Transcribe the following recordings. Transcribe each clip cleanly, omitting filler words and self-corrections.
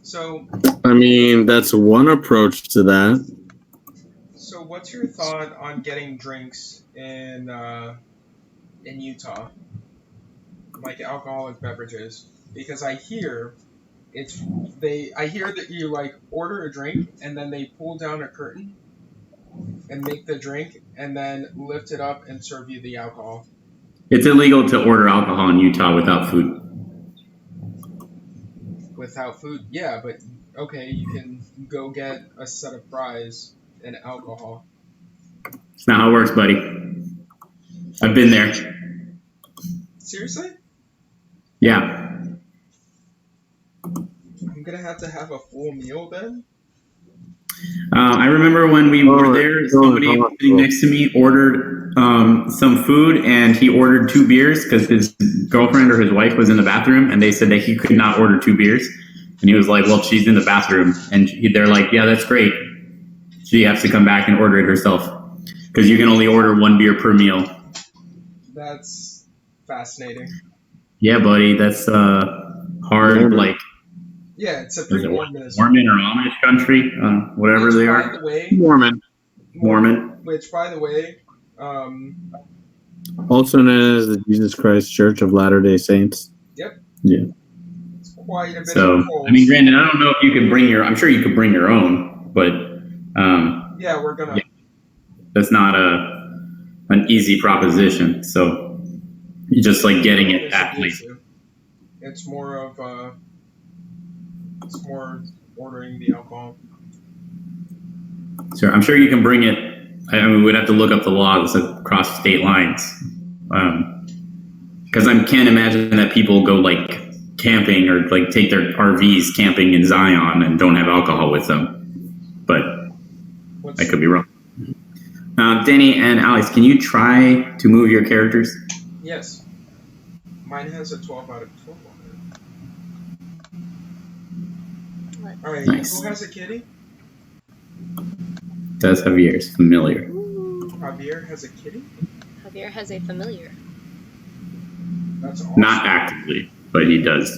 So, I mean, that's one approach to that. so what's your thought on getting drinks in Utah, like alcoholic beverages? Because I hear that you like order a drink and then they pull down a curtain and make the drink and then lift it up and serve you the alcohol. It's illegal to order alcohol in Utah without food. Without food, yeah, but okay, you can go get a set of fries and alcohol. It's not how it works, buddy. I've been there. Seriously? Yeah. I'm gonna have to have a full meal then? I remember when we were there, somebody sitting next to me ordered some food, and he ordered 2 beers because his girlfriend or his wife was in the bathroom, and they said that he could not order 2 beers. And he was like, well, she's in the bathroom. And they're like, yeah, that's great. She has to come back and order it herself because you can only order 1 beer per meal. That's fascinating. Yeah, buddy, that's hard, like... Yeah, it's a pretty Mormon or Amish country, whatever they are. By the way, Mormon. Which, by the way, also known as the Jesus Christ Church of Latter-day Saints. Yep. Yeah. It's quite a bit. So, I mean, granted, I don't know if you could bring your. I'm sure you could bring your own, but yeah, we're gonna. Yeah, that's not an easy proposition. So, you're just like getting it that place. It's more of It's more ordering the alcohol. Sure, I'm sure you can bring it. I mean, we'd have to look up the laws across state lines, because I can't imagine that people go like camping or like take their RVs camping in Zion and don't have alcohol with them. But I could be wrong. Danny and Alex, can you try to move your characters? Yes. Mine has a 12 out of 12 on it. Alright, nice. Who has a kitty? Does Javier's familiar. Javier has a kitty? Javier has a familiar. That's awesome. Not actively, but he does.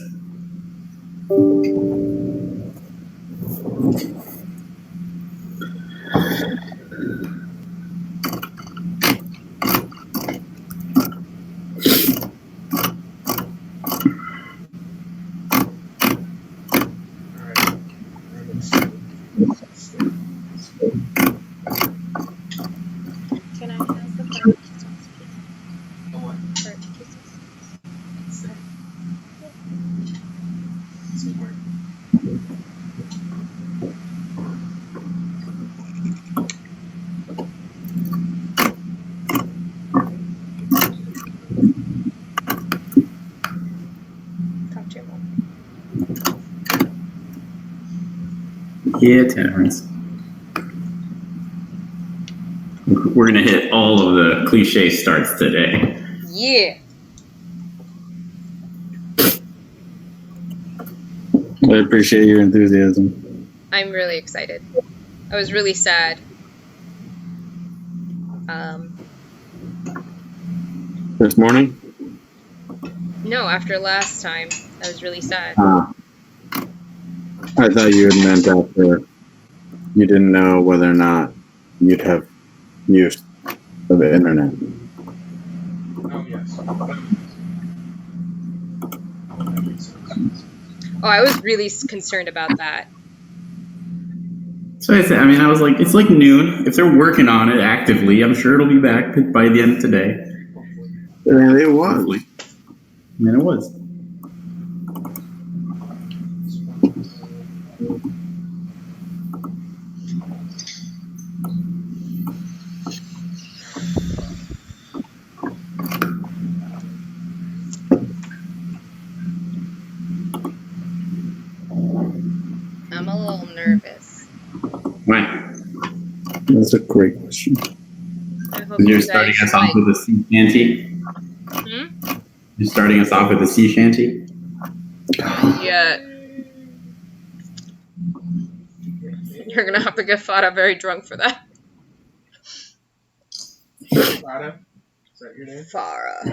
Can I have the first? The what? Yeah, Terrence. We're gonna hit all of the cliche starts today. Yeah. I appreciate your enthusiasm. I'm really excited. I was really sad. This morning? No, after last time, I was really sad. I thought you had meant after you didn't know whether or not you'd have use of the internet. Oh, yes. Oh, I was really concerned about that. So I mean, I was like, it's like noon. If they're working on it actively, I'm sure it'll be back by the end of today. And it was. Hopefully. And it was. I'm a little nervous. Why? That's a great question. I hope You're you starting guys us off with a sea shanty? You're starting us off with a sea shanty? Yeah. You're gonna have to get Fara very drunk for that. Fara? Is that your name? Fara.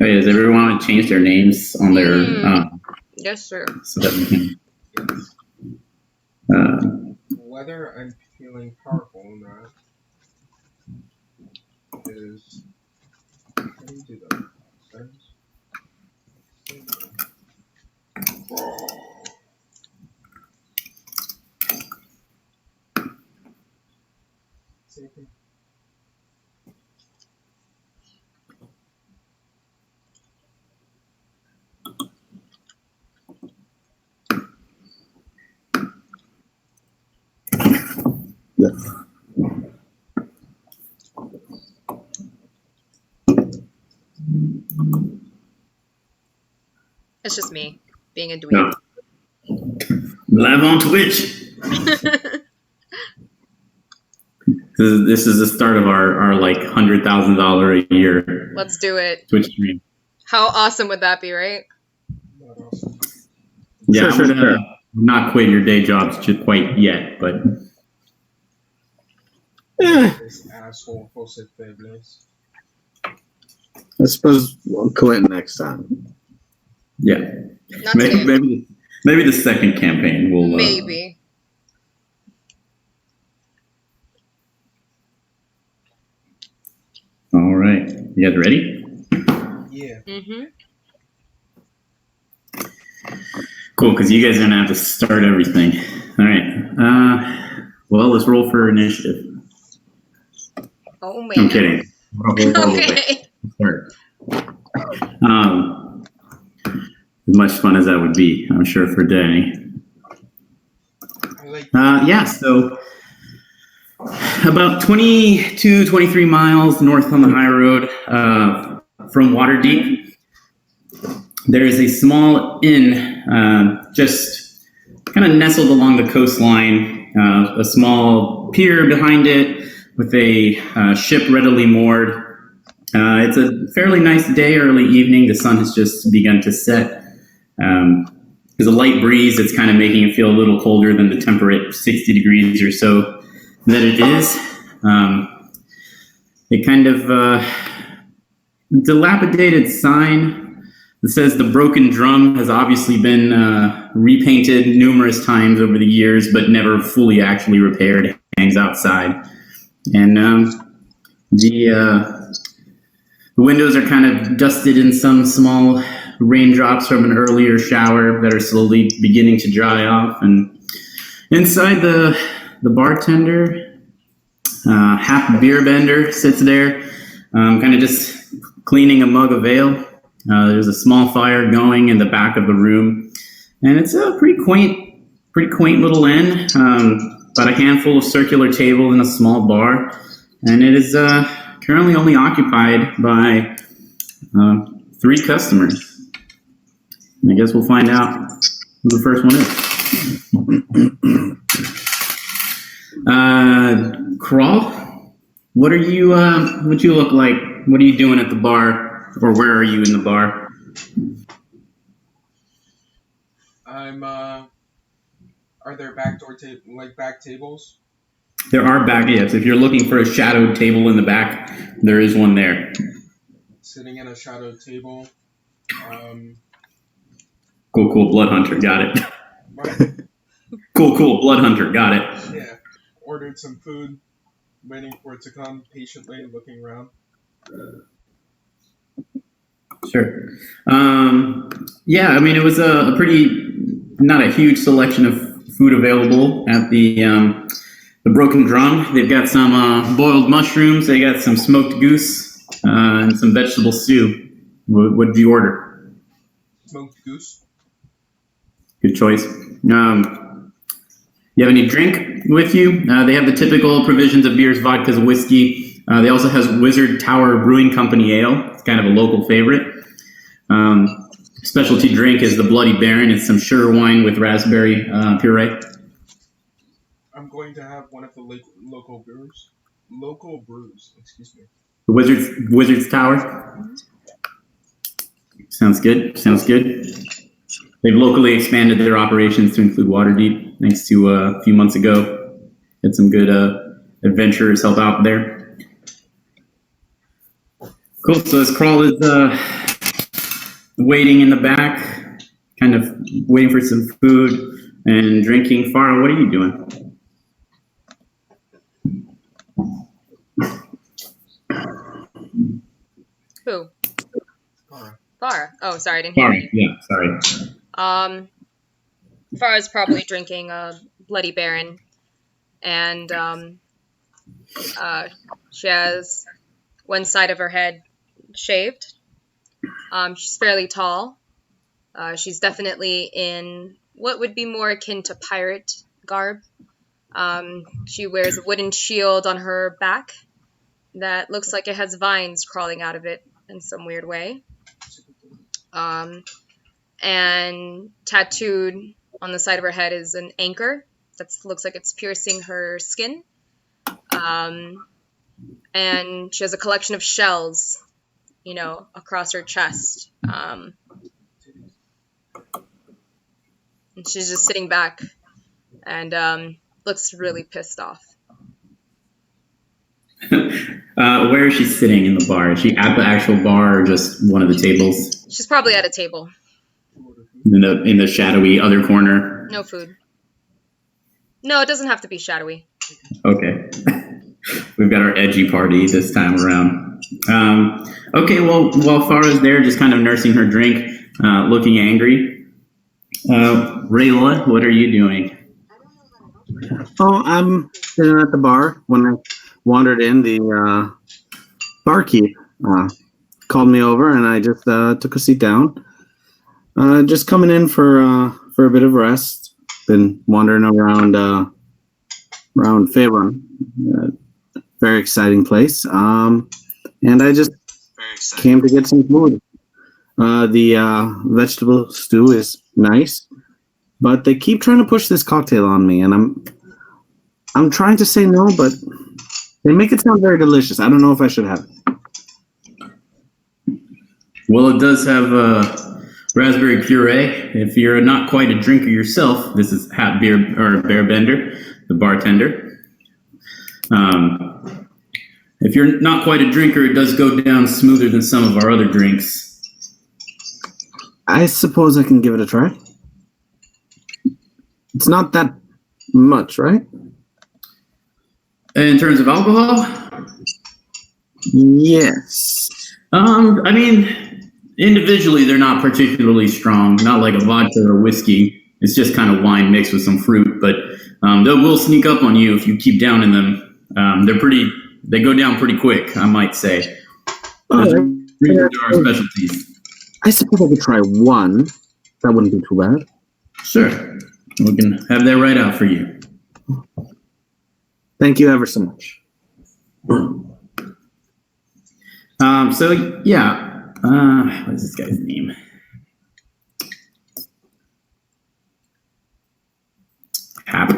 Okay, does everyone want to change their names on their Yes, sir. so that we can Whether I'm feeling powerful or not is. How do you do that? Settings? Save it. Yeah. It's just me being a dweeb. live on Twitch. This is the start of our like $100,000 a year Let's do it. Twitch stream. How awesome would that be, right? Not awesome. Yeah, Sure, I would sure. not quit your day jobs just quite yet, but This asshole festivities. I suppose we'll quit next time. yeah, Not today. maybe the second campaign will. Maybe. All right, you guys ready? Yeah. Mm-hmm. Cool, because you guys are gonna have to start everything. All right. Well, let's roll for initiative. Oh man. I'm kidding. Okay. Start. As much fun as that would be, I'm sure for Danny. I like. Yeah. So about 22, 23 miles north on the high road from Waterdeep, there is a small inn just kind of nestled along the coastline, a small pier behind it with a ship readily moored. It's a fairly nice day, early evening. The sun has just begun to set. There's a light breeze that's kind of making it feel a little colder than the temperate 60 degrees or so that it is. A kind of dilapidated sign that says the Broken Drum has obviously been repainted numerous times over the years, but never fully actually repaired. It hangs outside. And the windows are kind of dusted in some small raindrops from an earlier shower that are slowly beginning to dry off. And inside the bartender, half beer bender, sits there, kind of just cleaning a mug of ale. There's a small fire going in the back of the room, and it's a pretty quaint little inn. About a handful of circular tables and a small bar, and it is currently only occupied by 3 customers. And I guess we'll find out who the first one is. Krall, what are you? What you look like? What are you doing at the bar, or where are you in the bar? I'm. Are there back tables? There are back. Yes, if you're looking for a shadowed table in the back, there is one there. Sitting in a shadowed table. Cool. Bloodhunter, got it. What? Cool. Bloodhunter, got it. Yeah. Ordered some food, waiting for it to come, patiently looking around. Sure. Yeah, I mean, it was a pretty, not a huge selection of food available at the Broken Drum. They've got some boiled mushrooms. They got some smoked goose and some vegetable stew. What did you order? Smoked goose. Good choice. You have any drink with you? They have the typical provisions of beers, vodkas, whiskey. They also has Wizard Tower Brewing Company Ale. It's kind of a local favorite. Specialty drink is the Bloody Baron. It's some sugar wine with raspberry puree. I'm going to have one of the local brews. Local brews, excuse me. The Wizard's Tower. Sounds good. They've locally expanded their operations to include Waterdeep, thanks to a few months ago. Had some good adventurers help out there. Cool. So as Krall is waiting in the back, kind of waiting for some food and drinking. Fara, what are you doing? Who? Fara. Fara. Oh, sorry, I didn't hear Fara, you. yeah, sorry. Fara's probably drinking a Bloody Baron, and she has one side of her head shaved. She's fairly tall. She's definitely in what would be more akin to pirate garb. She wears a wooden shield on her back that looks like it has vines crawling out of it in some weird way. And tattooed on the side of her head is an anchor that looks like it's piercing her skin. And she has a collection of shells, across her chest. And she's just sitting back and looks really pissed off. Where is she sitting in the bar? Is she at the actual bar or just one of the tables? She's probably at a table. In the shadowy other corner? No food. No, it doesn't have to be shadowy. Okay. We've got our edgy party this time around. Okay, well, while Fara's there just kind of nursing her drink, looking angry, Reyla, what are you doing? Oh, I'm sitting at the bar. When I wandered in, the barkeep called me over, and I just took a seat down. Just coming in for a bit of rest. Been wandering around Faerun. Very exciting place. And I just came to get some food. The vegetable stew is nice, but they keep trying to push this cocktail on me, and I'm trying to say no, but they make it sound very delicious. I don't know if I should have it. Well, it does have raspberry puree. If you're not quite a drinker yourself, this is Bearbender, the bartender. If you're not quite a drinker, it does go down smoother than some of our other drinks. I suppose I can give it a try. It's not that much, right? In terms of alcohol? Yes. I mean, individually, they're not particularly strong, not like a vodka or whiskey. It's just kind of wine mixed with some fruit, but they will sneak up on you if you keep downing them. They go down pretty quick, I might say. Those are our specialties. I suppose I could try one. That wouldn't be too bad. Sure. We can have that right out for you. Thank you ever so much. So, yeah. What is this guy's name? Hap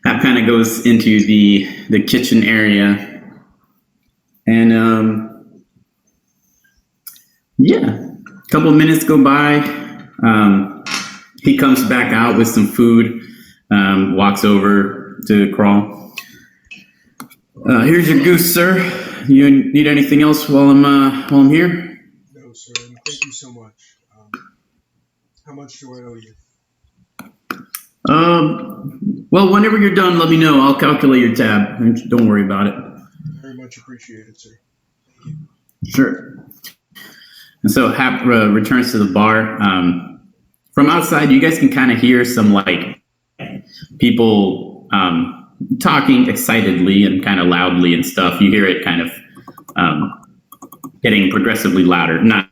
kind of goes into the kitchen area. And, a couple of minutes go by. He comes back out with some food, walks over to Krall. Here's your goose, sir. You need anything else while I'm here? No, sir. And thank you so much. How much do I owe you? Well, whenever you're done, let me know. I'll calculate your tab. Don't worry about it. Very much appreciated, sir. Thank you. Sure. And so Hap returns to the bar. From outside, you guys can kind of hear some people talking excitedly and kind of loudly and stuff. You hear it kind of getting progressively louder. Not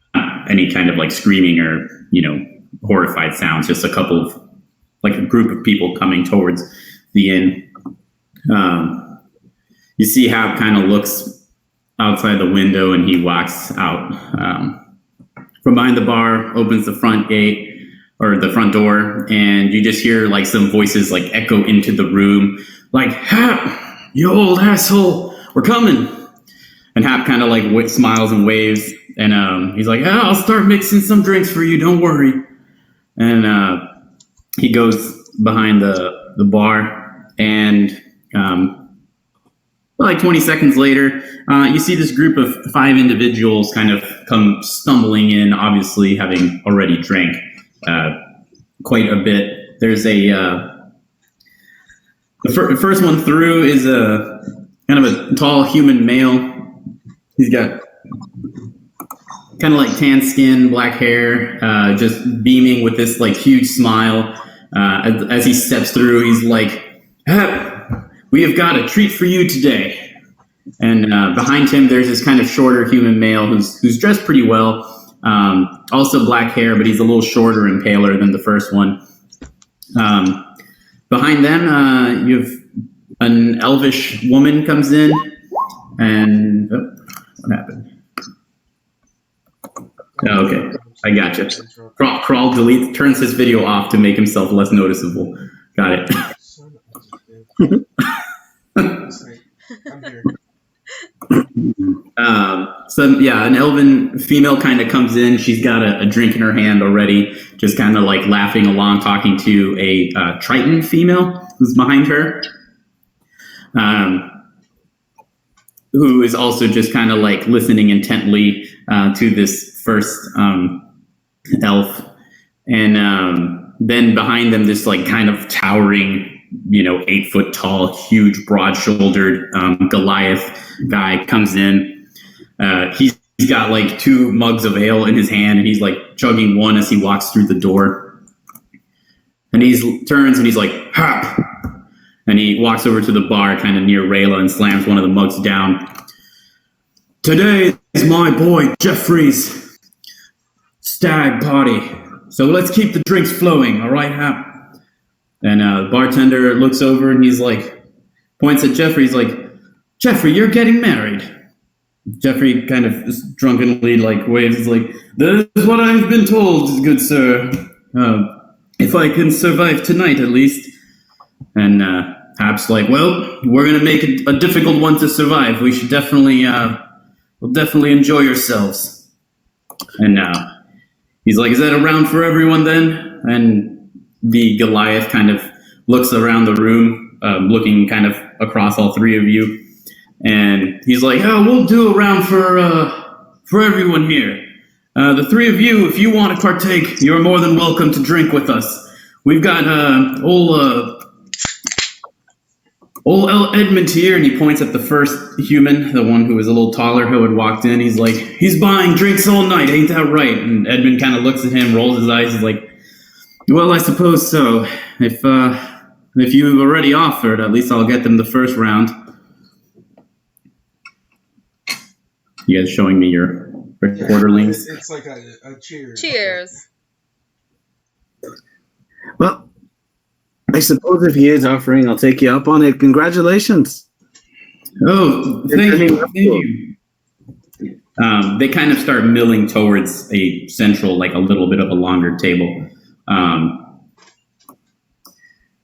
any kind of screaming or horrified sounds. Just a couple of a group of people coming towards the inn. You see Hap kind of looks outside the window, and he walks out from behind the bar, opens the front gate or the front door, and you just hear some voices echo into the room, Hap, you old asshole, we're coming. And Hap kind of smiles and waves, and he's like, I'll start mixing some drinks for you, don't worry. And he goes behind the bar, and Like 20 seconds later, you see this group of 5 individuals kind of come stumbling in, obviously having already drank quite a bit. There's the first one through is a kind of a tall human male. He's got kind of like tan skin, black hair, just beaming with this like huge smile. As he steps through, he's like, "We have got a treat for you today." And behind him, there's this kind of shorter human male who's dressed pretty well. Also black hair, but he's a little shorter and paler than the first one. Behind them, you have an elvish woman comes in. And what happened? Oh, okay, I gotcha. Krall turns his video off to make himself less noticeable. Got it. I'm here. So yeah, an elven female kind of comes in. She's got a drink in her hand already, just kind of like laughing along, talking to a Triton female who's behind her, who is also just kind of like listening intently to this first elf. And then behind them, this like kind of towering, 8-foot tall, huge, broad-shouldered Goliath guy comes in. He's got like 2 mugs of ale in his hand, and he's like chugging one as he walks through the door. And he turns and he's like, "Hap!" And he walks over to the bar kind of near Reyla and slams one of the mugs down. "Today is my boy Jeffrey's stag party, so let's keep the drinks flowing, all right, Hap?" And the bartender looks over and he's like, points at Jeffrey. He's like, "Jeffrey, you're getting married." Jeffrey kind of drunkenly like waves. He's like, "That is what I've been told, good sir. If I can survive tonight, at least." And Hap's like, "Well, we're gonna make it a difficult one to survive. We should definitely, we'll definitely enjoy yourselves." And he's like, "Is that a round for everyone then?" And the Goliath kind of looks around the room, looking kind of across all 3 of you. And he's like, "Oh, we'll do a round for everyone here. The 3 of you, if you want to partake, you're more than welcome to drink with us. We've got old Edmund here," and he points at the first human, the one who was a little taller who had walked in. He's like, "He's buying drinks all night, ain't that right?" And Edmund kind of looks at him, rolls his eyes. He's like, "Well, I suppose so. If you've already offered, at least I'll get them the first round." You guys showing me your quarterlings? It's like a cheers. Cheers. Well, I suppose if he is offering, I'll take you up on it. Congratulations. Oh, thank you. They kind of start milling towards a central, like a little bit of a longer table. And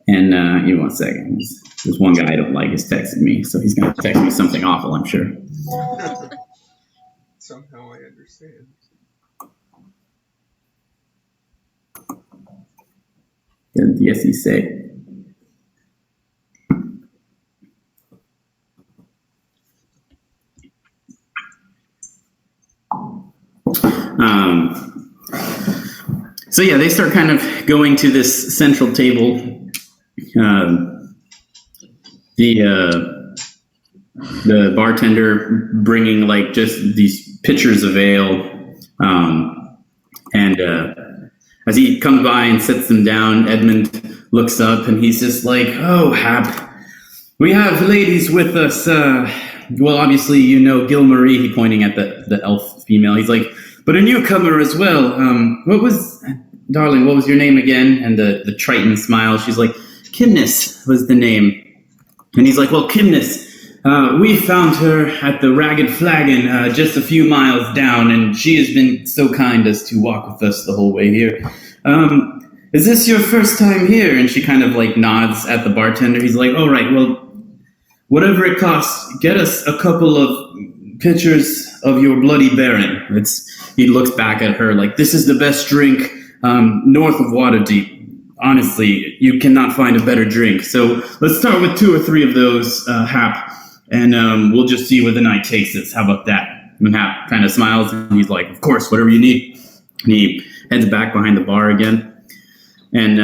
give me 1 second. There's one guy I don't like is texting me, so he's going to text me something awful, I'm sure. Somehow I understand. Yes, he say. So yeah, they start kind of going to this central table. The bartender bringing like just these pitchers of ale, and as he comes by and sets them down, Edmund looks up and he's just like, "Oh, Hap, we have ladies with us. Well, obviously, Gilmarie," he pointing at the elf female. He's like, "But a newcomer as well. What was your name again?" And the Triton smiles. She's like, "Kimnis was the name." And he's like, "Well, Kimnis, we found her at the Ragged Flagon just a few miles down, and she has been so kind as to walk with us the whole way here. Is this your first time here?" And she kind of like nods at the bartender. He's like, "All right, well, whatever it costs, get us a couple of pitchers of your Bloody Baron." He looks back at her like, "This is the best drink north of Waterdeep. Honestly, you cannot find a better drink. So let's start with 2 or 3 of those, Hap. and we'll just see where the night takes us. How about that? And Hap kind of smiles, and he's like, of course, whatever you need. And he heads back behind the bar again. And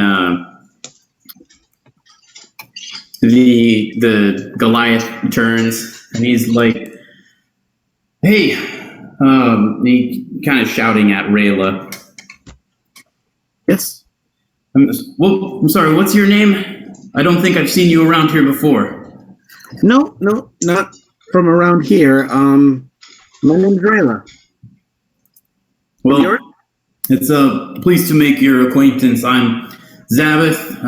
the Goliath turns, and he's like, hey, he kind of shouting at Reyla. Yes? I'm sorry, what's your name? I don't think I've seen you around here before. No, not from around here. My name's Reyla. Well, it's pleased to make your acquaintance. I'm Zabeth.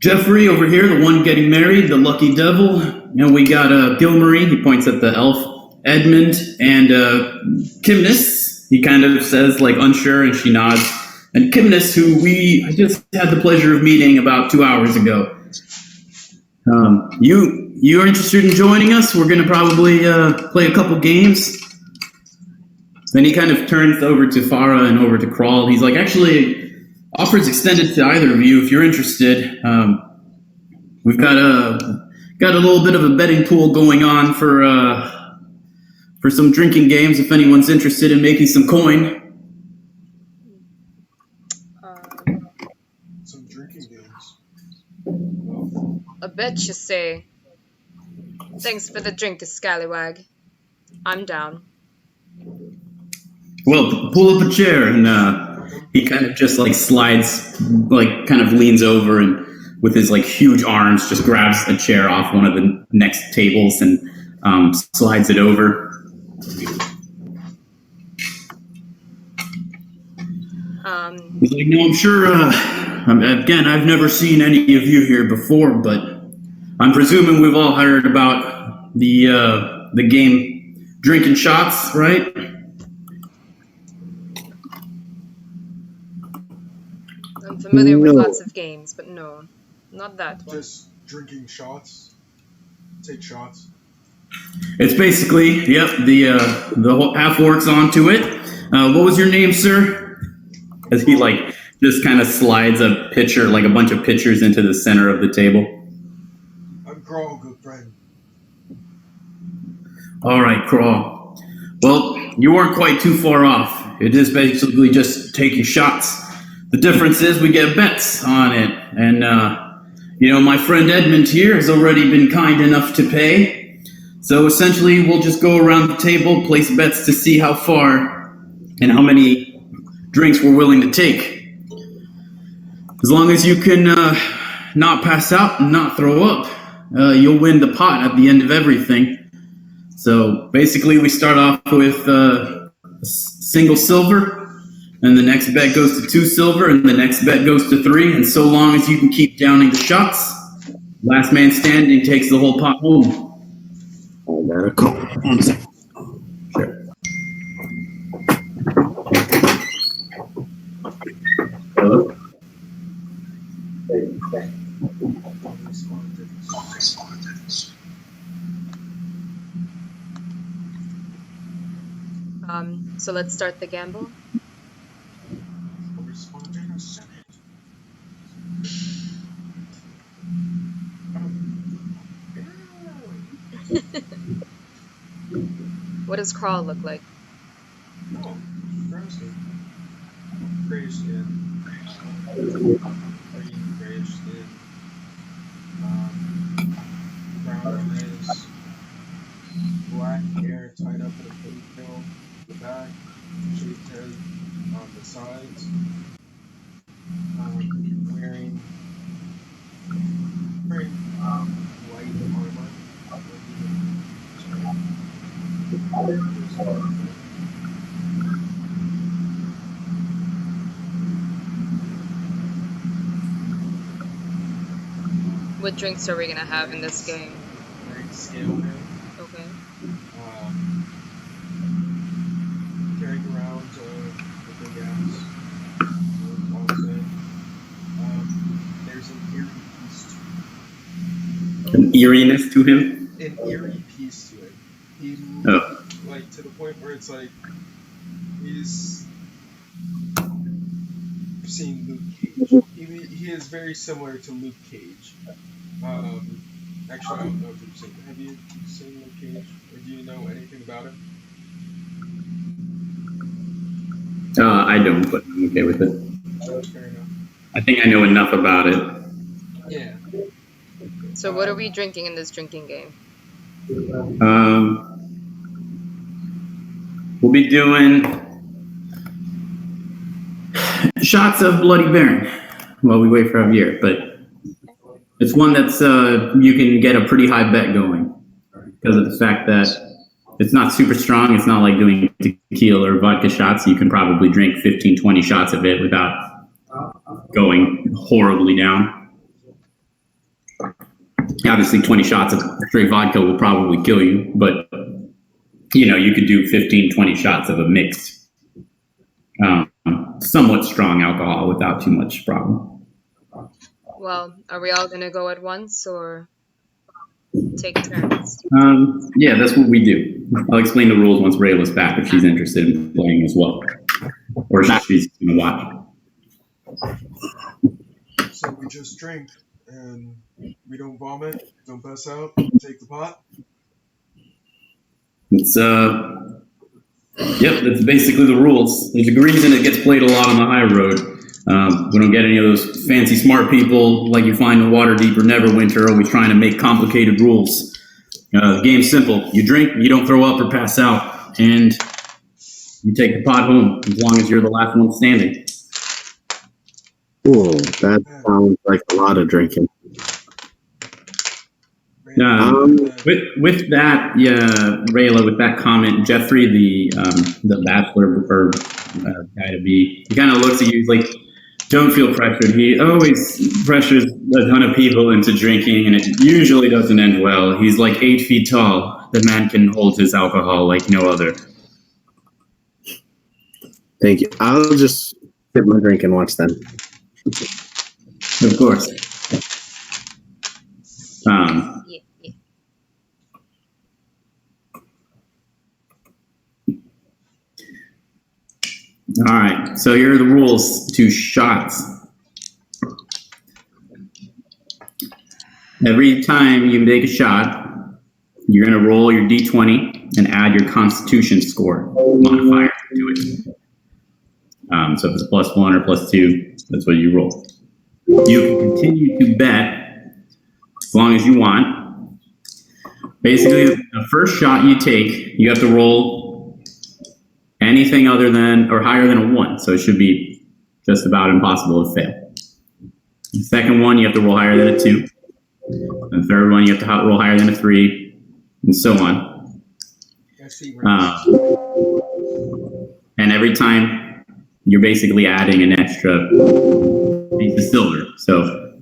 Jeffrey over here, the one getting married, the lucky devil. And we got Gilmarie, he points at the elf, Edmund, and Kimnis. He kind of says, like, unsure, and she nods. And Kimnis, who I just had the pleasure of meeting about 2 hours ago. You're interested in joining us? We're going to probably play a couple games. Then he kind of turns over to Fara and over to Krall. He's like, actually, offer's extended to either of you if you're interested. We've got a little bit of a betting pool going on for some drinking games if anyone's interested in making some coin. Some drinking games. I bet you say. Thanks for the drink, scallywag. I'm down. Well, pull up a chair, and he kind of just like slides, like kind of leans over and with his like huge arms just grabs a chair off one of the next tables and slides it over. He's like, no, I'm sure, again, I've never seen any of you here before, but I'm presuming we've all heard about the game Drinking Shots, right? I'm familiar with lots of games, but no, not that one. Just drinking shots. Take shots. It's basically, yep, the whole Half-Orc's onto it. What was your name, sir? As he like just kind of slides a pitcher, like a bunch of pitchers into the center of the table. I'm Krall, good friend. All right, Krall. Well, you weren't quite too far off. It is basically just taking shots. The difference is we get bets on it. And, my friend Edmund here has already been kind enough to pay. So essentially, we'll just go around the table, place bets to see how far and how many drinks we're willing to take. As long as you can not pass out and not throw up, you'll win the pot at the end of everything. So basically, we start off with a single silver. And the next bet goes to 2 silver, and the next bet goes to 3. And so long as you can keep downing the shots, last man standing takes the whole pot home. I got a call. 1 second. Sure. Hello? So let's start the gamble. What does Krall look like? Oh, frozen. Grayish skin. Grayish skin. Brown eyes. Black hair tied up in a ponytail. The back. Shaved head on the sides. Wearing white armor. What drinks are we gonna have in this game? Very scale man. Okay. Carrying around a big ass. There's an eerie piece to An eeriness to him? An eerie piece to it. He like to the point where it's like he's seen Luke Cage. He is very similar to Luke Cage. Actually, I don't know if you've seen. Have you seen the cage, or do you know anything about it? I don't, but I'm okay with it. Fair enough. I think I know enough about it. Yeah. So what are we drinking in this drinking game? We'll be doing shots of Bloody Baron while we wait for Javier, but it's one that's you can get a pretty high bet going because of the fact that it's not super strong. It's not like doing tequila or vodka shots. You can probably drink 15, 20 shots of it without going horribly down. Obviously, 20 shots of straight vodka will probably kill you, but you could do 15, 20 shots of a mixed, somewhat strong alcohol without too much problem. Well, are we all going to go at once or take turns? Yeah, that's what we do. I'll explain the rules once Reyla's back if she's interested in playing as well. Or she's going to watch. So we just drink, and we don't vomit, don't pass out, take the pot. It's, yep, that's basically the rules. There's a reason it gets played a lot on the high road. We don't get any of those fancy smart people like you find in Waterdeep or Neverwinter always trying to make complicated rules. The game's simple. You drink, you don't throw up or pass out, and you take the pot home as long as you're the last one standing. Cool. That sounds like a lot of drinking. With that, Reyla, with that comment, Jeffrey, the Bachelor or guy to be, he kind of looks at you. He's like, "Don't feel pressured." He always pressures a ton of people into drinking, and it usually doesn't end well. He's like 8 feet tall. The man can hold his alcohol like no other. Thank you. I'll just sip my drink and watch then. Of course. Yeah. All right, so here are the rules to shots. Every time you make a shot, you're going to roll your d20 and add your Constitution score modifier to it. So if it's +1 or +2, that's what you roll. You can continue to bet as long as you want. Basically, the first shot you take, you have to roll anything other than or higher than a 1. So it should be just about impossible to fail. The second one, you have to roll higher than a 2. The third one, you have to roll higher than a 3, and so on. And every time, you're basically adding an extra piece of silver. So,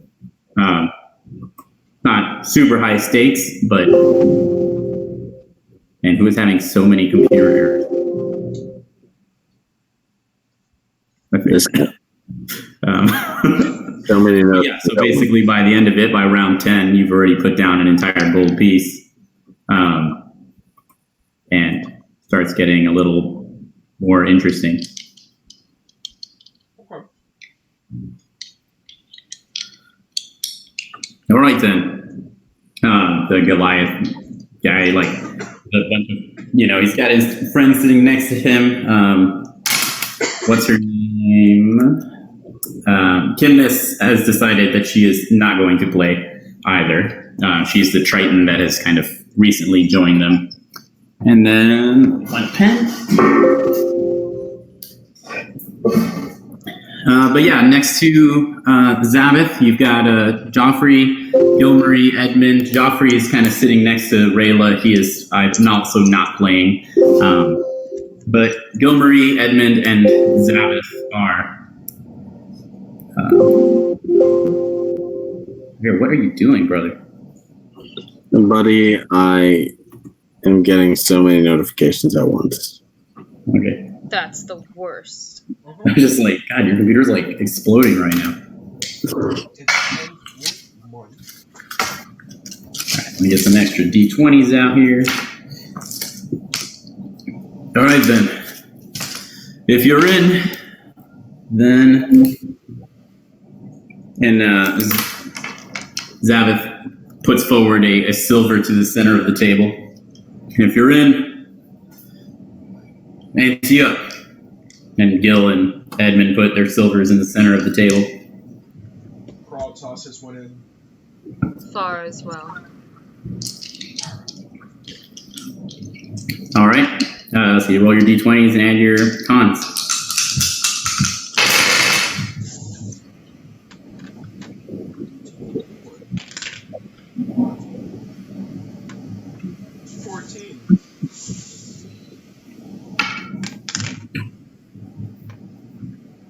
not super high stakes, but... And who is having so many computer errors? This guy. So many notes. Yeah, so basically by the end of it, by round 10, you've already put down an entire gold piece. And starts getting a little more interesting. Okay. All right, then. The Goliath guy, like, a bunch of, he's got his friend sitting next to him. What's her name? Kimness has decided that she is not going to play either. She's the Triton that has kind of recently joined them. And then one pen. But yeah, next to Zavith, you've got Joffrey, Gilmarie, Edmund. Joffrey is kind of sitting next to Reyla. He is also not playing. But Gilmarie, Edmund, and Zavith are... Here, what are you doing, brother? Buddy, I am getting so many notifications at once. Okay. That's the worst. I'm just like, God, your computer's like exploding right now. Alright, Let me get some extra D20s out here. All right, then. If you're in, then... And Zavith puts forward a silver to the center of the table. And if you're in, ante up. And Gil and Edmund put their silvers in the center of the table. Krall tosses one in. Far as well. All right. So you roll your d20s and add your cons.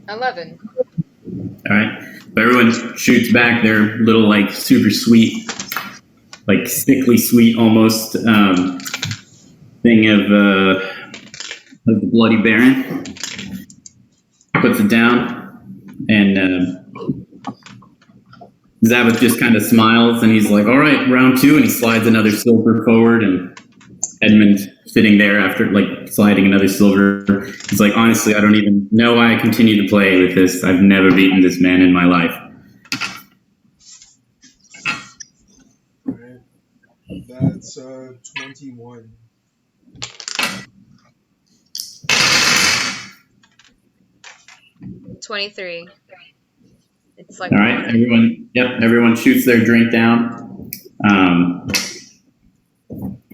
$11. All right. But everyone shoots back their little, like, super sweet, like, sickly sweet almost thing of the Bloody Baron. Puts it down, and Zabeth just kind of smiles, and he's like, all right, round 2, and he slides another silver forward, and Edmund sitting there after, like, sliding another silver. He's like, honestly, I don't even know why I continue to play with this. I've never beaten this man in my life. Alright. That's 21. $23. It's like All right, everyone shoots their drink down.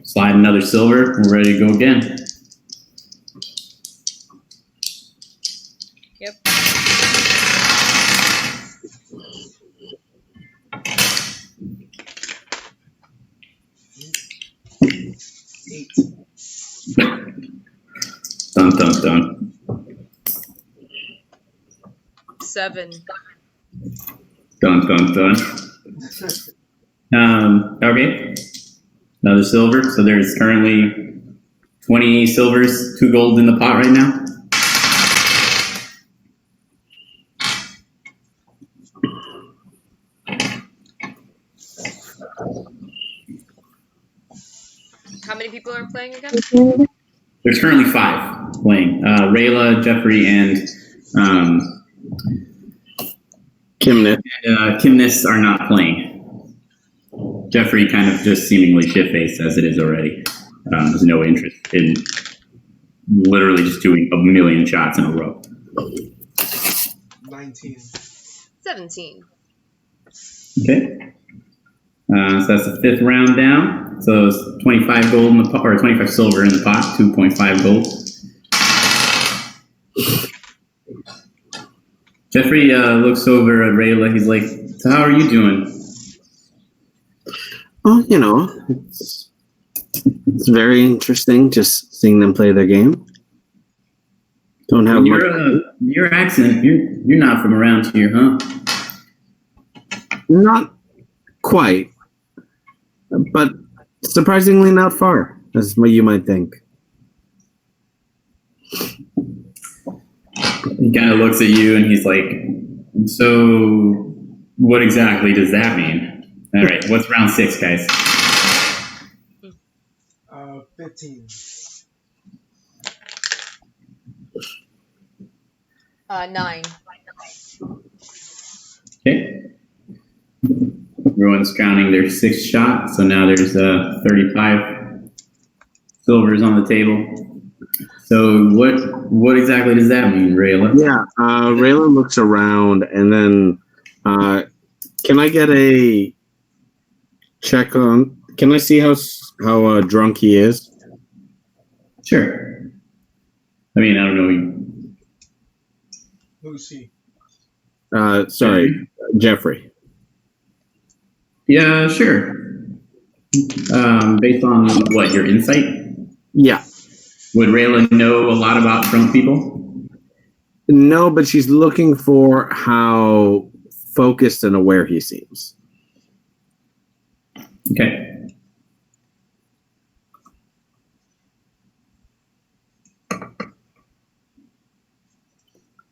Slide another silver. We're ready to go again. Yep. Dun, dun, dun. 7. Dun, dun, dun. Okay. Another silver. So there's currently 20 silvers, 2 gold in the pot right now. How many people are playing again? There's currently 5 playing. Reyla, Jeffrey, and Kimnith. Kimnith are not playing. Jeffrey kind of just seemingly shit-faced as it is already. There's no interest in literally just doing a million shots in a row. 19. 17. Okay. So that's the 5th round down. So it's 25 gold in the pot, or 25 silver in the pot, 2.5 gold. Jeffrey looks over at Reyla. He's like, so how are you doing? Oh, you know, it's very interesting just seeing them play their game. Don't have your accent. You're not from around here, huh? Not quite, but surprisingly not far, as you might think. He kind of looks at you and he's like, so what exactly does that mean? All right, what's round 6, guys? 15. 9. Okay. Everyone's counting their 6th shot, so now there's 35 silvers on the table. So what exactly does that mean, Reyla? Yeah, Reyla looks around, and then can I get a check on? Can I see how drunk he is? Sure. I mean, I don't know. Who's he? Sorry, Jeffrey. Yeah, sure. Based on what, your insight? Yeah. Would Reyla know a lot about drunk people? No, but she's looking for how focused and aware he seems. Okay.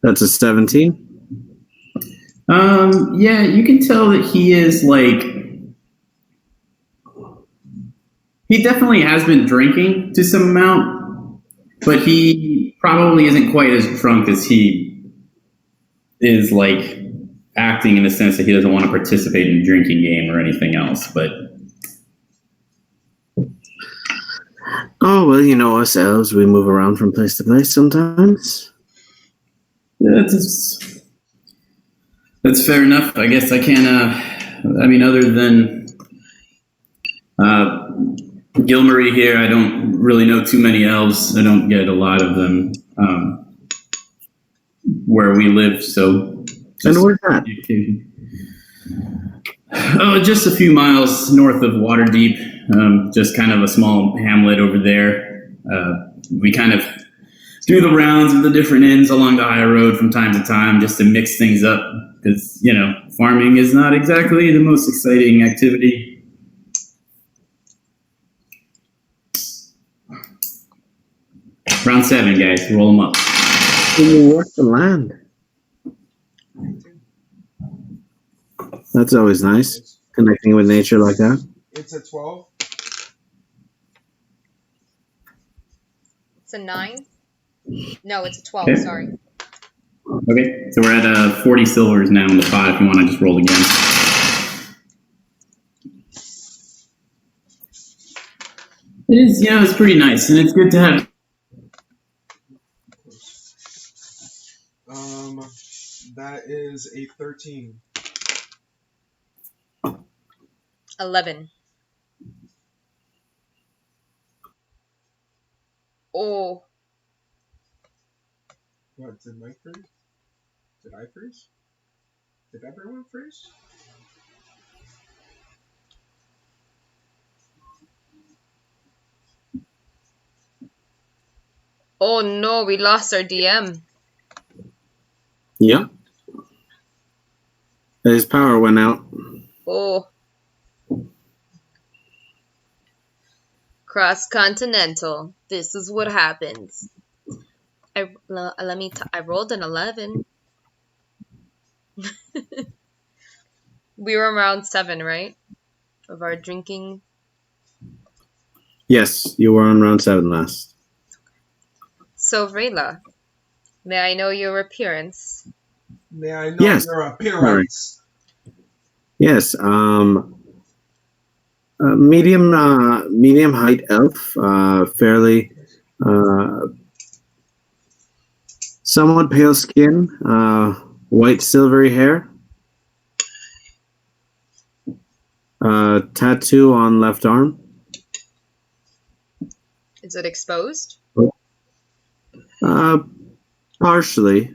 That's a 17. Yeah, you can tell that he is like, he definitely has been drinking to some amount, but he probably isn't quite as drunk as he is like acting in the sense that he doesn't want to participate in a drinking game or anything else. But Oh, well, you know us elves, we move around from place to place sometimes. That's fair enough. I guess I can't, other than Gilmarie here, I don't really know too many elves. I don't get a lot of them where we live, so... And where's that? Oh, just a few miles north of Waterdeep, just kind of a small hamlet over there. We kind of do the rounds of the different inns along the high road from time to time just to mix things up, because, farming is not exactly the most exciting activity. Round 7, guys. Roll them up. You work the land. That's always nice. Connecting with nature like that. It's a 12. It's a 9? No, it's a 12, Okay. sorry. Okay, so we're at 40 silvers now in the pot if you want to just roll again. It is, it's pretty nice, and it's good to have. That is a 13. 11. Oh. What, did Mike freeze? Did I freeze? Did everyone freeze? Oh no, we lost our DM. Yep. His power went out. Oh. Cross-continental. This is what happens. I rolled an 11. We were around 7, right? Of our drinking. Yes, you were on round 7 last. So, Reyla, may I know your appearance? May I know Yes. your appearance? Yes, medium height elf, fairly somewhat pale skin, white silvery hair, tattoo on left arm. Is it exposed? Partially.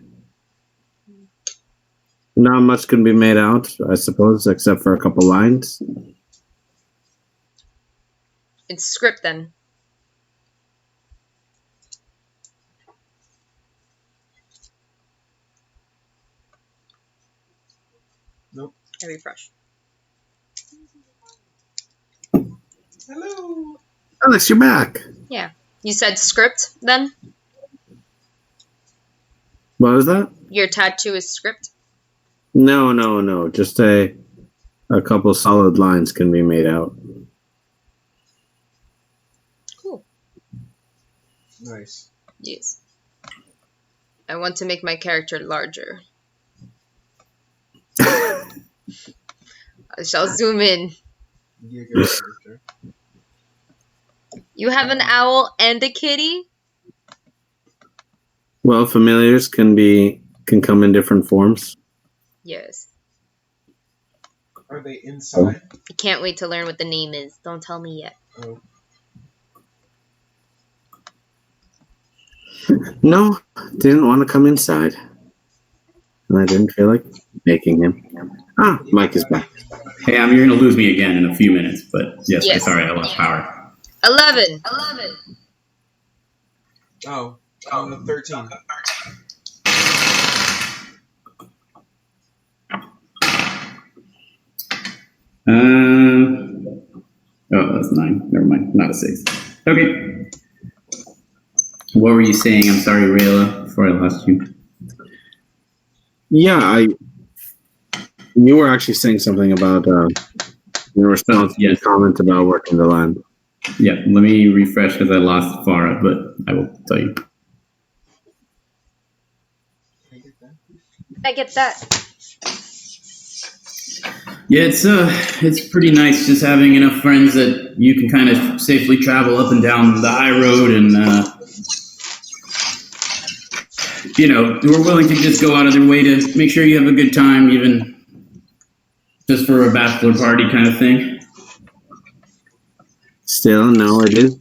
Not much can be made out, I suppose, except for a couple lines. It's script then. Nope. I refresh. Hello. Alex, you're back. Yeah. You said script then? What was that? Your tattoo is script? No. Just a couple solid lines can be made out. Cool. Nice. Yes. I want to make my character larger. I shall zoom in. You get a character. You have an owl and a kitty? Well, familiars can come in different forms. Yes. Are they inside? I can't wait to learn what the name is. Don't tell me yet. Oh. No, didn't want to come inside. And I didn't feel like making him. Ah, Mike is back. Hey, you're going to lose me again in a few minutes, but yes. Sorry, I lost power. 11. Oh, 13. Oh, that's 9. Never mind. Not a 6. Okay. What were you saying? I'm sorry, Reyla, before I lost you. Yeah, you were actually saying something about in response to your comment about working the land. Yeah, let me refresh because I lost Fara, but I will tell you. I get that. Yeah, it's pretty nice just having enough friends that you can kind of safely travel up and down the high road, and we're willing to just go out of their way to make sure you have a good time, even just for a bachelor party kind of thing. Still, no, it is.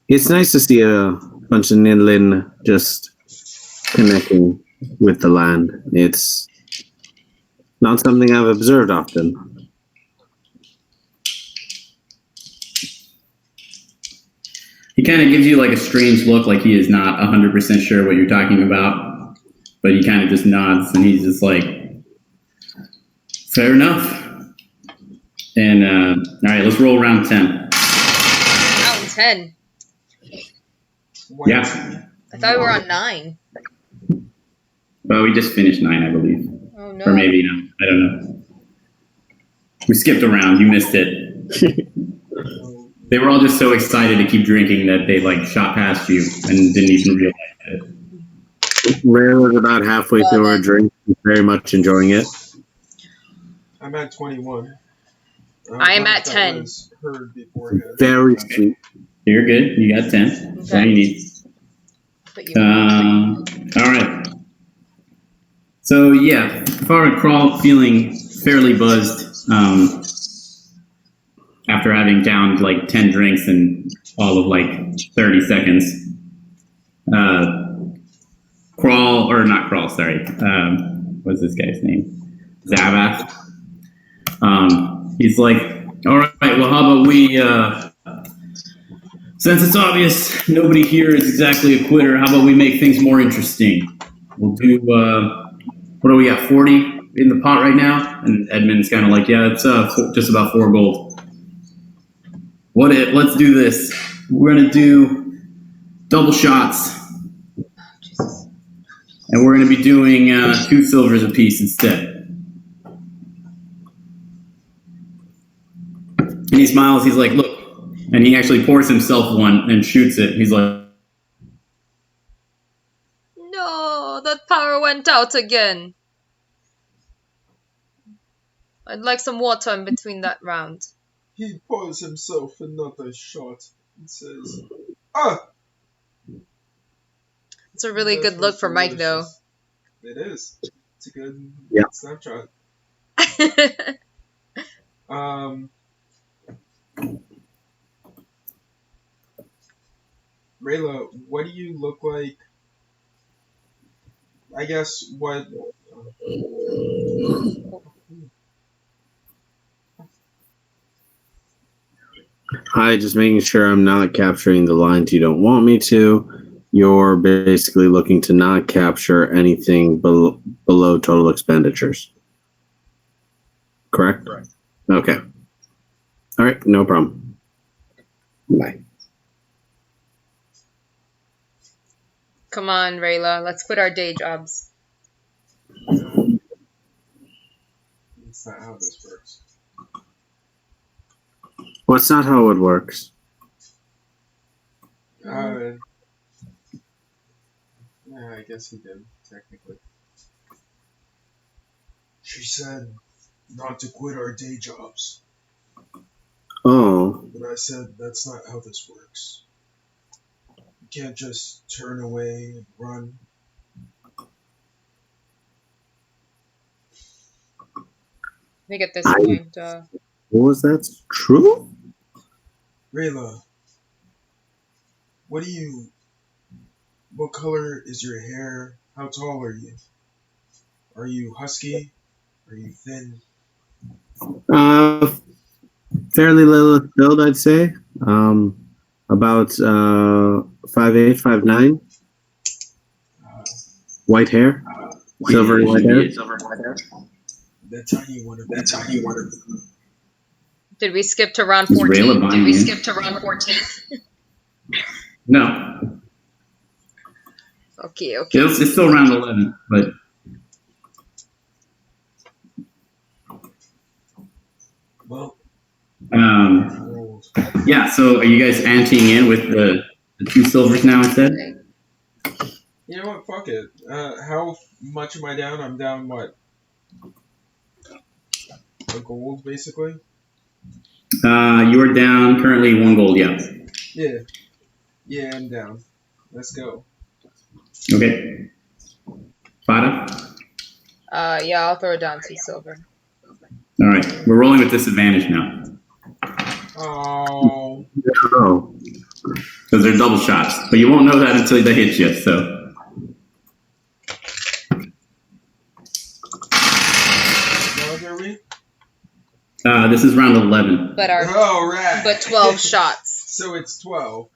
It's nice to see a bunch of Ninlin just connecting with the land. It's not something I've observed often. He kind of gives you like a strange look, like he is not 100% sure what you're talking about, but he kind of just nods, and he's just like, fair enough. And all right, let's roll round 10. Round 10. Yeah. I thought we were on 9. Well, we just finished 9, I believe. Oh no. Or maybe no. I don't know. We skipped a round. You missed it. They were all just so excited to keep drinking that they like shot past you and didn't even realize it. Reyla was about halfway through her drink, very much enjoying it. I'm at 21. I'm at 10. Heard beforehand. Very sweet. You're good. You got 10. Okay. That's all you need. All right. So yeah, Fara and Krall feeling fairly buzzed after having downed like 10 drinks in all of like 30 seconds. Krall, or not Krall, sorry. What's this guy's name? Zavath. He's like, all right, well, how about we, since it's obvious nobody here is exactly a quitter, how about we make things more interesting? We'll do, what do we got, 40 in the pot right now? And Edmund's kind of like, yeah, it's just about 4 gold. Let's do this. We're going to do double shots. And we're going to be doing 2 silvers apiece instead. And he smiles, he's like, look. And he actually pours himself one and shoots it. He's like, No, that power went out again. I'd like some water in between that round. He pours himself another shot and says, ah! It's a really good look for Mike, though. It is. It's a good snapshot. Reyla, what do you look like? I guess what... Hi, just making sure I'm not capturing the lines you don't want me to. You're basically looking to not capture anything below total expenditures. Correct? Right. Okay. All right, no problem. Bye. Come on, Reyla. Let's quit our day jobs. That's not how this works. Well, it's not how it works. Yeah, I guess he did, technically. She said not to quit our day jobs. Oh. But I said that's not how this works. You can't just turn away and run. I think at this point... Was that true? Reyla, what color is your hair? How tall are you? Are you husky? Are you thin? Fairly little build, I'd say. About 5'8", 5'9". White hair. Silver white hair. The tiny one. Did we skip to round 14? No. Okay. It's still round 11, but... Well... yeah, so are you guys anteing in with the 2 silvers now instead? You know what? Fuck it. How much am I down? I'm down, what? a gold, basically. You are down currently 1 gold, yeah. Yeah, I'm down. Let's go. Okay. Fara? Yeah, I'll throw down 2 silver. All right. We're rolling with disadvantage now. Oh. Oh. Because they're double shots. But you won't know that until they hit you, so. What are we? This is round 11. But right. But 12 shots. So it's 12.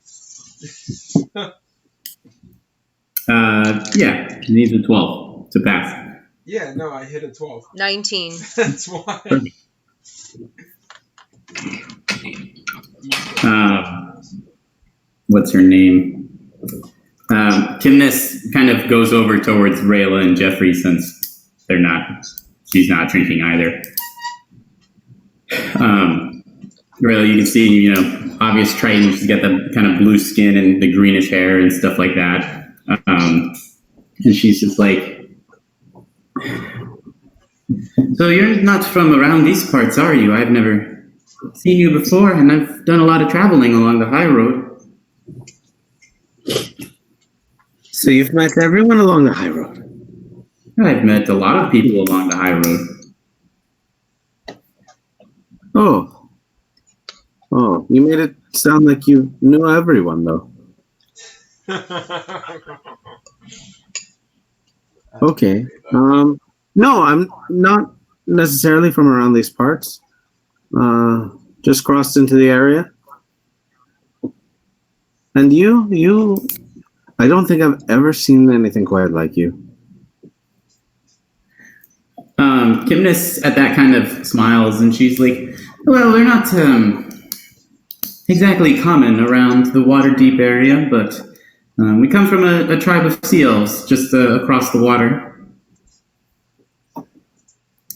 Yeah. You need a 12 to pass. Yeah, no, I hit a 12. 19. That's why. What's her name? Kimness kind of goes over towards Reyla and Jeffrey since she's not drinking either. Reyla, you can see, obvious Triton. She's got the kind of blue skin and the greenish hair and stuff like that. And she's just like, so you're not from around these parts, are you? I've never seen you before, and I've done a lot of traveling along the high road. So you've met everyone along the high road? I've met a lot of people along the high road. Oh, you made it sound like you knew everyone, though. Okay. No, I'm not necessarily from around these parts. Just crossed into the area. And you, I don't think I've ever seen anything quite like you. Kimness at that kind of smiles, and she's like, well, they're not exactly common around the Waterdeep area, but we come from a tribe of sea elves just across the water.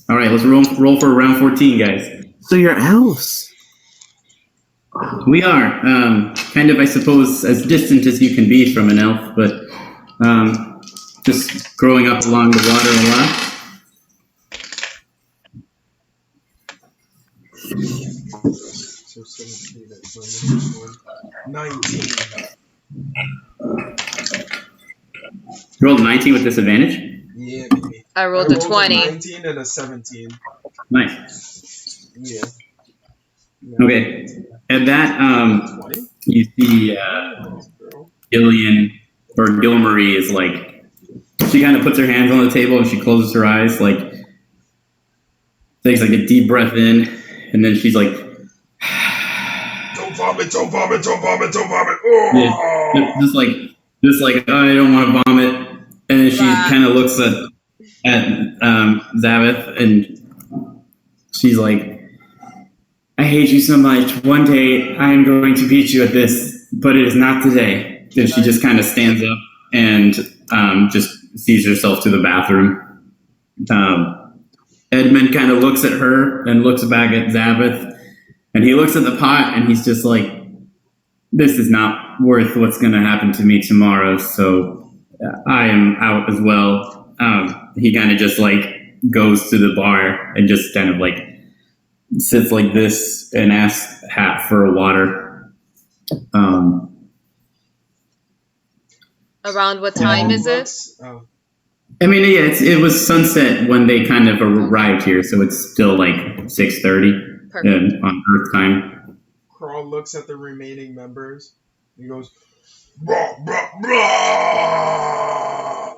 All right, let's roll for round 14, guys. So you're elves? We are, kind of, I suppose, as distant as you can be from an elf, but just growing up along the water a lot. So 17 at my next one. 19. You rolled 19 with disadvantage? Yeah, baby. I rolled a 20. 19 and a 17. Nice. Yeah. Okay. At that, you see Gillian, or Gilmarie is like, she kind of puts her hands on the table and she closes her eyes, like, takes like a deep breath in, and then she's like, don't vomit, don't vomit, don't vomit, don't vomit. Oh! Yeah, just like, oh, I don't want to vomit. And then she kind of looks at Zavith, and she's like, I hate you so much. One day I am going to beat you at this, but it is not today. And she just kind of stands up and just sees herself to the bathroom. Edmund kind of looks at her and looks back at Zavith, and he looks at the pot and he's just like, this is not worth what's going to happen to me tomorrow, so I am out as well. He kind of just like goes to the bar and just kind of like sits like this and asks Hat for a water. Around what time is it? Oh. I mean, yeah, it was sunset when they kind of arrived here, so it's still like 6:30 on Earth time. Krall looks at the remaining members. He goes, blah, blah, blah.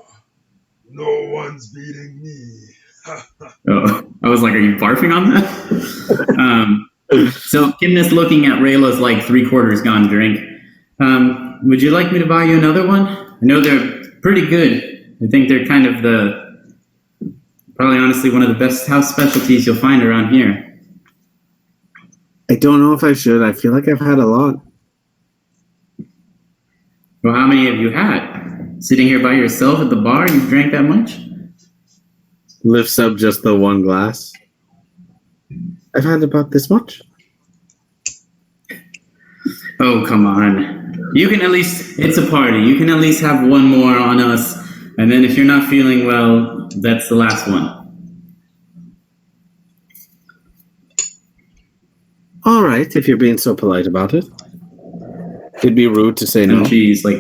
No one's beating me. Oh, I was like, are you barfing on that? So Kimness looking at Reyla's like 3/4 gone drink. Would you like me to buy you another one? I know they're pretty good. I think they're kind of probably honestly one of the best house specialties you'll find around here. I don't know if I should. I feel like I've had a lot. Well, how many have you had? Sitting here by yourself at the bar, you drank that much? Lifts up just the one glass. I've had about this much. Oh, come on. You can at least, it's a party. You can at least have one more on us. And then if you're not feeling well, that's the last one. All right, if you're being so polite about it. It'd be rude to say no. And she's like,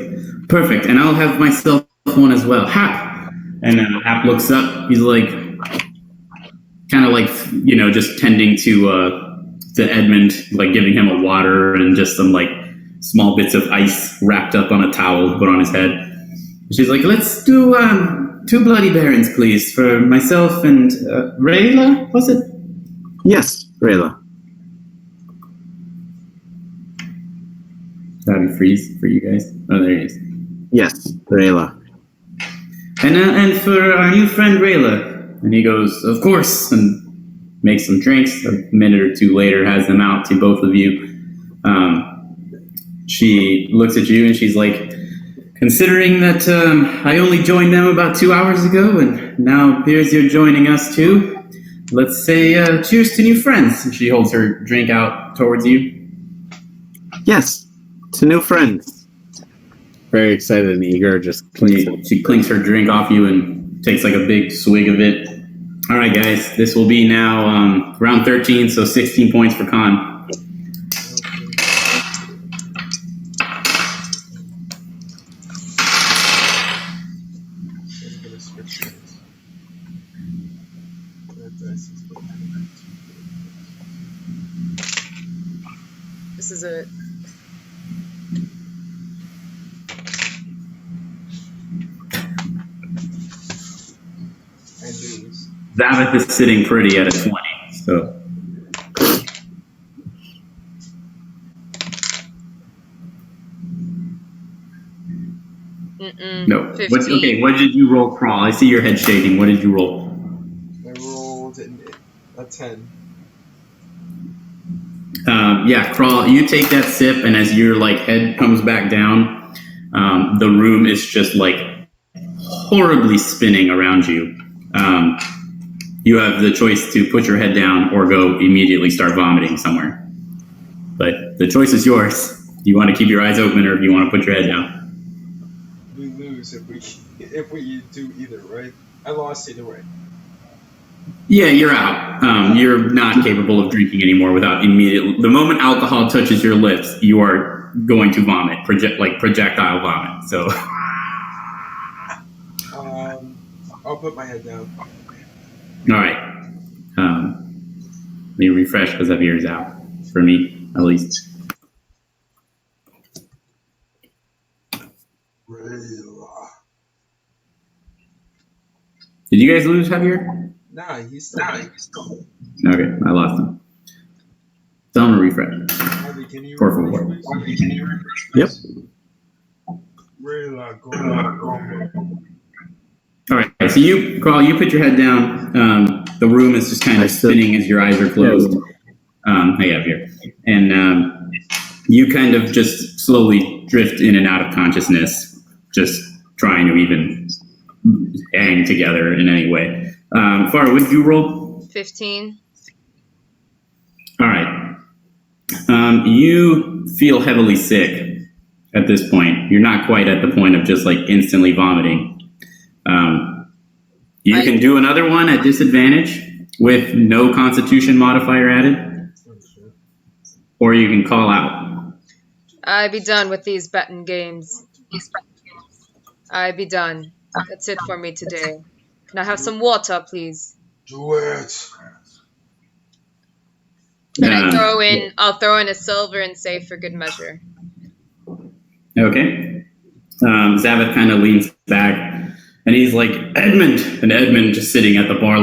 perfect, and I'll have myself one as well. Hap! And Hap looks up. He's like, kind of like, just tending to Edmund, like giving him a water and just some like small bits of ice wrapped up on a towel to put on his head. She's like, let's do 2 Bloody Barons, please, for myself and Reyla, was it? Yes, Reyla. That'd freeze for you guys. Oh, there he is. Yes, Reyla. And for our new friend Reyla. And he goes, of course, and makes some drinks. A minute or two later, has them out to both of you. She looks at you and she's like, considering that I only joined them about 2 hours ago, and now it appears you're joining us too, let's say cheers to new friends. And she holds her drink out towards you. Yes, to new friends. Very excited and eager. She clinks her drink off you and takes like a big swig of it. All right, guys, this will be now round 13, so 16 points for Con. This is it. Zavith is sitting pretty at a 20, so. No. 15. What did you roll, Krall? I see your head shaking. What did you roll? I rolled a 10. Yeah, Krall, you take that sip, and as your head comes back down, the room is just horribly spinning around you. You have the choice to put your head down or go immediately start vomiting somewhere. But the choice is yours. Do you want to keep your eyes open or do you want to put your head down? We lose if we do either, right? I lost either way. Yeah, you're out. You're not capable of drinking anymore without immediately. The moment alcohol touches your lips, you are going to vomit, projectile vomit. So. I'll put my head down. All right. Let me refresh because Javier's out. For me, at least. Reyla. Did you guys lose Javier? Nah, he's still. Okay, I lost him. So I'm gonna refresh. Javi, can you Yep. Reyla, go. All right, so Krall, you put your head down. The room is just kind of spinning as your eyes are closed. Hey, Javier. And you kind of just slowly drift in and out of consciousness, just trying to even hang together in any way. Fara, what did you roll? 15. All right. You feel heavily sick at this point. You're not quite at the point of just instantly vomiting. You can do another one at disadvantage with no constitution modifier added, or you can call out. I be done with these betting games. I be done. That's it for me today. Can I have some water, please? Do it. And I'll throw in a silver and say for good measure. Okay. Zavith kind of leans back. And he's like, Edmund! And Edmund just sitting at the bar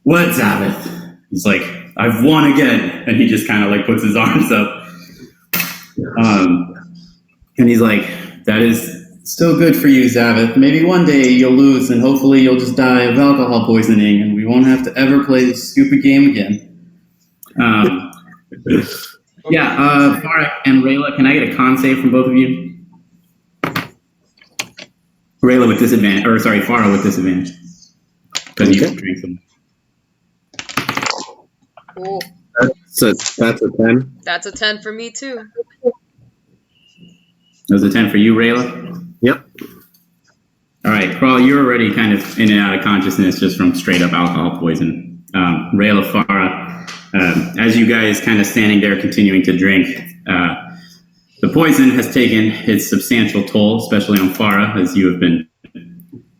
what, Zavith? He's like, I've won again. And he just kind of puts his arms up. And he's like, that is still good for you, Zavith. Maybe one day you'll lose and hopefully you'll just die of alcohol poisoning and we won't have to ever play this stupid game again. Fara and Reyla, can I get a con save from both of you? Reyla with disadvantage, Fara with disadvantage. Because you drink them. Cool. That's a 10. That's a 10 for me too. That was a 10 for you, Reyla? Yep. All right, Krall, you're already kind of in and out of consciousness just from straight up alcohol poison. Reyla, Fara, As you guys kind of standing there continuing to drink, the poison has taken its substantial toll, especially on Fara, as you have been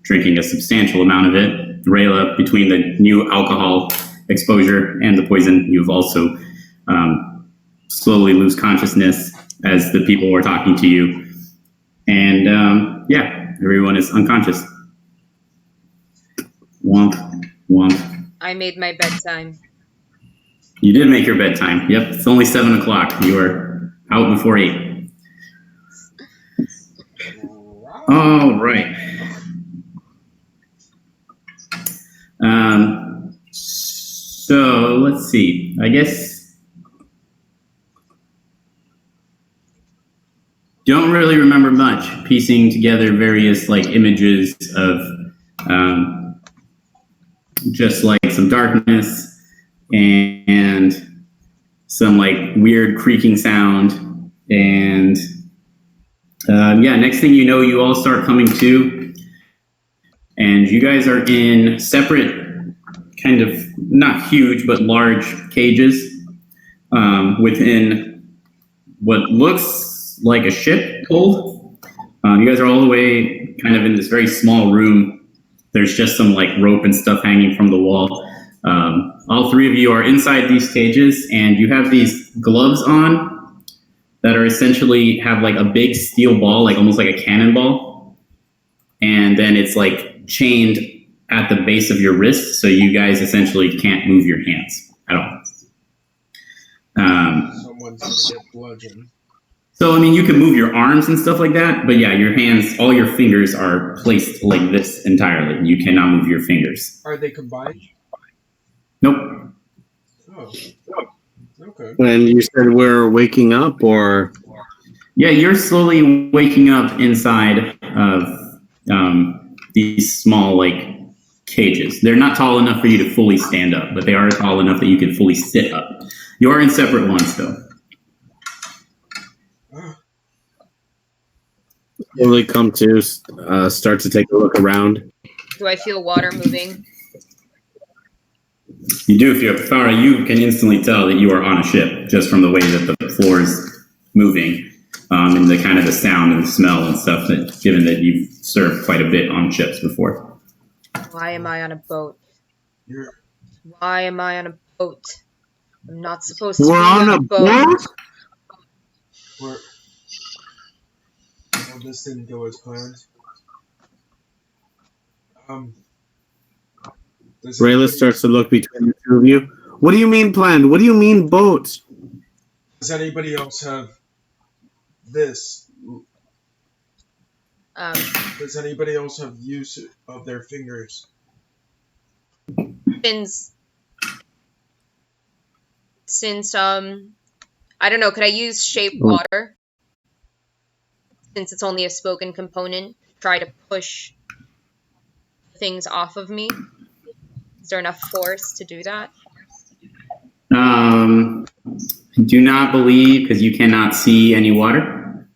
drinking a substantial amount of it. Reyla, between the new alcohol exposure and the poison, you've also slowly lose consciousness as the people were talking to you. And yeah, everyone is unconscious. Womp, womp. I made my bedtime. You did make your bedtime. Yep, it's only 7 o'clock. You are out before 8. All right. So let's see. I guess don't really remember much. Piecing together various like images of just like some darkness and some like weird creaking sound, and yeah, next thing you know, you all start coming to, and you guys are in separate, kind of not huge but large cages within what looks like a ship hold. You guys are all the way kind of in this very small room. There's just some like rope and stuff hanging from the wall. All three of you are inside these cages, and you have these gloves on that are essentially have like a big steel ball, like almost like a cannonball. And then it's like chained at the base of your wrist, so you guys essentially can't move your hands at all. Someone's gonna get bludgeoned. So, I mean, you can move your arms and stuff like that, but yeah, your hands, all your fingers are placed like this entirely. You cannot move your fingers. Are they combined? Nope. Oh. Okay. And you said we're waking up, or? Yeah, you're slowly waking up inside of these small, like, cages. They're not tall enough for you to fully stand up, but they are tall enough that you can fully sit up. You are in separate ones, though. Slowly come to, start to take a look around. Do I feel water moving? You do, if you're Fara, you can instantly tell that you are on a ship just from the way that the floor is moving, and the kind of the sound and the smell and stuff, that, given that you've served quite a bit on ships before. Why am I on a boat? Why am I on a boat? I'm not supposed to be on a boat. Well, this didn't go as planned. Reyla starts to look between the two of you. What do you mean planned? What do you mean boat? Does anybody else have this? Does anybody else have use of their fingers? Since I don't know, could I use shape water? Since it's only a spoken component, try to push things off of me. Is there enough force to do that? Do not believe, because you cannot see any water.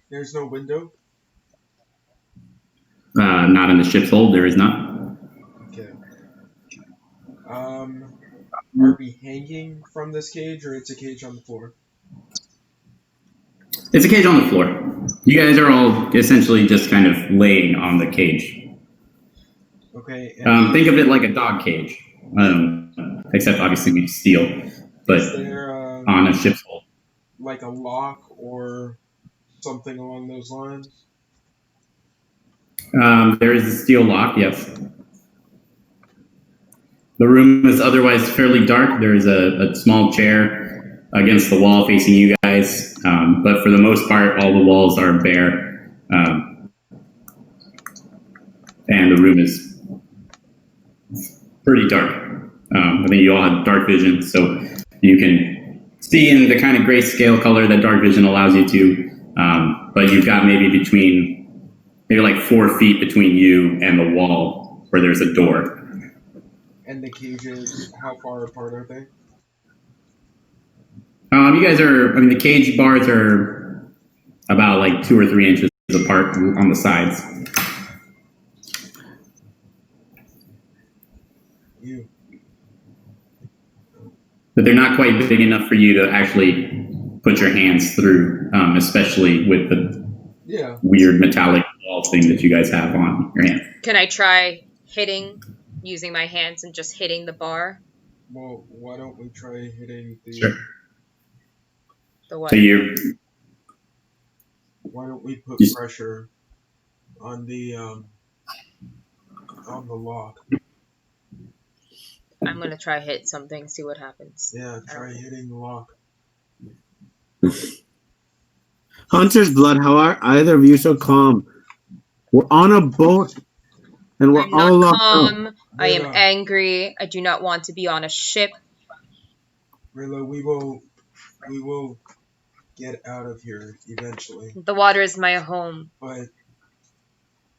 There's no window? Not in the ship's hold, there is not. Okay. Are we hanging from this cage, or it's a cage on the floor? It's a cage on the floor. You guys are all essentially just kind of laying on the cage. Okay. Think of it like a dog cage, except obviously with steel, but is there, on a ship's hull. Like a lock or something along those lines? There is a steel lock, yes. The room is otherwise fairly dark. There is a small chair against the wall facing you guys, but for the most part, all the walls are bare, and the room is pretty dark. I think you all have dark vision, so you can see in the kind of grayscale color that dark vision allows you to, but you've got maybe like 4 feet between you and the wall where there's a door. And the cages, how far apart are they? You guys are, the cage bars are about like 2 or 3 inches apart on the sides. but they're not quite big enough for you to actually put your hands through, especially with the weird metallic ball thing that you guys have on your hand. Can I try using my hands and just hitting the bar? Well, why don't we try hitting the... Sure. The what? So why don't we put pressure on the lock? I'm gonna try hit something, see what happens. Yeah, try hitting the lock. Hunter's blood, how are either of you so calm? We're on a boat and we're all locked calm. I am angry. I do not want to be on a ship. Reyla, we will get out of here eventually. The water is my home. But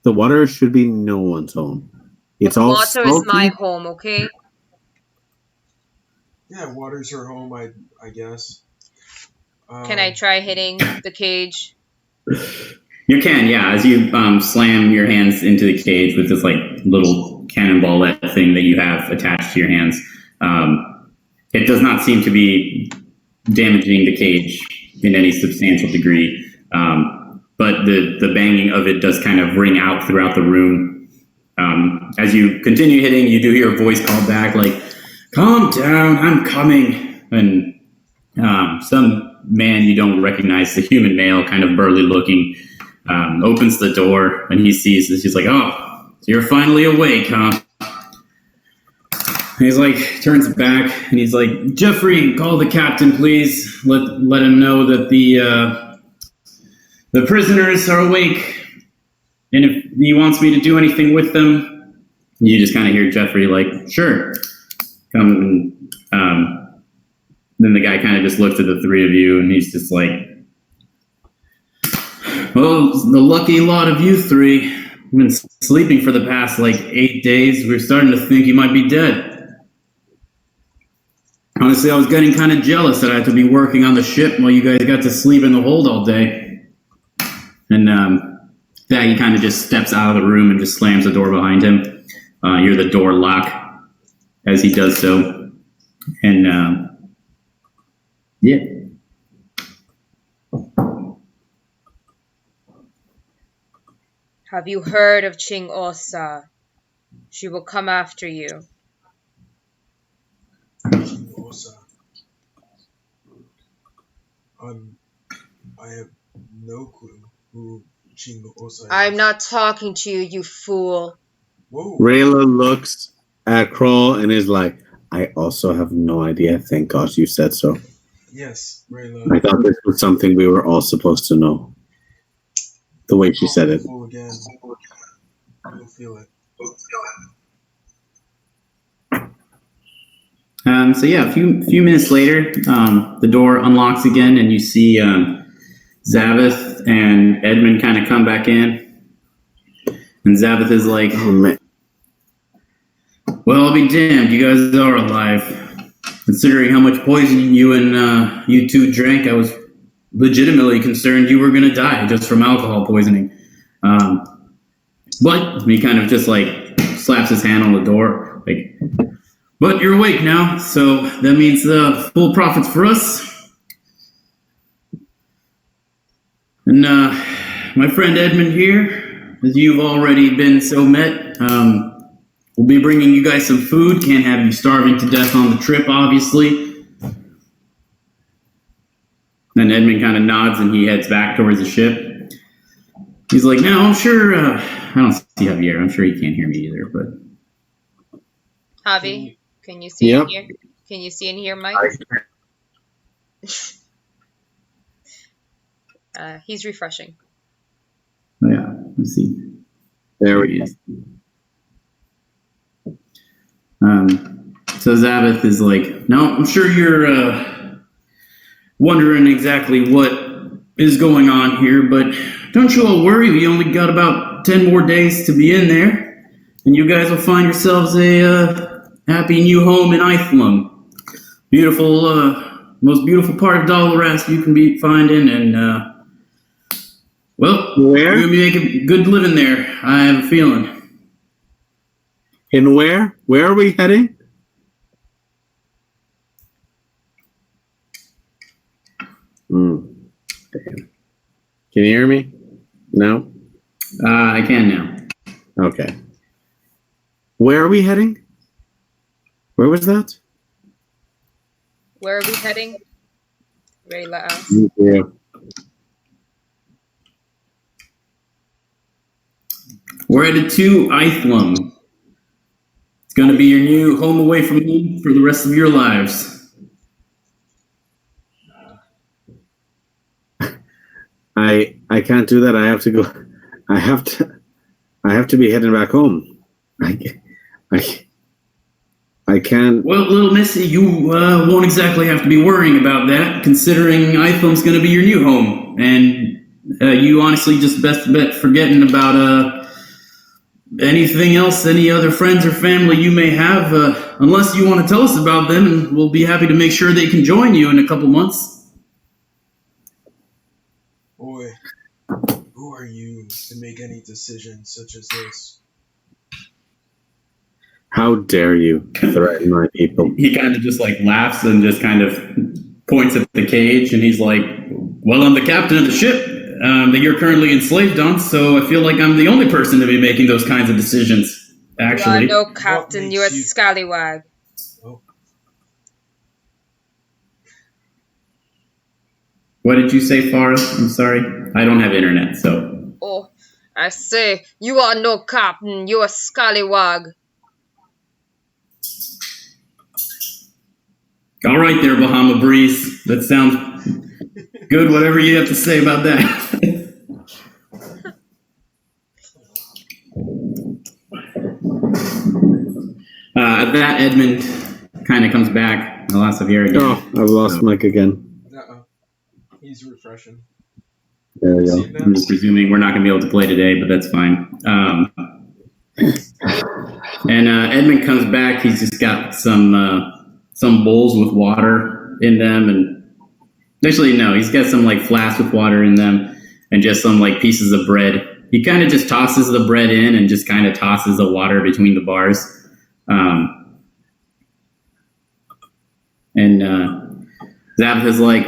the water should be no one's home. It's all water is my home, okay? Yeah, water's her home, I guess. Can I try hitting the cage? You can, yeah. As you slam your hands into the cage with this like little cannonball thing that you have attached to your hands, it does not seem to be damaging the cage in any substantial degree. But the banging of it does kind of ring out throughout the room. As you continue hitting, you do hear a voice call back like, "Calm down, I'm coming." And some man you don't recognize, the human male, kind of burly looking, opens the door and he sees this. He's like, "Oh, so you're finally awake, huh?" And he's like, turns back and he's like, "Jeffrey, call the captain, please. Let him know that the prisoners are awake. And if he wants me to do anything with them," you just kind of hear Jeffrey like, "Sure, come." And then the guy kind of just looks at the three of you and he's just like, "Well, the lucky lot of you three. I've been sleeping for the past 8 days. We're starting to think you might be dead. Honestly, I was getting kind of jealous that I had to be working on the ship while you guys got to sleep in the hold all day." And that he kind of just steps out of the room and just slams the door behind him. You hear the door lock as he does so. And yeah. Have you heard of Ching Osa? She will come after you. Ching Osa. I have no clue who Ching Osa is. I'm not talking to you, you fool. Whoa. Reyla looks at Krall and is like, "I also have no idea. Thank God you said so." Yes, Reyla. I thought this was something we were all supposed to know. The way she said it. Again. You'll feel it. So yeah, a few minutes later, the door unlocks again, and you see Zavith and Edmund kind of come back in. And Zavith is like, "Oh man, well, I'll be damned, you guys are alive. Considering how much poison you and you two drank, I was legitimately concerned you were going to die just from alcohol poisoning. But he kind of just slaps his hand on the door, like, but you're awake now, so that means full profits for us. And my friend Edmund here, as you've already been so met, we'll be bringing you guys some food. Can't have you starving to death on the trip, obviously." Then Edmund kind of nods and he heads back towards the ship. He's like, "No, I'm sure, I don't see Javier. I'm sure he can't hear me either, but..." Javi, can you see in here? Can you see in here, Mike? He's refreshing. Oh, yeah, let's see. there he is." So Zavith is like, "No, I'm sure you're wondering exactly what is going on here, but don't you all worry. We only got about 10 more days to be in there, and you guys will find yourselves a happy new home in Eiflum. Beautiful, most beautiful part of Dolerast you can be finding, and well, Where? you're gonna be making good living there. I have a feeling." And where? Where are we heading? Damn. Can you hear me? No? I can now. Okay. Where are we heading? Where was that? Where are we heading? Reyla asked. Yeah. We're headed to Eithlum. It's going to be your new home away from home for the rest of your lives. I can't do that. I have to go. I have to be heading back home. I can't. Well, little missy, you won't exactly have to be worrying about that, considering Eithlum's going to be your new home. And you honestly just best bet forgetting about anything else, any other friends or family you may have, unless you want to tell us about them, and we'll be happy to make sure they can join you in a couple months. Boy, who are you to make any decisions such as this? How dare you threaten my people? He kind of just like laughs and just kind of points at the cage, and he's like, well, I'm the captain of the ship that you're currently enslaved on, so I feel like I'm the only person to be making those kinds of decisions, actually. You are no captain, you're a scallywag. Oh. What did you say, Fara? I'm sorry. I don't have internet, so. Oh, I say, you are no captain, you're a scallywag. All right there, Bahama Breeze. That sounds good, whatever you have to say about that. At that, Edmund kind of comes back. I lost Javier again. Oh, I've lost Mike again. He's refreshing. There we go. I'm just presuming we're not going to be able to play today, but that's fine. And Edmund comes back. He's just got some bowls with water in them, and actually no, he's got some like flasks with water in them, and just some like pieces of bread. He kind of just tosses the bread in and just kind of tosses the water between the bars. And Zappa's like,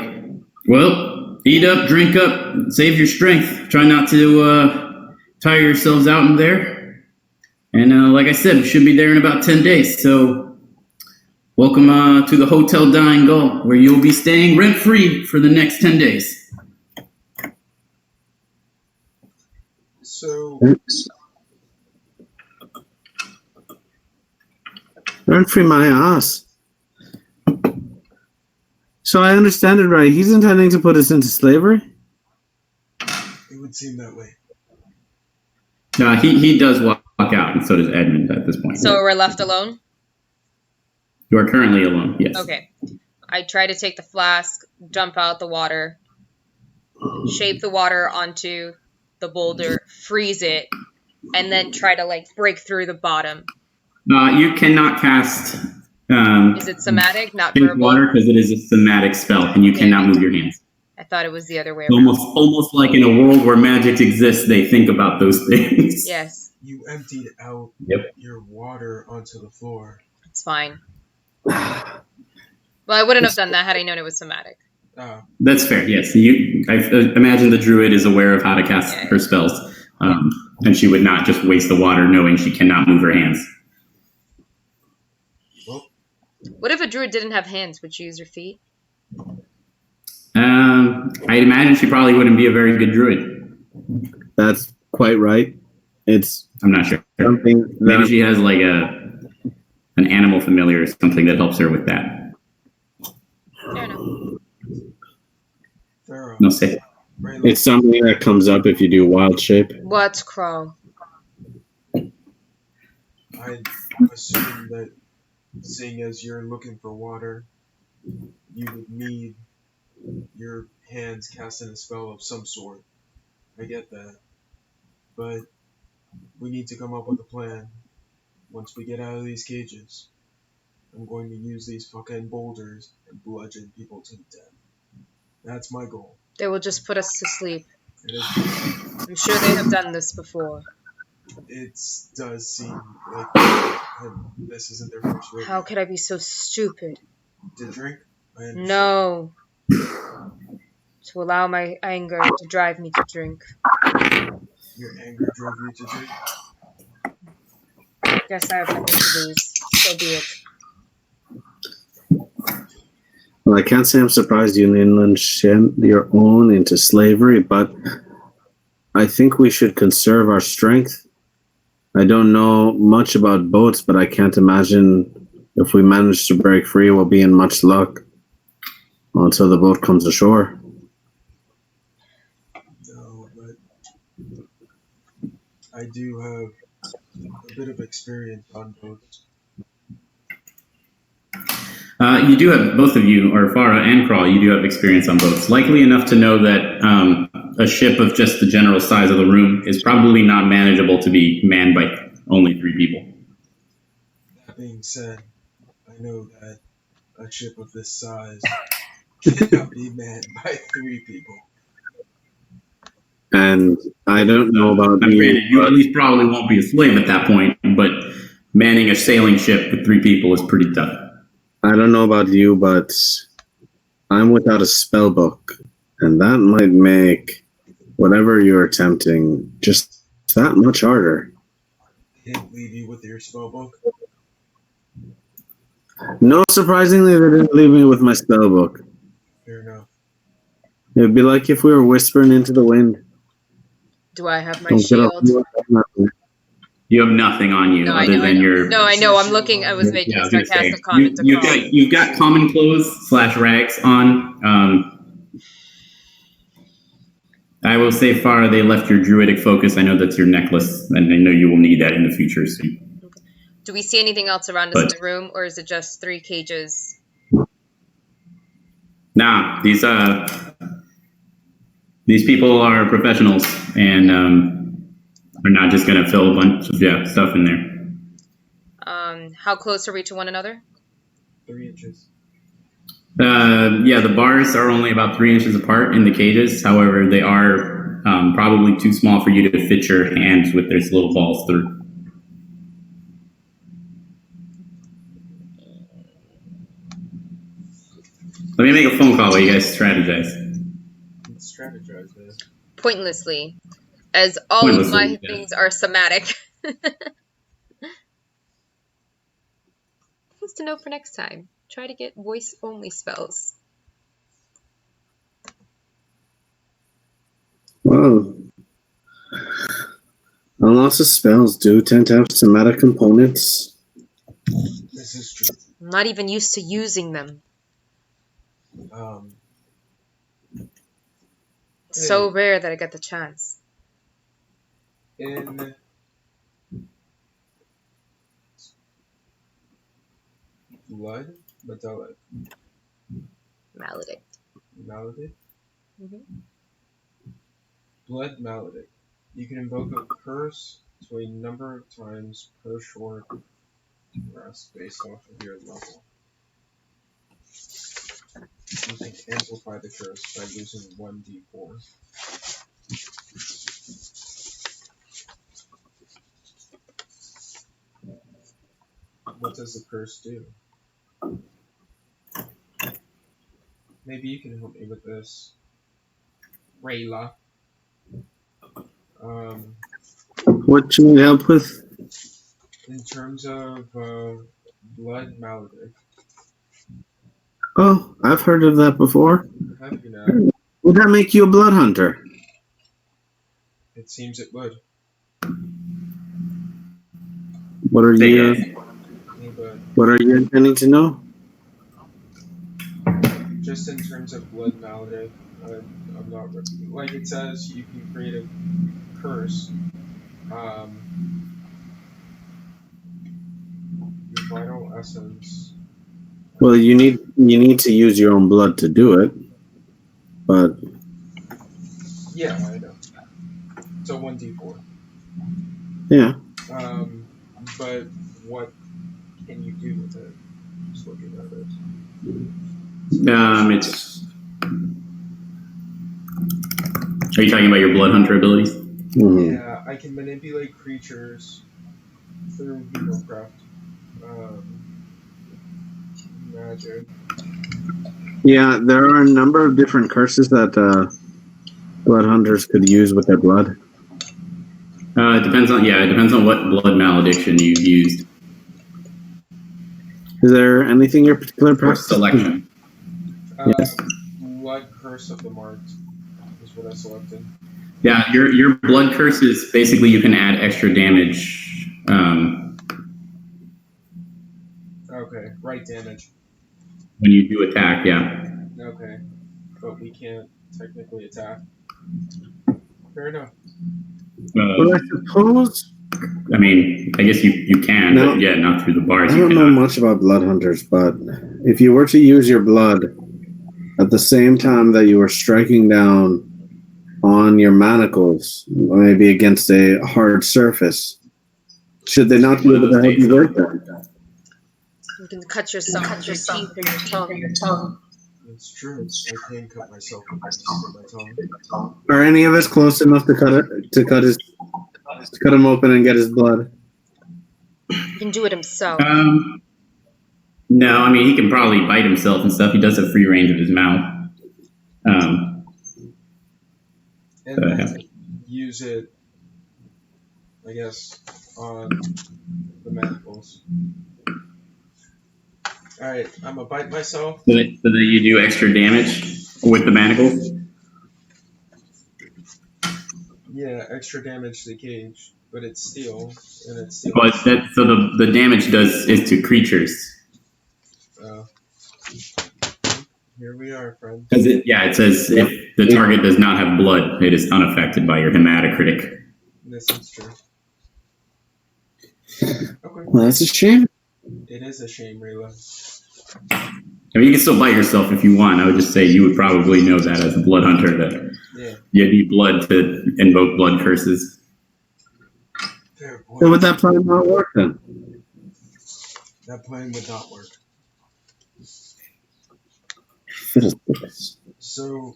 well, eat up, drink up, save your strength. Try not to tire yourselves out in there. And like I said, we should be there in about 10 days. So welcome to the Hotel Dying Gull, where you'll be staying rent-free for the next 10 days. So... Run free my ass. So I understand it right. He's intending to put us into slavery? It would seem that way. He does walk out, and so does Edmund at this point. So we're left alone? You are currently alone, yes. Okay. I try to take the flask, dump out the water, shape the water onto the boulder, freeze it, and then try to like break through the bottom. You cannot cast... is it somatic, not verbal? Water, because it is a somatic spell, and you cannot move your hands. I thought it was the other way around. Almost like in a world where magic exists, they think about those things. Yes. You emptied out your water onto the floor. It's fine. Well, I wouldn't have done that had I known it was somatic. That's fair, yes. I imagine the druid is aware of how to cast her spells, and she would not just waste the water knowing she cannot move her hands. What if a druid didn't have hands? Would she use her feet? I'd imagine she probably wouldn't be a very good druid. That's quite right. I'm not sure. Maybe she has like an animal familiar or something that helps her with that. Fair enough. Fara, No say. It's something that comes up if you do wild shape. What's Krall? I assume that seeing as you're looking for water, you would need your hands casting a spell of some sort. I get that. But we need to come up with a plan. Once we get out of these cages, I'm going to use these fucking boulders and bludgeon people to death. That's my goal. They will just put us to sleep. I'm sure they have done this before. It does seem like this isn't their first rodeo. How could I be so stupid? To drink? I understand. No. to allow my anger to drive me to drink. Your anger drove you to drink? Guess I have nothing to lose. So be it. Well, I can't say I'm surprised you inland sent your own into slavery, but I think we should conserve our strength. I don't know much about boats, but I can't imagine if we manage to break free, we'll be in much luck until the boat comes ashore. No, but I do have a bit of experience on boats. You do have, both of you, or Fara and Krall, you do have experience on boats. Likely enough to know that a ship of just the general size of the room is probably not manageable to be manned by only 3 people. That being said, I know that a ship of this size cannot be manned by 3 people. And I don't know about Granted, you, you at least probably won't be a slave at that point, but manning a sailing ship with 3 people is pretty tough. I don't know about you, but I'm without a spell book, and that might make whatever you're attempting just that much harder. They didn't leave you with your spellbook? No, surprisingly, they didn't leave me with my spell book. Fair enough. It would be like if we were whispering into the wind. Do I have my Don't get shield? You have nothing on you No, other than your... No, I know. I'm looking. I was making a sarcastic comment to Krall. You've got common clothes / rags on. I will say, Fara, they left your druidic focus. I know that's your necklace, and I know you will need that in the future. So. Do we see anything else around us in the room, or is it just 3 cages? Nah, these people are professionals, and are not just going to fill a bunch of stuff in there. How close are we to one another? 3 inches. The bars are only about 3 inches apart in the cages. However, they are probably too small for you to fit your hands with those little balls through. Let me make a phone call while you guys strategize. Strategize, man. Pointlessly, as all of my things are somatic. Things to know for next time. Try to get voice-only spells. Well, lots of spells do tend to have somatic components. This is true. I'm not even used to using them. It's so rare that I get the chance. In blood, metallic. Maledict. Maledict? Mm-hmm. Blood maledict. You can invoke a curse to a number of times per short rest based off of your level. You can amplify the curse by using 1d4. What does the curse do? Maybe you can help me with this. Reyla. What do you need help with? In terms of blood maledict. Oh, I've heard of that before. Have you now? Would that make you a Bloodhunter? It seems it would. What are you intending to know? Just in terms of blood maledict, I'm not like it says you can create a curse. Your vital essence. Well, you need to use your own blood to do it, but yeah, I know. So 1d4. Yeah. But what can you do with it? Just looking at it. Are you talking about your Bloodhunter abilities? Mm-hmm. Yeah, I can manipulate creatures through Hero-Craft. Magic. Yeah, there are a number of different curses that Bloodhunters could use with their blood. It depends on what blood malediction you've used. Is there anything you're particular Or selection. Yes. Blood Curse of the Marked is what I selected. Yeah, your blood curses, basically you can add extra damage. Okay, right damage. When you do attack, yeah. Okay, but we can't technically attack. Fair enough. Well, I suppose. I mean, I guess you can, No, but yeah, not through the bars. I don't know much about Bloodhunters, but if you were to use your blood at the same time that you were striking down on your manacles, maybe against a hard surface, should they not be able to help you work that? You can cut yourself with your teeth or your tongue. It's true. I can cut myself with my tongue. Are any of us close enough to cut him open and get his blood? He can do it himself. No, I mean, he can probably bite himself and stuff. He does have free range of his mouth. And use it, I guess, on the manacles. Alright, I'm gonna bite myself. So that you do extra damage with the manacles? Yeah, extra damage to the cage, but it's steel, and it's steel. But the damage is to creatures. Here we are, friend. Because it says if the target does not have blood, it is unaffected by your hematocritic. This is true. Okay. Well, that's a shame. It is a shame, Reyla. I mean, you can still bite yourself if you want. I would just say you would probably know that as a blood hunter that you need blood to invoke blood curses. Fair point. So would that plan not work then? That plan would not work. So,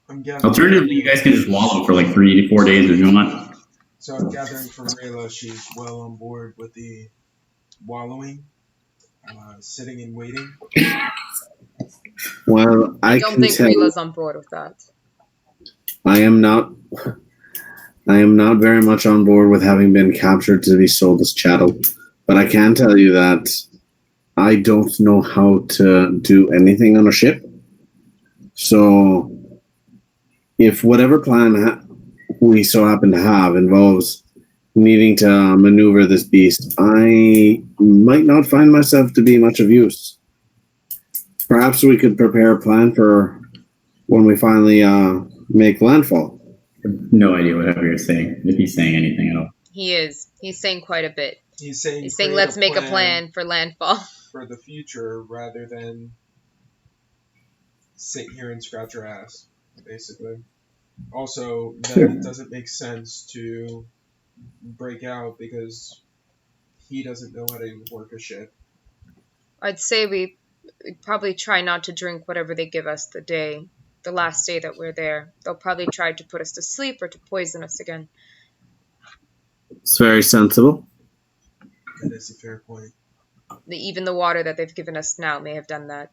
I'm gathering. Alternatively, you guys can just wallow for like 3 to 4 days if you want. So I'm gathering from Reyla she's well on board with the wallowing, sitting and waiting. Well, I don't think Reyla's on board with that. I am not very much on board with having been captured to be sold as chattel, but I can tell you that I don't know how to do anything on a ship. So, if whatever plan we so happen to have involves needing to maneuver this beast, I might not find myself to be much of use. Perhaps we could prepare a plan for when we finally make landfall. No idea what Javier's saying, if he's saying anything at all. He is. He's saying quite a bit. He's saying let's make a plan for landfall. For the future, rather than sit here and scratch your ass, basically. Also, that it doesn't make sense to break out because he doesn't know how to work a ship. I'd say we probably try not to drink whatever they give us the last day that we're there. They'll probably try to put us to sleep or to poison us again. It's very sensible. That is a fair point. Even the water that they've given us now may have done that.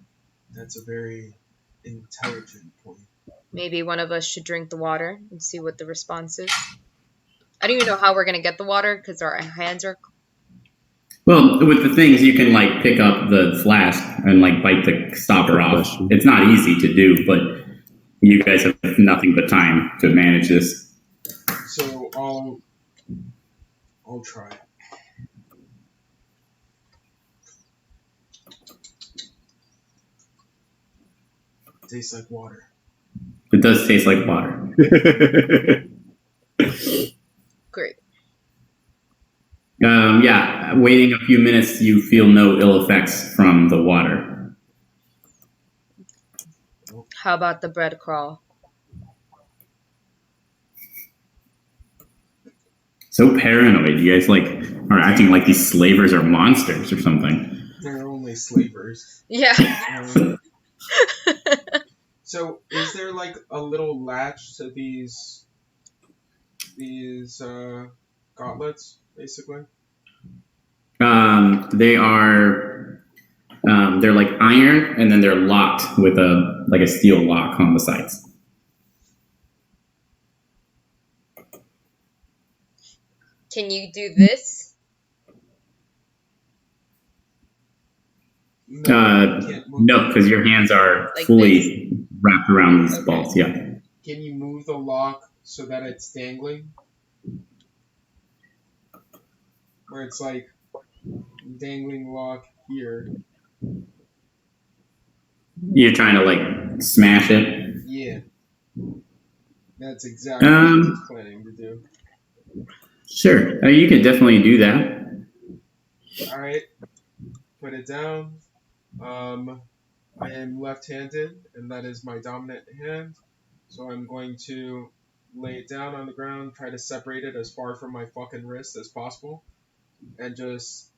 That's a very intelligent point. Maybe one of us should drink the water and see what the response is. I don't even know how we're going to get the water because our hands are... Well, with the things, you can like pick up the flask and like bite the stopper off. It's not easy to do, but you guys have nothing but time to manage this. So I'll try. Tastes like water. It does taste like water. Great. Waiting a few minutes, you feel no ill effects from the water. How about the bread crawl? So paranoid. You guys are acting like these slavers are monsters or something. They're only slavers. Yeah. So is there like a little latch to these gauntlets, basically? They are They're like iron, and then they're locked with a steel lock on the sides. Can you do this? No, because your hands are Like fully wrapped around these balls. Yeah. Can you move the lock so that it's dangling? Where it's like dangling lock here. You're trying to like smash it. Yeah. That's exactly what I was planning to do. Sure, you can definitely do that. Alright. Put it down. I am left-handed, and that is my dominant hand. So I'm going to lay it down on the ground, try to separate it as far from my fucking wrist as possible, and just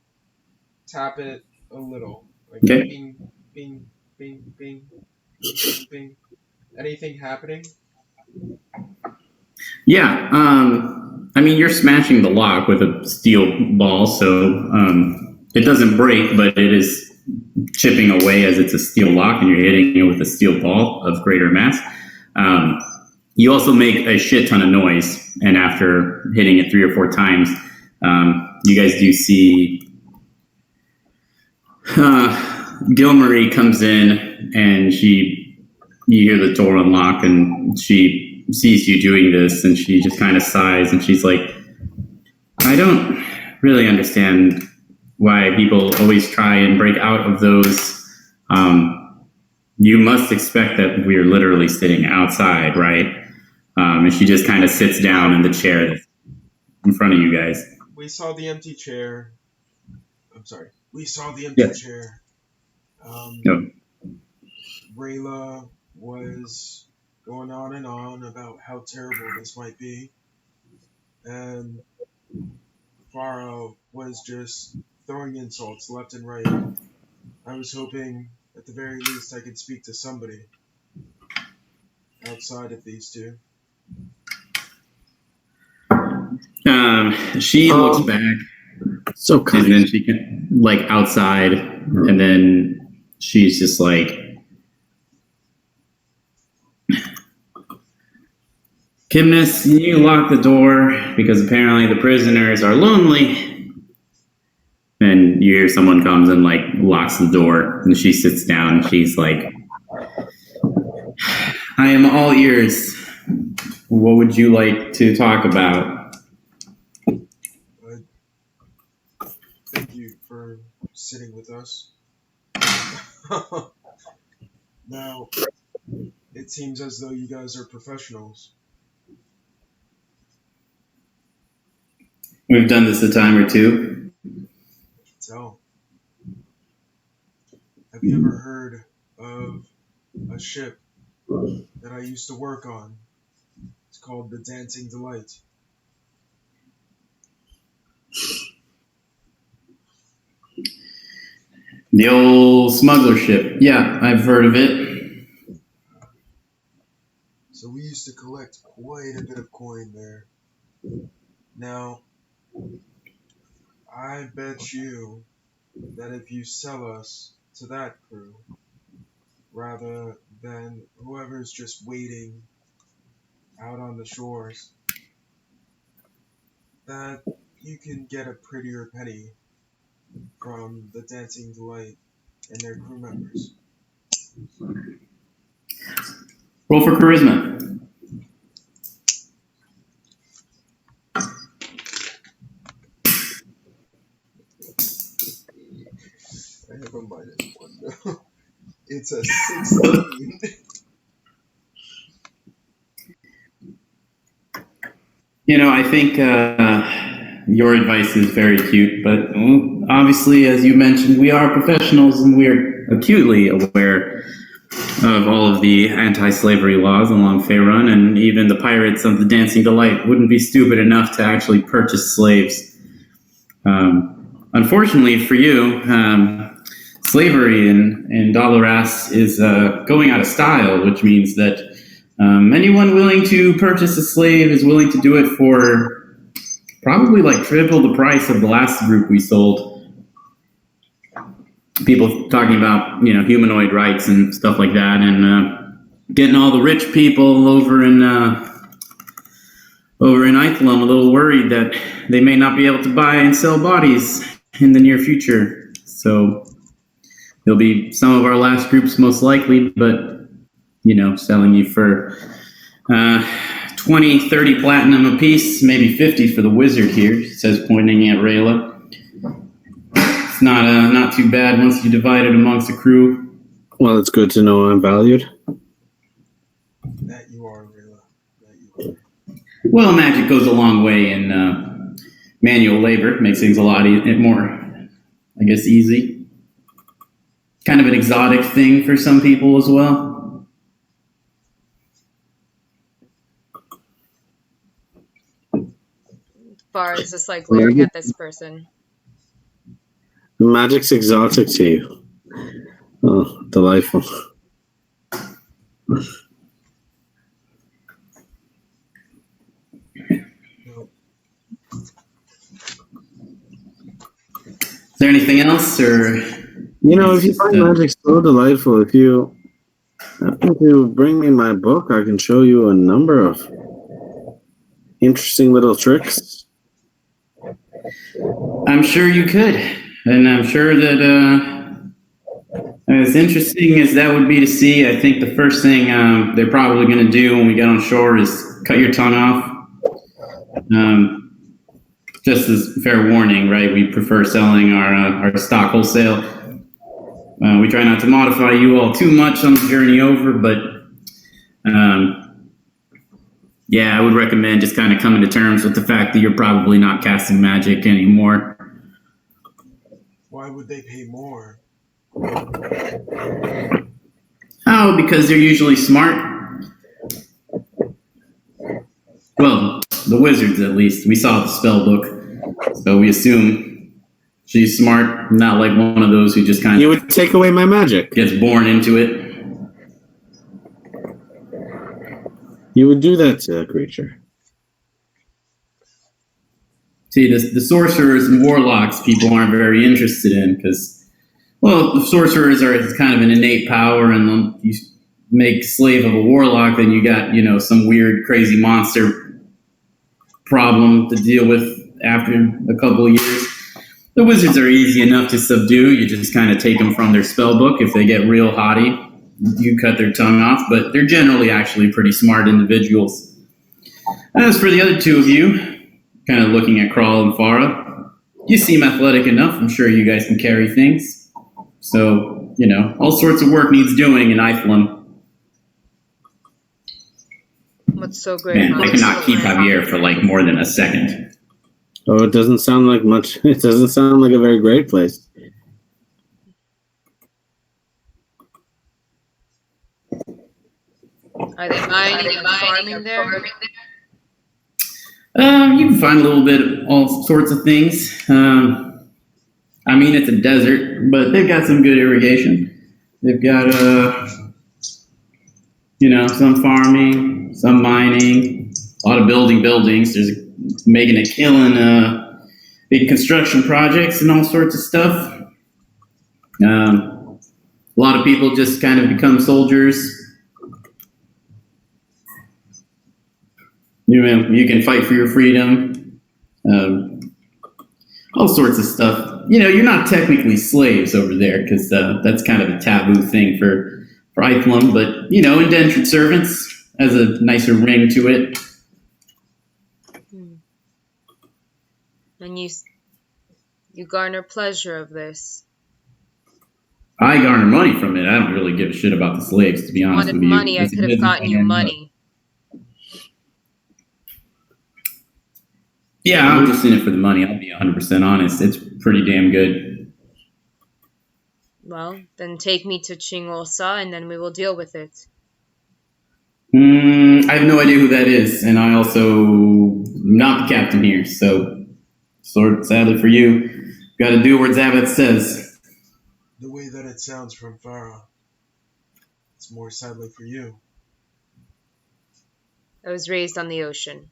tap it a little. Like Okay. bing, bing, bing, bing, bing, bing. Anything happening? Yeah, I mean, you're smashing the lock with a steel ball, so it doesn't break, but it is chipping away as it's a steel lock, and you're hitting it with a steel ball of greater mass. You also make a shit ton of noise, and after hitting it 3 or 4 times, you guys do see Gilmarie comes in, and you hear the door unlock, and she sees you doing this, and she just kind of sighs, and she's like, I don't really understand why people always try and break out of those. You must expect that we're literally sitting outside, right? And she just kind of sits down in the chair that's in front of you guys. We saw the empty chair. I'm sorry. We saw the empty chair. No. Reyla was going on and on about how terrible this might be. And Fara was just throwing insults left and right. I was hoping, at the very least, I could speak to somebody outside of these two. She looks back, So kind. and then she can, like, outside, and then she's just like, Kimnus, you lock the door because apparently the prisoners are lonely. And you hear someone comes and like locks the door, and she sits down. And she's like, I am all ears. What would you like to talk about? Thank you for sitting with us. Now, it seems as though you guys are professionals. We've done this a time or two. I can tell. Have you ever heard of a ship that I used to work on? It's called the Dancing Delight. The old smuggler ship. Yeah, I've heard of it. So we used to collect quite a bit of coin there. Now, I bet you that if you sell us to that crew, rather than whoever's just waiting out on the shores, that you can get a prettier penny from the Dancing Delight and their crew members. Roll for charisma. I have a -1 though. It's a 16. You know, I think your advice is very cute, but obviously, as you mentioned, we are professionals and we are acutely aware of all of the anti-slavery laws along Faerun, and even the pirates of the Dancing Delight wouldn't be stupid enough to actually purchase slaves. Unfortunately for you, slavery in Dolerast is going out of style, which means that anyone willing to purchase a slave is willing to do it for probably like triple the price of the last group we sold. people talking about, humanoid rights and stuff like that, and getting all the rich people over in Eichelon a little worried that they may not be able to buy and sell bodies in the near future. So there'll be some of our last groups most likely, but, selling you for 20, 30 platinum apiece, maybe 50 for the wizard here, says, pointing at Reyla. It's not too bad once you divide it amongst the crew. Well, it's good to know I'm valued. That you are, Reyla. That you are. Well, magic goes a long way in manual labor. Makes things a lot more, I guess, easy. Kind of an exotic thing for some people as well. Far is just like glaring at this person. Magic's exotic to you. Oh, delightful. Is there anything else, or if you find magic so delightful, if you bring me my book, I can show you a number of interesting little tricks. I'm sure you could, and I'm sure that as interesting as that would be to see, I think the first thing they're probably going to do when we get on shore is cut your tongue off. Just as fair warning, right? We prefer selling our stock wholesale. We try not to modify you all too much on the journey over, but I would recommend just kind of coming to terms with the fact that you're probably not casting magic anymore. Why would they pay more? Oh, because they're usually smart. Well, the wizards, at least. We saw the spell book, so we assume she's smart, not like one of those who just kind of... You would take away my magic. Gets born into it. You would do that to a creature. See, the sorcerers and warlocks people aren't very interested in, because, the sorcerers are kind of an innate power, and you make slave of a warlock, then you got, some weird, crazy monster problem to deal with after a couple of years. The wizards are easy enough to subdue. You just kind of take them from their spell book. If they get real haughty, you cut their tongue off, but they're generally actually pretty smart individuals. As for the other two of you, kind of looking at Krall and Fara, you seem athletic enough. I'm sure you guys can carry things. So, all sorts of work needs doing in Eiflin. What's so great? Man, I cannot keep Javier for more than a second. Oh, it doesn't sound like much. It doesn't sound like a very great place. Are they mining and farming there? You can find a little bit of all sorts of things. It's a desert, but they've got some good irrigation. They've got, some farming, some mining, a lot of buildings. There's making a killing, big construction projects and all sorts of stuff. A lot of people just kind of become soldiers. You can fight for your freedom. All sorts of stuff. You're not technically slaves over there, because that's kind of a taboo thing for Eichelon, but, indentured servants has a nicer ring to it. And you garner pleasure of this. I garner money from it. I don't really give a shit about the slaves, to be honest with you. Money, I could have gotten you money. Yeah, I'm just in it for the money. I'll be 100% honest. It's pretty damn good. Well, then take me to Chingosa, and then we will deal with it. I have no idea who that is, and I also am not the captain here, so sadly for you, got to do what Zabeth says. The way that it sounds from Fara, it's more sadly for you. I was raised on the ocean.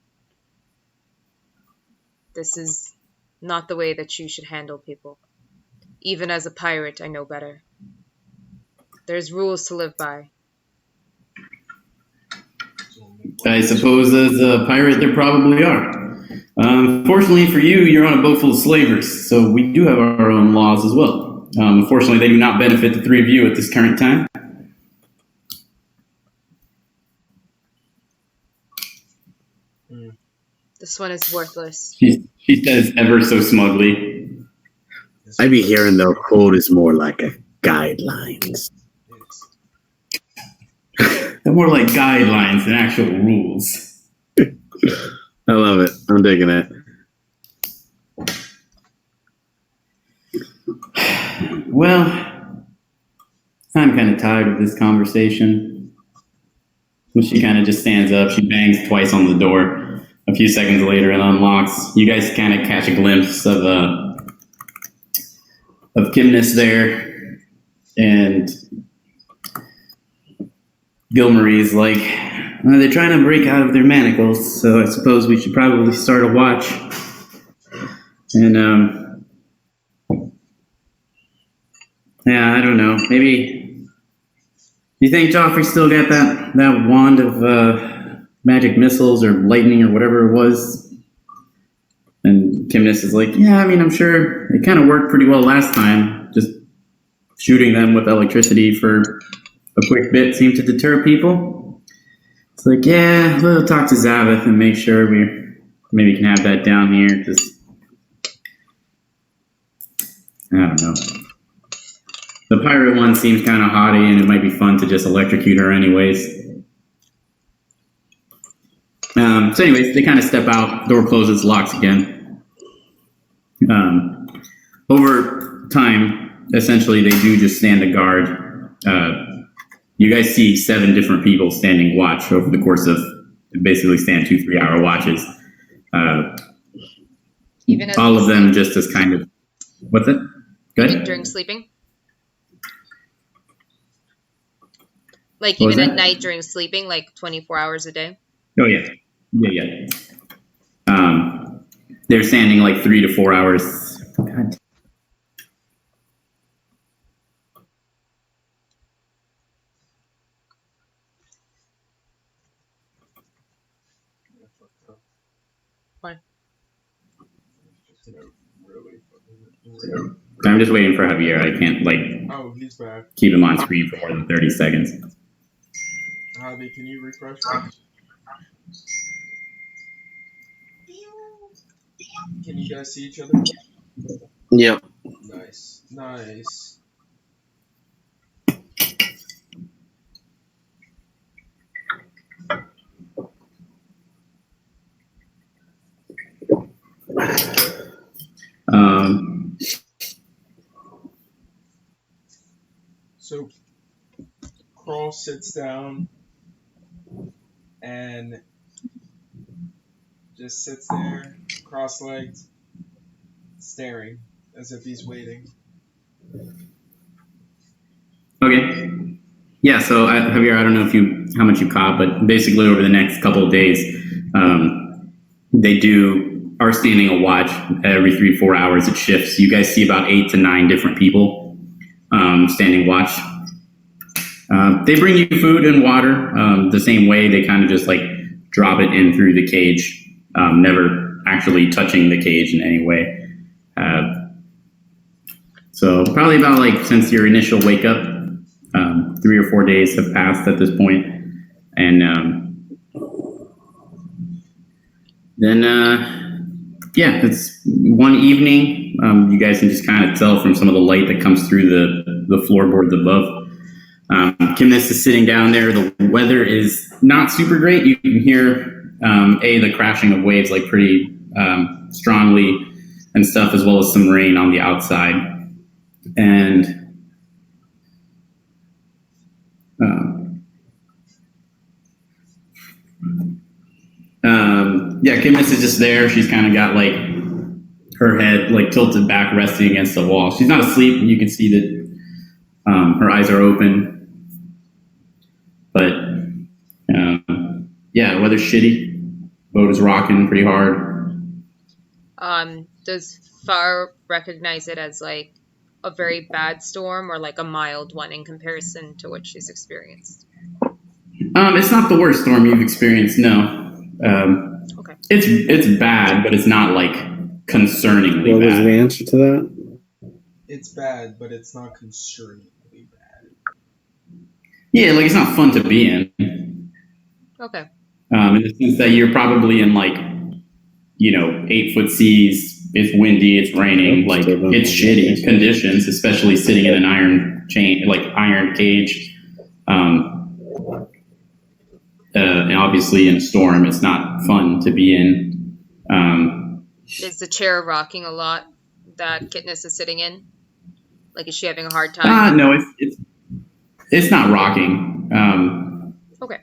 This is not the way that you should handle people. Even as a pirate, I know better. There's rules to live by. I suppose as a pirate there probably are. Fortunately for you, you're on a boat full of slavers, so we do have our own laws as well. Unfortunately, they do not benefit the three of you at this current time. This one is worthless. She says ever so smugly. I be hearing the code is more like a guidelines. They're more like guidelines than actual rules. I love it. I'm digging it. Well, I'm kind of tired of this conversation. She kind of just stands up. She bangs twice on the door. A few seconds later, it unlocks. You guys kind of catch a glimpse of Kimness there, and Gilmary's like, they're trying to break out of their manacles, so I suppose we should probably start a watch. And, yeah, I don't know. Maybe, do you think Joffrey still got that wand of magic missiles or lightning or whatever it was? And Kimness is like, yeah, I mean, I'm sure it kind of worked pretty well last time. Just shooting them with electricity for a quick bit seemed to deter people. It's like, yeah, we'll talk to Zaveth and make sure we maybe can have that down here. Just, I don't know. The pirate one seems kind of haughty, and it might be fun to just electrocute her anyways. So anyways, they kind of step out, door closes, locks again. Over time, essentially, they do just stand a guard. You guys see 7 different people standing watch over the course of, basically stand 2-3 hour watches. Even as all of them just as kind of, what's it? Good? During sleeping? Like even at night during sleeping, like 24 hours a day? Oh, yeah. Yeah. They're standing like 3 to 4 hours. God. Why? I'm just waiting for Javier. I can't he's back. Keep him on screen for more than 30 seconds. Javi, can you refresh? Can you guys see each other? Yep. Nice. So Krall sits down and just sits there, cross-legged, staring as if he's waiting. Okay. Yeah, so Javier, I don't know how much you caught, but basically over the next couple of days, they are standing a watch every 3-4 hours. It shifts. You guys see about 8 to 9 different people standing watch. They bring you food and water the same way. They kind of just like drop it in through the cage, never actually touching the cage in any way. So probably about since your initial wake up, 3 or 4 days have passed at this point. And then, it's one evening. You guys can just kind of tell from some of the light that comes through the floorboards above. Kimness is sitting down there. The weather is not super great. You can hear, the crashing of waves pretty strongly and stuff, as well as some rain on the outside. And Kimness is just there. She's kind of got her head tilted back, resting against the wall. She's not asleep. You can see that her eyes are open. But the weather's shitty. Boat is rocking pretty hard. Does Fara recognize it as a very bad storm or like a mild one in comparison to what she's experienced? It's not the worst storm you've experienced, no. Okay. It's bad, but it's not like concerningly What was bad. the answer to that? It's bad, but it's not concerningly bad. Yeah, like it's not fun to be in. Okay. In the sense that you're probably in like, 8-foot seas. It's windy. It's raining. Like it's shitty conditions, especially sitting in an iron cage. And obviously in a storm, it's not fun to be in. Is the chair rocking a lot that Kitness is sitting in? Like, is she having a hard time? No, it's not rocking. Okay.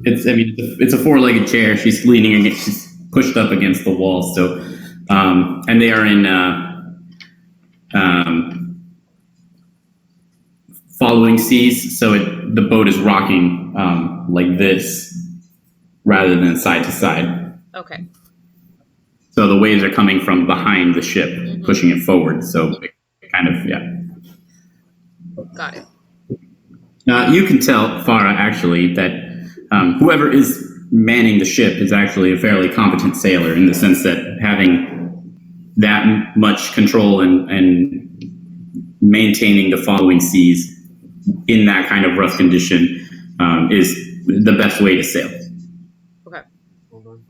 It's a 4-legged chair. She's leaning against, she's pushed up against the wall. So, and they are in following seas. So the boat is rocking like this rather than side to side. Okay. So the waves are coming from behind the ship, pushing it forward. So it kind of, yeah. Got it. You can tell, Fara, actually, that whoever is manning the ship is actually a fairly competent sailor in the sense that having that much control and maintaining the following seas in that kind of rough condition is the best way to sail. Okay. Hold on.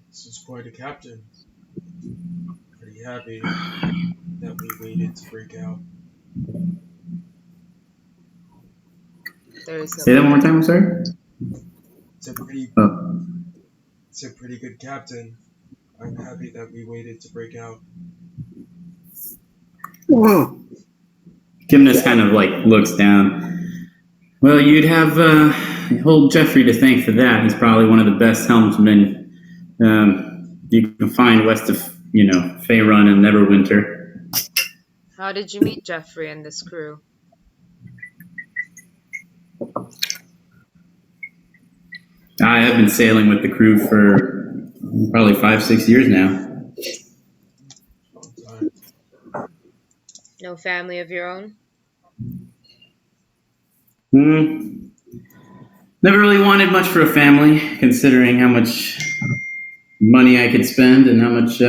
This is quite a captain. Pretty happy that we waited to break out. Say that one more time, I'm sorry? It's a pretty good captain. I'm happy that we waited to break out. Whoa. Gymnast kind of like looks down. Well, you'd have old Jeffrey to thank for that. He's probably one of the best helmsmen you can find west of, Faerun and Neverwinter. How did you meet Jeffrey and this crew? I have been sailing with the crew for probably 5-6 years now. Long time. No family of your own? Never really wanted much for a family, considering how much money I could spend and how much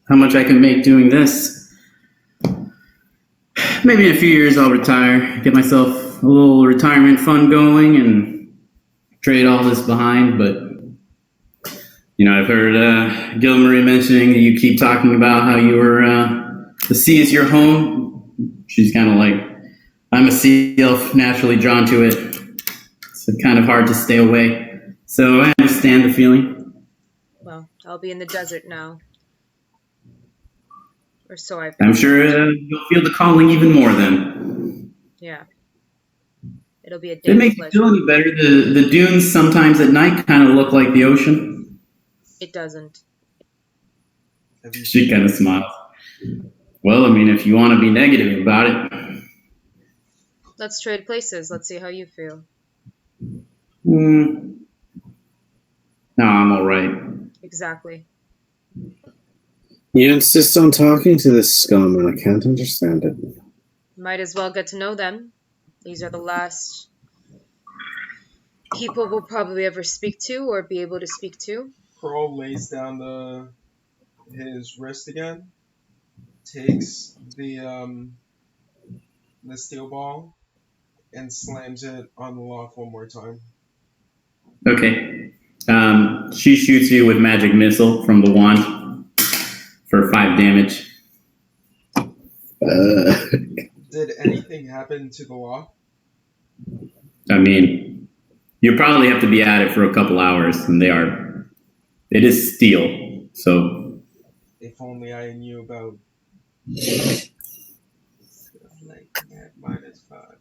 how much I can make doing this. Maybe in a few years I'll retire, get myself a little retirement fund going and trade all this behind, but I've heard Gilmarie mentioning that you keep talking about how you were the sea is your home. She's kind of like, I'm a sea elf, naturally drawn to it. It's kind of hard to stay away. So I understand the feeling. Well, I'll be in the desert now. Or so I've I'm sure you'll feel the calling even more then. Yeah. It'll be a day. It makes you feel any better. The dunes sometimes at night kind of look like the ocean. It doesn't. She kind of smiles. Well, if you want to be negative about it. Let's trade places. Let's see how you feel. No, I'm all right. Exactly. You insist on talking to this scum, and I can't understand it. Might as well get to know them. These are the last people we'll probably ever speak to or be able to speak to. Krall lays down his wrist again, takes the steel ball, and slams it on the lock one more time. Okay. She shoots you with magic missile from the wand for 5 damage. Did anything happen to the lock? You probably have to be at it for a couple hours, and it is steel, so. If only I knew about stuff like that. -5.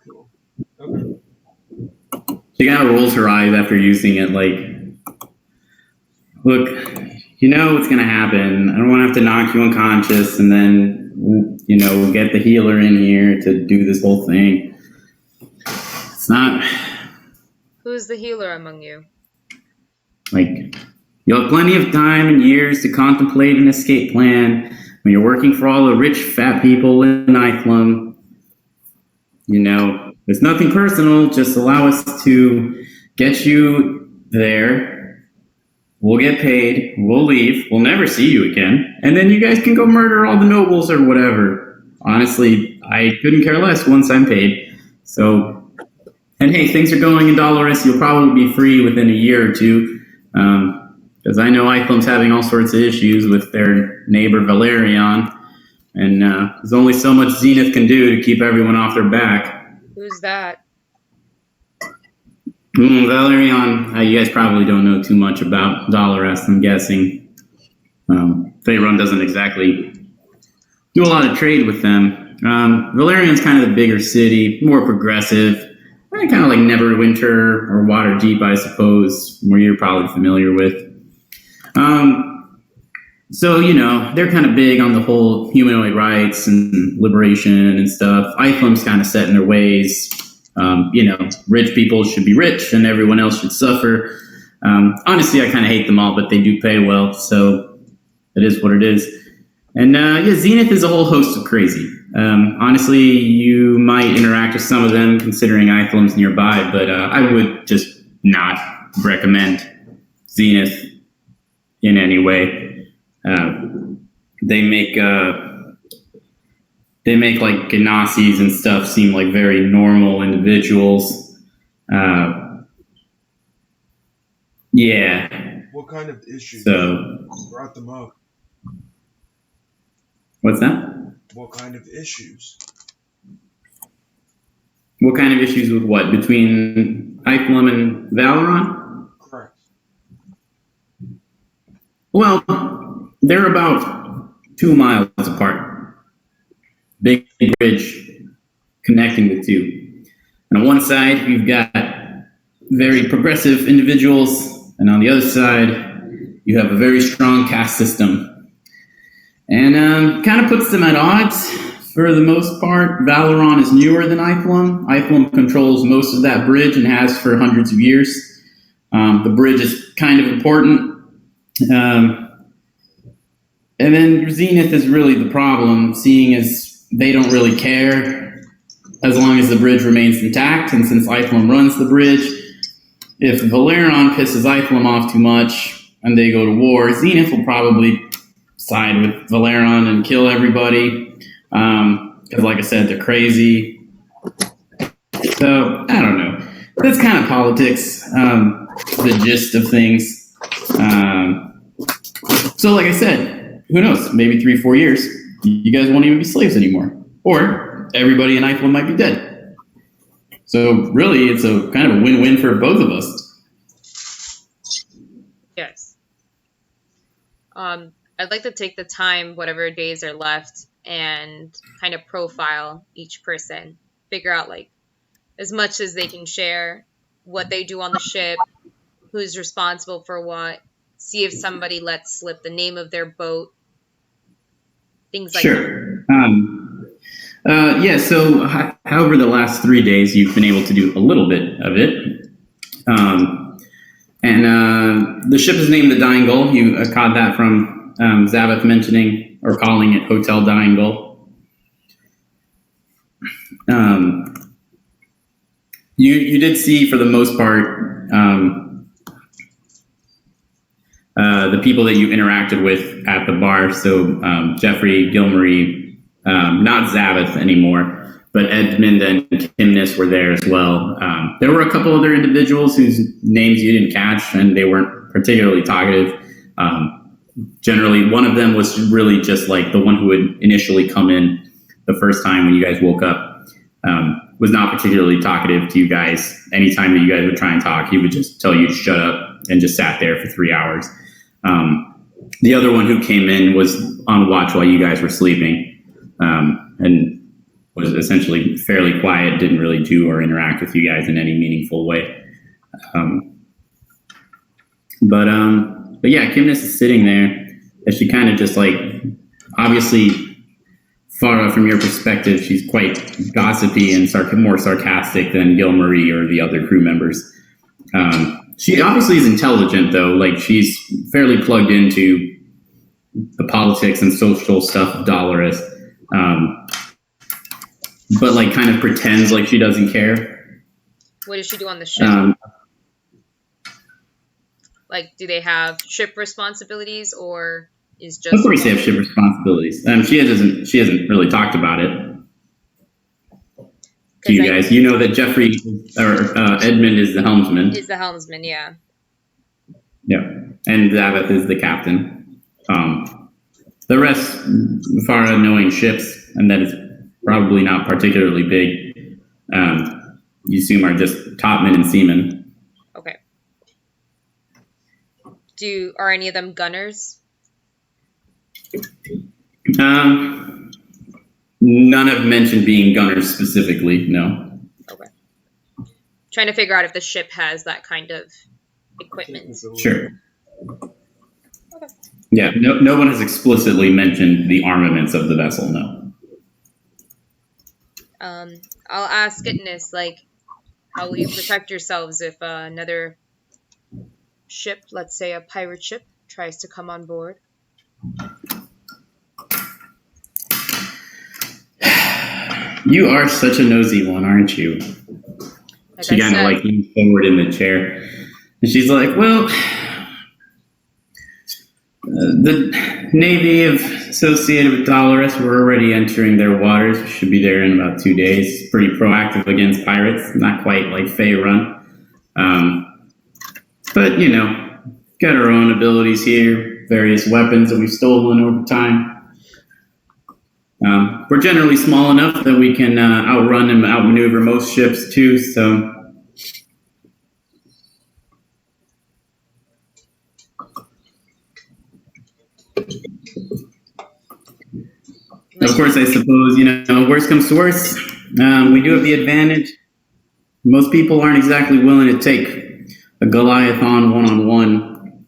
Cool. Okay. She kind of rolls her eyes after using it, like, look, you know what's going to happen. I don't want to have to knock you unconscious, and then we'll get the healer in here to do this whole thing. It's not... Who's the healer among you? Like, you'll have plenty of time and years to contemplate an escape plan when you're working for all the rich, fat people in Iceland. It's nothing personal. Just allow us to get you there. We'll get paid. We'll leave. We'll never see you again. And then you guys can go murder all the nobles or whatever. Honestly, I couldn't care less once I'm paid. So, and hey, things are going in Dolerast. You'll probably be free within a year or two. Because I know Iceland's having all sorts of issues with their neighbor Valerian. And there's only so much Zenith can do to keep everyone off their back. Who's that? Valerian, you guys probably don't know too much about Dolerast, I'm guessing. Faerun doesn't exactly do a lot of trade with them. Valerian's kind of the bigger city, more progressive, kind of like Neverwinter or Waterdeep, I suppose, where you're probably familiar with. So, they're kind of big on the whole humanoid rights and liberation and stuff. Iceland's kind of set in their ways. Rich people should be rich and everyone else should suffer. Honestly, I kind of hate them all, but they do pay well, so it is what it is. And Zenith is a whole host of crazy. Honestly, you might interact with some of them considering Iceland's nearby, but I would just not recommend Zenith in any way. They make like Ganassis and stuff seem like very normal individuals. Yeah. What kind of issues brought them up? What's that? What kind of issues? What kind of issues with what? Between Iceland and Valoron? Correct. Well, they're about 2 miles apart. Big bridge connecting the two. And on one side, you've got very progressive individuals, and on the other side, you have a very strong caste system. And kind of puts them at odds for the most part. Valoron is newer than Iceland. Iceland controls most of that bridge and has for hundreds of years. The bridge is kind of important. And then Zenith is really the problem, seeing as they don't really care as long as the bridge remains intact. And since Iceland runs the bridge, if Valerian pisses Iceland off too much and they go to war, Zenith will probably side with Valerian and kill everybody. Because like I said, they're crazy. So, I don't know. That's kind of politics, the gist of things. So like I said, who knows? Maybe 3-4 years, you guys won't even be slaves anymore. Or everybody in Iceland might be dead. So really, it's a kind of a win-win for both of us. Yes. I'd like to take the time, whatever days are left, and kind of profile each person. Figure out, like, as much as they can share, what they do on the ship, who's responsible for what, see if somebody lets slip the name of their boat, things like that. Sure. So however the last 3 days you've been able to do a little bit of it. The ship is named the Dying Gull. You caught that from Zaveth mentioning or calling it Hotel Dying Gull. You did see for the most part the people that you interacted with at the bar. So Jeffrey, Gilmarie, not Zaveth anymore, but Edmund and Timnis were there as well. There were a couple other individuals whose names you didn't catch, and they weren't particularly talkative. Generally, one of them was really just like the one who had initially come in the first time when you guys woke up. Was not particularly talkative to you guys. Anytime that you guys would try and talk, he would just tell you to shut up and just sat there for 3 hours. The other one who came in was on watch while you guys were sleeping, and was essentially fairly quiet, didn't really do or interact with you guys in any meaningful way. But yeah, Kimness is sitting there, and she kind of just like, obviously Fara, from your perspective, she's quite gossipy and more sarcastic than Gil-Marie or the other crew members. She obviously is intelligent, though. Like, she's fairly plugged into the politics and social stuff of Dolerast. But, like, kind of pretends like she doesn't care. What does she do on the ship? Like, do they have ship responsibilities, or is just... Of course they have ship responsibilities. She hasn't really talked about it to you guys. You know that Jeffrey, or Edmund is the helmsman. Is the helmsman, yeah. Yeah, and Zaveth is the captain. The rest, Fara knowing ships, and that is probably not particularly big, you assume are just topmen and seamen. Okay. Are any of them gunners? None have mentioned being gunners specifically, no. Okay. Trying to figure out if the ship has that kind of equipment. Sure. Okay. Yeah, no one has explicitly mentioned the armaments of the vessel, no. I'll ask Itness, like, how will you protect yourselves if another ship, let's say a pirate ship, tries to come on board? You are such a nosy one, aren't you? She kind of like leans forward in the chair. And she's like, well, the Navy associated with Dolerast, we're already entering their waters. We should be there in about 2 days. Pretty proactive against pirates. Not quite like Fae Run. But, you know, got our own abilities here. Various weapons that we've stolen over time. We're generally small enough that we can outrun and outmaneuver most ships, too, so... Of course, I suppose, you know, worst comes to worst, we do have the advantage. Most people aren't exactly willing to take a Goliath on one-on-one,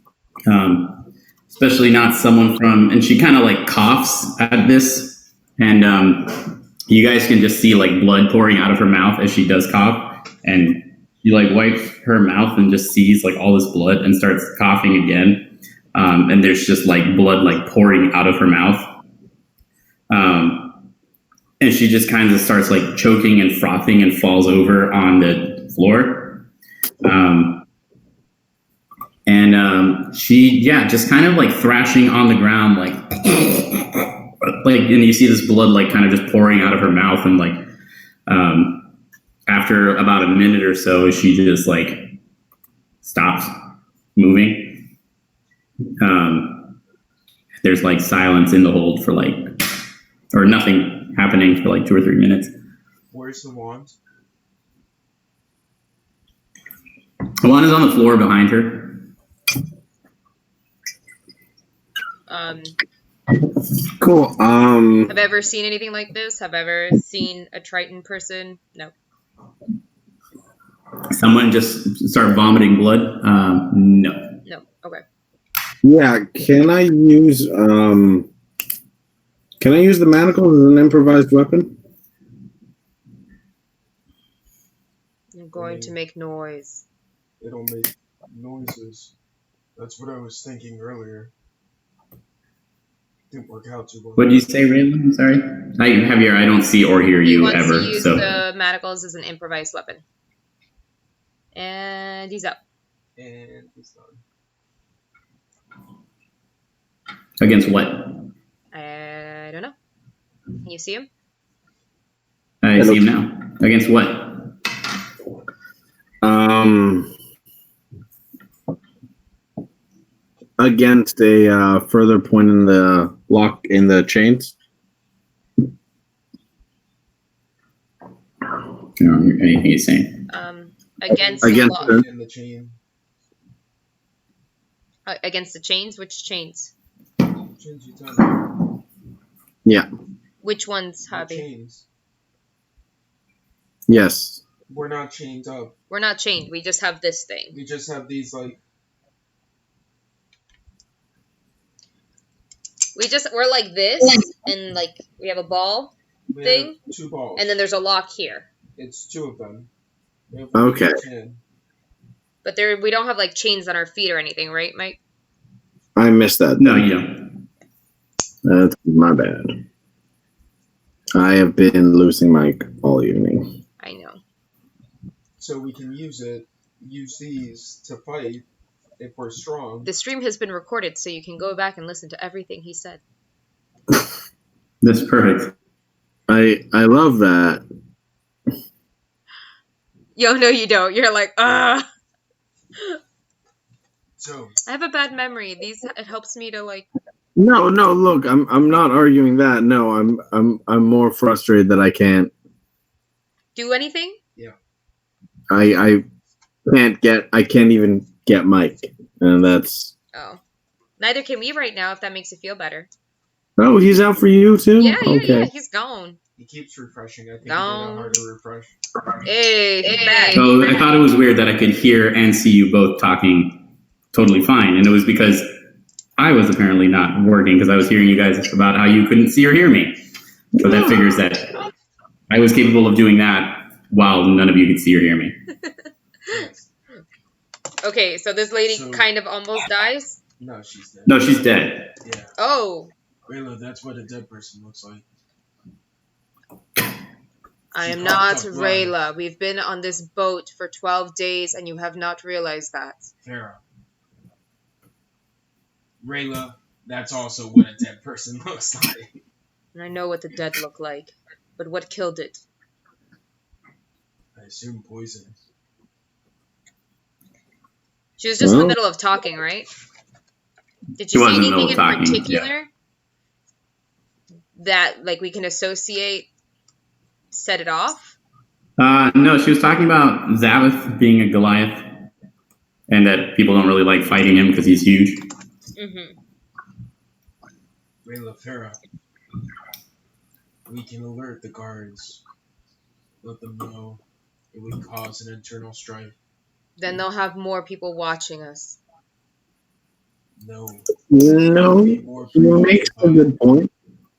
especially not someone from, and she kind of like coughs at this, and you guys can just see like blood pouring out of her mouth as she does cough, and she like wipes her mouth and just sees like all this blood and starts coughing again, and there's just like blood like pouring out of her mouth. And she just kind of starts like choking and frothing and falls over on the floor. She, just kind of like thrashing on the ground, like, and you see this blood like kind of just pouring out of her mouth. And like, after about a minute or so, she just like stops moving. There's like silence in the hold for like, or nothing happening for like 2 or 3 minutes. Where's the wand? The wand is on the floor behind her. Cool. Have I ever seen anything like this? Have I ever seen a Triton person? No. Someone just start vomiting blood? No. No. Okay. Yeah, can I use the manacles as an improvised weapon? I'm going to make noise. It'll make noises. That's what I was thinking earlier. Didn't work out too well. What did you say, Reyla? I'm sorry. Javier, I don't see or hear you ever. He wants to use the manacles as an improvised weapon. And he's up. And he's done. Against what? I don't know. Can you see him? I see him now. Against what? Against a further point in the lock in the chains. I don't hear anything he's saying. Against the chain. Against the chains? Which chains? Chains you tell me. Yeah. Which ones, Javi? Chains. Yes. We're not chained up. We're not chained. We just have this thing. We just have these like. We're like this, and like we have a ball We thing, have 2 balls. and then there's a lock here. It's 2 of them. We have Okay. 10. But we don't have like chains on our feet or anything, right, Mike? I missed that. No, you don't. That's my bad. I have been losing mic all evening. I know. So we can use these to fight if we're strong. The stream has been recorded, so you can go back and listen to everything he said. That's perfect. I love that. Yo, no, you don't. You're like, ah. So I have a bad memory. It helps me to like. No, look, I'm not arguing that. No, I'm more frustrated that I can't Do anything? I can't even get Mike. And that's Oh. Neither can we right now, if that makes you feel better. Oh, he's out for you too? Yeah, he's gone. he keeps refreshing. I think Gone. he made it hard to refresh. Hey, he's back. So I thought it was weird that I could hear and see you both talking totally fine, and it was because I was apparently not working because I was hearing you guys about how you couldn't see or hear me. So that figures that I was capable of doing that while none of you could see or hear me. Yes. Okay, so this lady kind of almost dies? No, she's dead. No, she's dead. Yeah. Oh. Reyla, that's what a dead person looks like. I She am coughed not up blood. Reyla. We've been on this boat for 12 days and you have not realized that. Fara. Reyla, that's also what a dead person looks like. And I know what the dead look like. But what killed it? I assume poison. She was just in the middle of talking, right? Did you She see was in the middle anything in of talking, particular that like we can associate, set it off? No, she was talking about Zavith being a Goliath, and that people don't really like fighting him because he's huge. Mm-hmm. Reyla, Fara. We can alert the guards. Let them know it would cause an internal strife. Then they'll have more people watching us. No. No, you make a good point.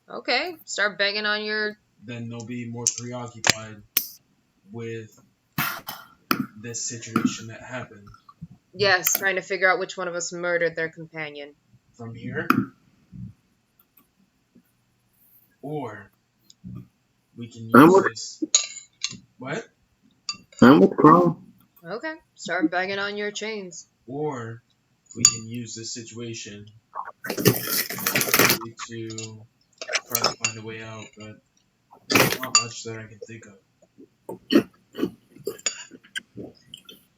Okay, start banging on your... Then they'll be more preoccupied with this situation that happened. Yes, trying to figure out which one of us murdered their companion. From here? Or we can use this. What? I'm with Krall. Okay, start banging on your chains. Or we can use this situation to try to find a way out, but there's not much that I can think of.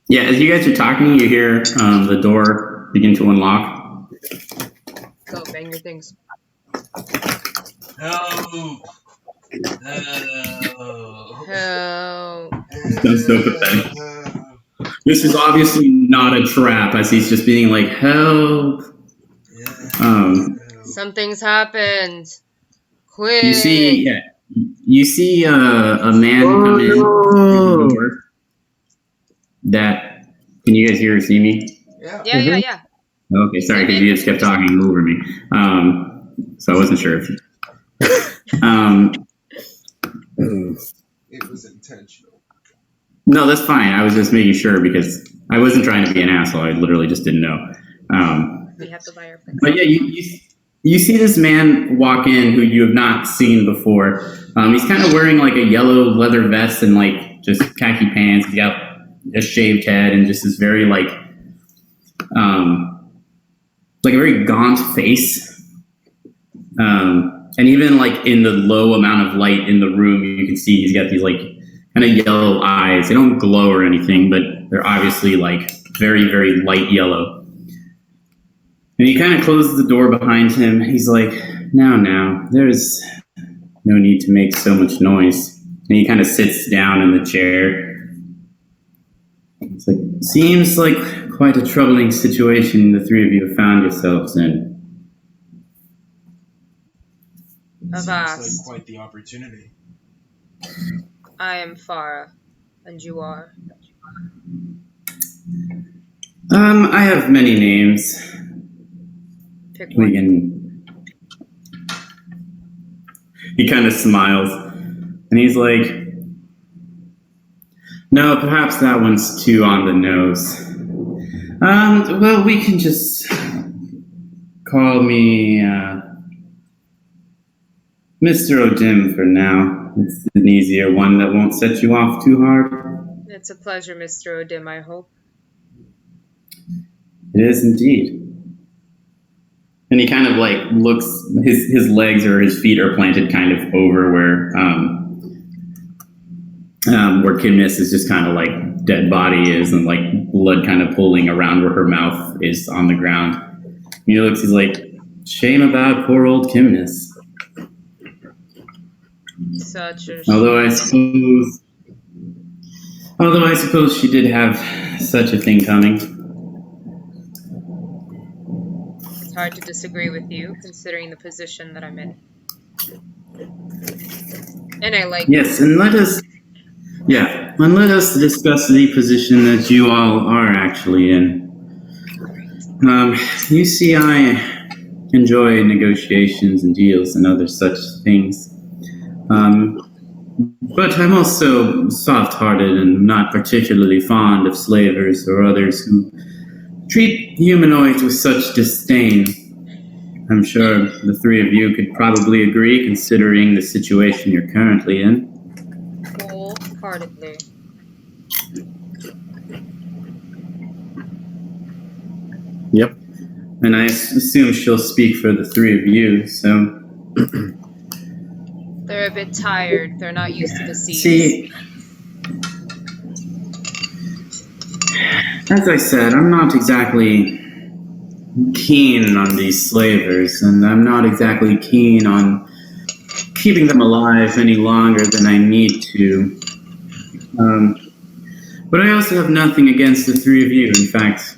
Yeah, as you guys are talking, you hear the door begin to unlock. Go, bang your things. Help! Help. That's so pathetic. This is obviously not a trap, as he's just being like, help. Something's happened. Quick. You see a man come in through the door. That, can you guys hear or see me? Yeah. Okay, sorry, because you just kept talking over me. So I wasn't sure if It was intentional. No, that's fine. I was just making sure because I wasn't trying to be an asshole. I literally just didn't know. We have to buy our place. But yeah, you see this man walk in who you have not seen before. He's kind of wearing like a yellow leather vest and like just khaki pants. He's got a shaved head and just this very like a very gaunt face. And even like in the low amount of light in the room, you can see he's got these like kind of yellow eyes. They don't glow or anything, but they're obviously like very, very light yellow. And he kind of closes the door behind him. He's like, now, there's no need to make so much noise. And he kind of sits down in the chair. It's like, seems like quite a troubling situation the three of you have found yourselves in. Seems like quite the opportunity. I am Fara, and you are? I have many names. Pick one. he kind of smiles, and he's like, "No, perhaps that one's too on the nose. Well, we can just call me Mr. O'Dim for now. It's an easier one that won't set you off too hard." It's a pleasure, Mr. O'Dim, I hope. It is indeed. And he kind of like looks, his legs or his feet are planted kind of over where Kimnis is just kind of like dead body is, and like blood kind of pooling around where her mouth is on the ground. And he looks, he's like, shame about poor old Kimnis. Such a Although I suppose she did have such a thing coming. It's hard to disagree with you, considering the position that I'm in. And I like... Yes, and let us discuss the position that you all are actually in. You see, I enjoy negotiations and deals and other such things. But I'm also soft-hearted and not particularly fond of slavers or others who treat humanoids with such disdain. I'm sure the three of you could probably agree, considering the situation you're currently in. Wholeheartedly. Yep. And I assume she'll speak for the three of you, so... They're a bit tired. They're not used to the seas. See, as I said, I'm not exactly keen on these slavers, and I'm not exactly keen on keeping them alive any longer than I need to. But I also have nothing against the three of you. In fact,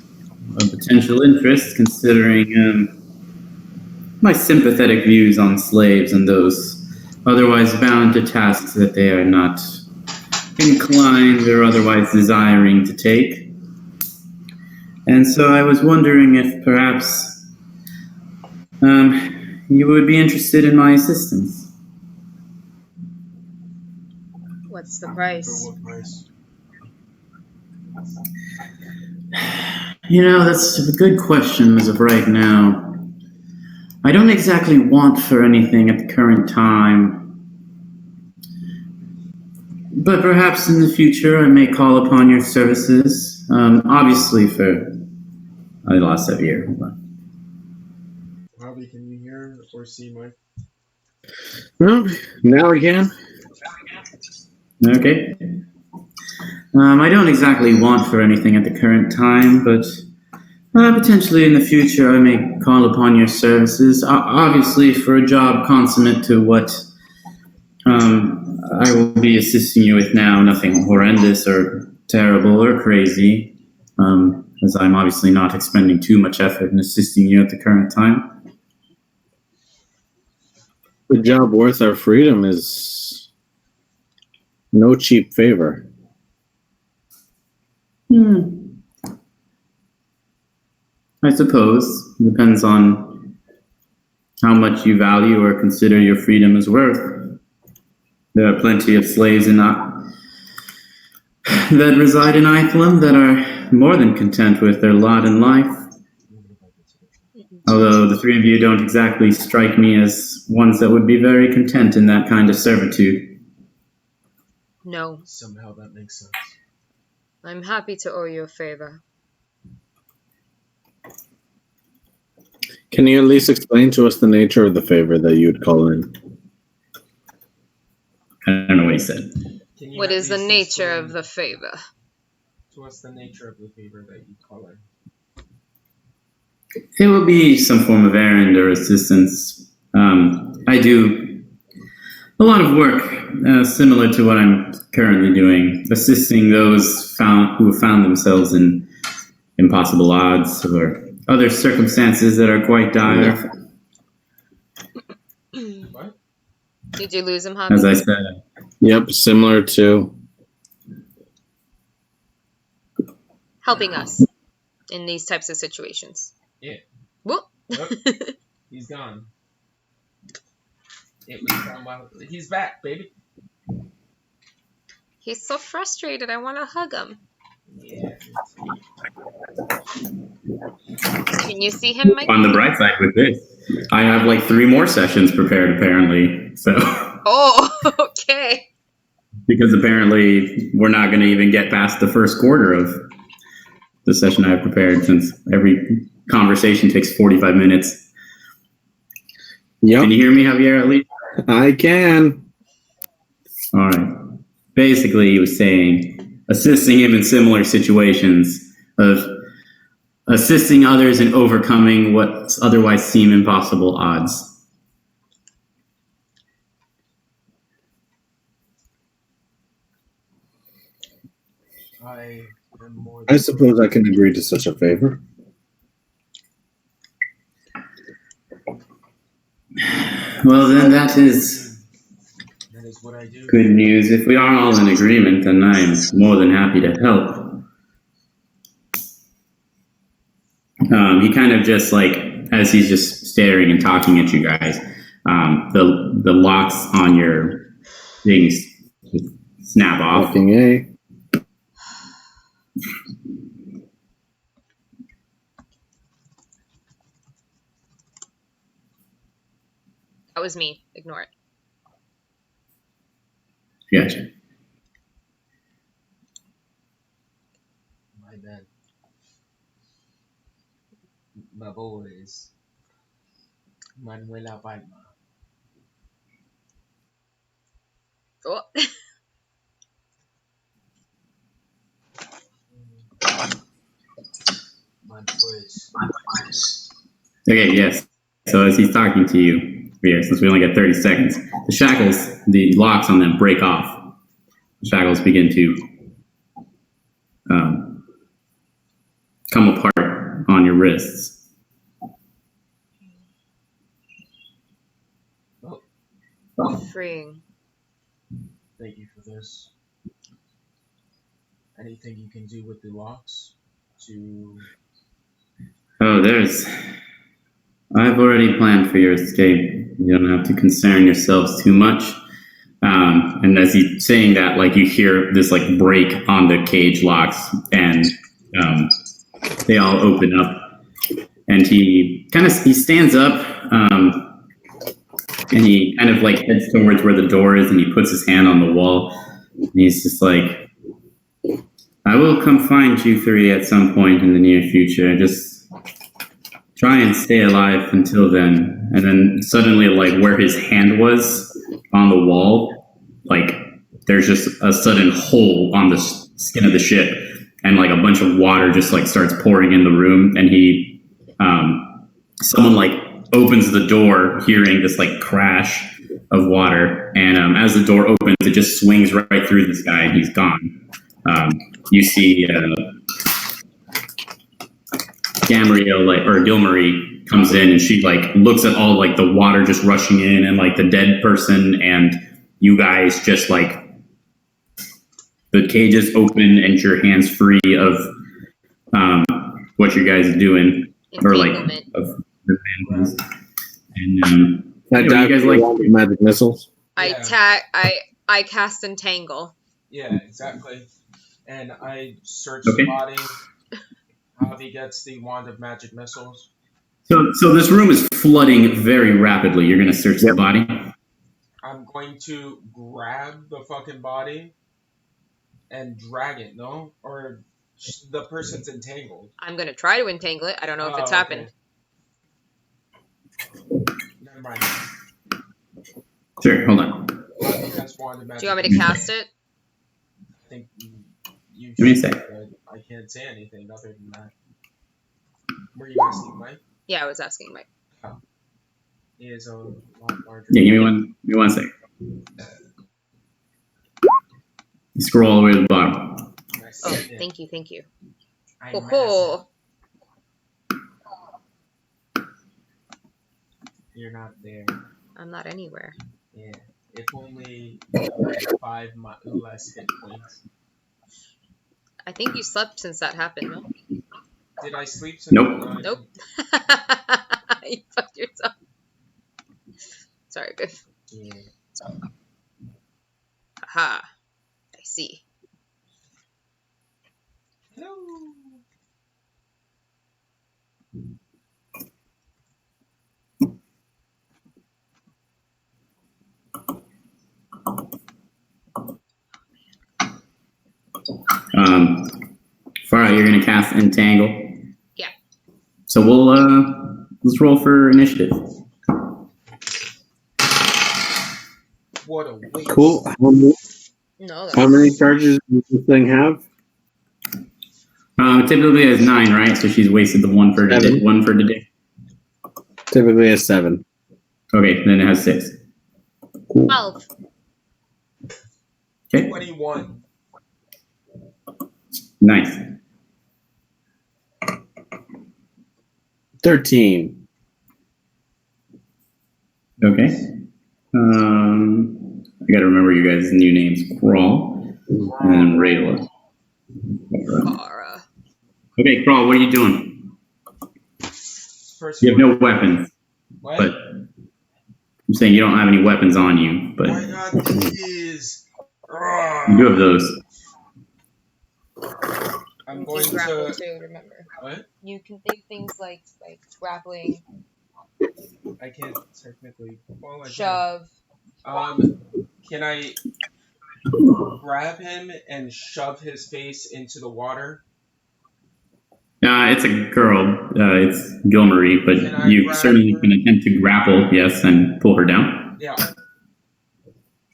a potential interest, considering my sympathetic views on slaves and those otherwise bound to tasks that they are not inclined or otherwise desiring to take. And so I was wondering if perhaps you would be interested in my assistance. What's the price? For what price? You know, that's a good question as of right now. I don't exactly want for anything at the current time, but perhaps in the future I may call upon your services, obviously for... I lost Javier. Javi, can you hear or see Mike? Well, now again. Okay. I don't exactly want for anything at the current time, but potentially in the future I may call upon your services, obviously for a job consummate to what I will be assisting you with now, nothing horrendous or terrible or crazy, as I'm obviously not expending too much effort in assisting you at the current time. The job worth our freedom is no cheap favor. I suppose. Depends on how much you value or consider your freedom is worth. There are plenty of slaves that reside in Iceland that are more than content with their lot in life. Although the three of you don't exactly strike me as ones that would be very content in that kind of servitude. No. Somehow that makes sense. I'm happy to owe you a favor. Can you at least explain to us the nature of the favor that you'd call in? I don't know what he said. What is the nature of the favor? To us, the nature of the favor that you call in. It will be some form of errand or assistance. I do a lot of work similar to what I'm currently doing, assisting those who have found themselves in impossible odds or other circumstances that are quite dire. What? Did you lose him, Javi? As I said. Yep, similar to... helping us in these types of situations. Yeah. Whoop! Yep. He's gone. It was from he's back, baby. He's so frustrated. I want to hug him. Yeah. Can you see him, Mike? On the bright side with this, I have like 3 more sessions prepared apparently. So. Oh, okay. Because apparently we're not going to even get past the first quarter of the session I have prepared, since every conversation takes 45 minutes. Yep. Can you hear me, Javier, at least? I can. All right. Basically, he was saying assisting him in similar situations of assisting others in overcoming what otherwise seem impossible odds. I am more. I suppose I can agree to such a favor. Well, then that is what I do. good news. If we are all in agreement, then I'm more than happy to help. He kind of just like, as he's just staring and talking at you guys, the locks on your things snap off. Fucking A. That was me. Ignore it. Gotcha. My bad. My boys. Manuela Palma. Oh. My boys. Okay, yes. So as he's talking to you, since we only got 30 seconds, the shackles, the locks on them break off. The shackles begin to come apart on your wrists. Freeing. Thank you for this. Anything you can do with the locks to... Oh, I've already planned for your escape. You don't have to concern yourselves too much. And as he's saying that, like, you hear this like break on the cage locks, and they all open up. And he stands up, and he kind of like heads towards where the door is, and he puts his hand on the wall, and he's just like, "I will come find you 3 at some point in the near future. Just try and stay alive until then." And then suddenly, like where his hand was on the wall, like there's just a sudden hole on the skin of the ship, and like a bunch of water just like starts pouring in the room. And someone like opens the door, hearing this like crash of water, and as the door opens, it just swings right through this guy, and he's gone. You see Gilmarie comes in, and she like looks at all like the water just rushing in, and like the dead person, and you guys just like the cage is open and your hands free of what you guys are doing, or like of your hands. And You guys like magic missiles? I cast Entangle. Yeah, exactly. And I search the body. Javi gets the wand of magic missiles. So this room is flooding very rapidly. You're going to search the body? I'm going to grab the fucking body and drag it, no? Or the person's entangled. I'm going to try to entangle it. I don't know if it's happened. Never mind. Sure, hold on. Do you want me to cast it? I think you Give me a should, sec. but I can't say anything other than that. Were you asking Mike? Yeah, I was asking Mike. Oh. He is a lot larger. Yeah, give me one sec. You scroll all the way to the bottom. Oh, thank you. I'm Oh. You're not there. I'm not anywhere. Yeah. If only 5 less hit points. I think you slept since that happened, no? Did I sleep since? Nope. Nope. You fucked yourself. Sorry, babe. Yeah. Aha. I see. Hello. Fara, you're gonna cast Entangle. Yeah. So let's roll for initiative. What a waste. Cool. No. How many charges does this thing have? Typically has 9, right? So she's wasted the one for today. 7. One for today. Typically a 7. Okay, then it has 6. Cool. 12. Okay, 21. nice. 13. Okay. I gotta remember you guys' new names. Krall and Reyla. Fara. Okay, Krall, what are you doing? First You have one. no weapons, What? but I'm saying you don't have any weapons on you, but Why not these? you do have those. I'm You going can grapple to. too, remember. What? You can do things like grappling, I can't technically. Well, I shove. can I grab him and shove his face into the water? It's a girl. It's Gilmarie, Can but I you grab certainly her? can attempt to grapple, yes, and pull her down. Yeah.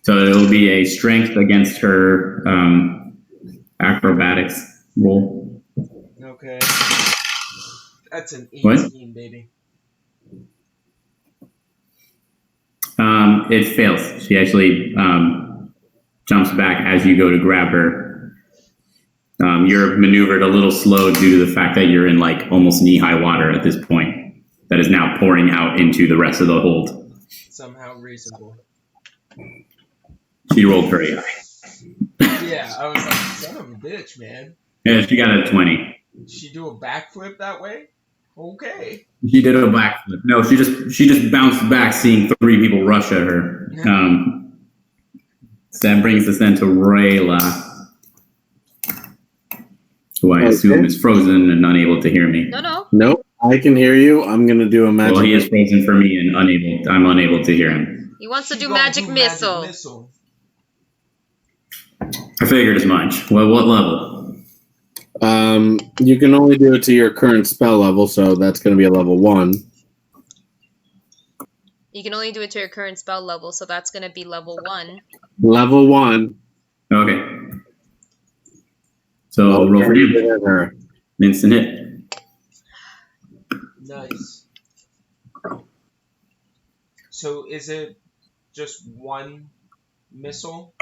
So it'll be a strength against her acrobatics roll. Okay. That's an 18, What? baby. It fails. She actually jumps back as you go to grab her. You're maneuvered a little slow due to the fact that you're in like almost knee-high water at this point. That is now pouring out into the rest of the hold. Somehow reasonable. She rolled very high. Yeah, I was like, son of a bitch, man. Yeah, she got a 20. She do a backflip that way? Okay. She did a backflip. No, she just bounced back, seeing 3 people rush at her. So that brings us then to Reyla, who I assume is frozen and unable to hear me. No. Nope. I can hear you. I'm going to do a magic. Well, he is frozen for me and I'm unable to hear him. He wants to She do gonna magic missile. I figured as much. Well, what level? You can only do it to your current spell level, so that's going to be a level 1. You can only do it to your current spell level, so that's going to be level 1. Level 1. Okay. So roll for damage. Her. Instant hit. Nice. So is it just one missile?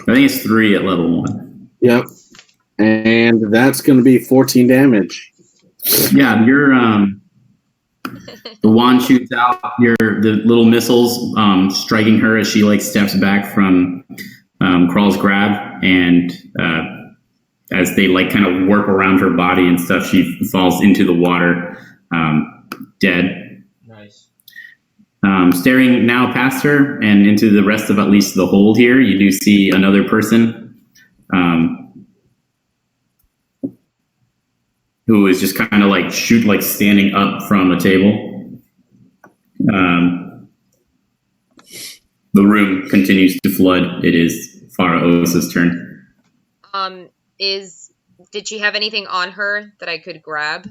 I think it's 3 at level 1. Yep. And that's going to be 14 damage. Yeah, you're the wand shoots out. The little missiles striking her as she like steps back from Krall's grab, and as they like kind of work around her body and stuff, she falls into the water, dead. Nice. Staring now past her and into the rest of at least the hold here, you do see another person who is just kind of like standing up from a table. The room continues to flood. It is Fara's turn. Did she have anything on her that I could grab?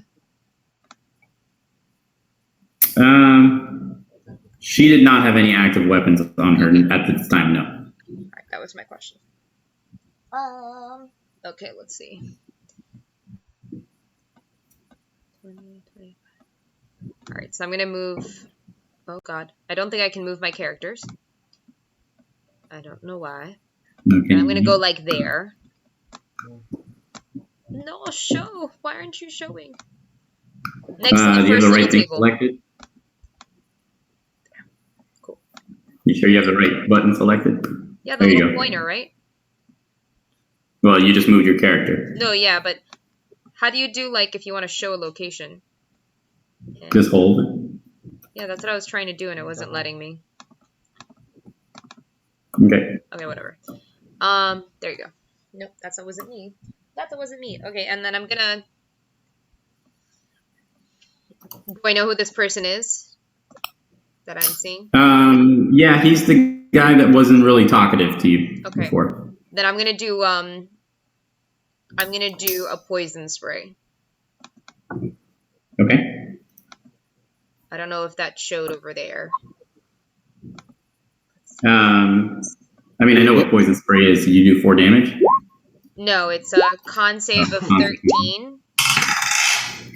She did not have any active weapons on her at this time, no. Alright, that was my question. Okay, let's see. 20, 25. Alright, so I'm gonna move. Oh god. I don't think I can move my characters. I don't know why. Okay. And I'm gonna go like there. No, show! Why aren't you showing? Next to the do you have first the right little thing table. selected? Cool. You sure you have the right button selected? Yeah, the little pointer, right? Well, you just moved your character. No, yeah, but how do you do, like, if you want to show a location? Just hold it. Yeah, that's what I was trying to do, and it wasn't letting me. Okay. Okay, whatever. There you go. Nope, that wasn't me. That wasn't me. Okay, and then I'm gonna... Do I know who this person is that I'm seeing? Yeah, he's the guy that wasn't really talkative to you before. Then I'm gonna do a poison spray. Okay. I don't know if that showed over there. I mean, I know what poison spray is. You do 4 damage? No, it's a con save of 13.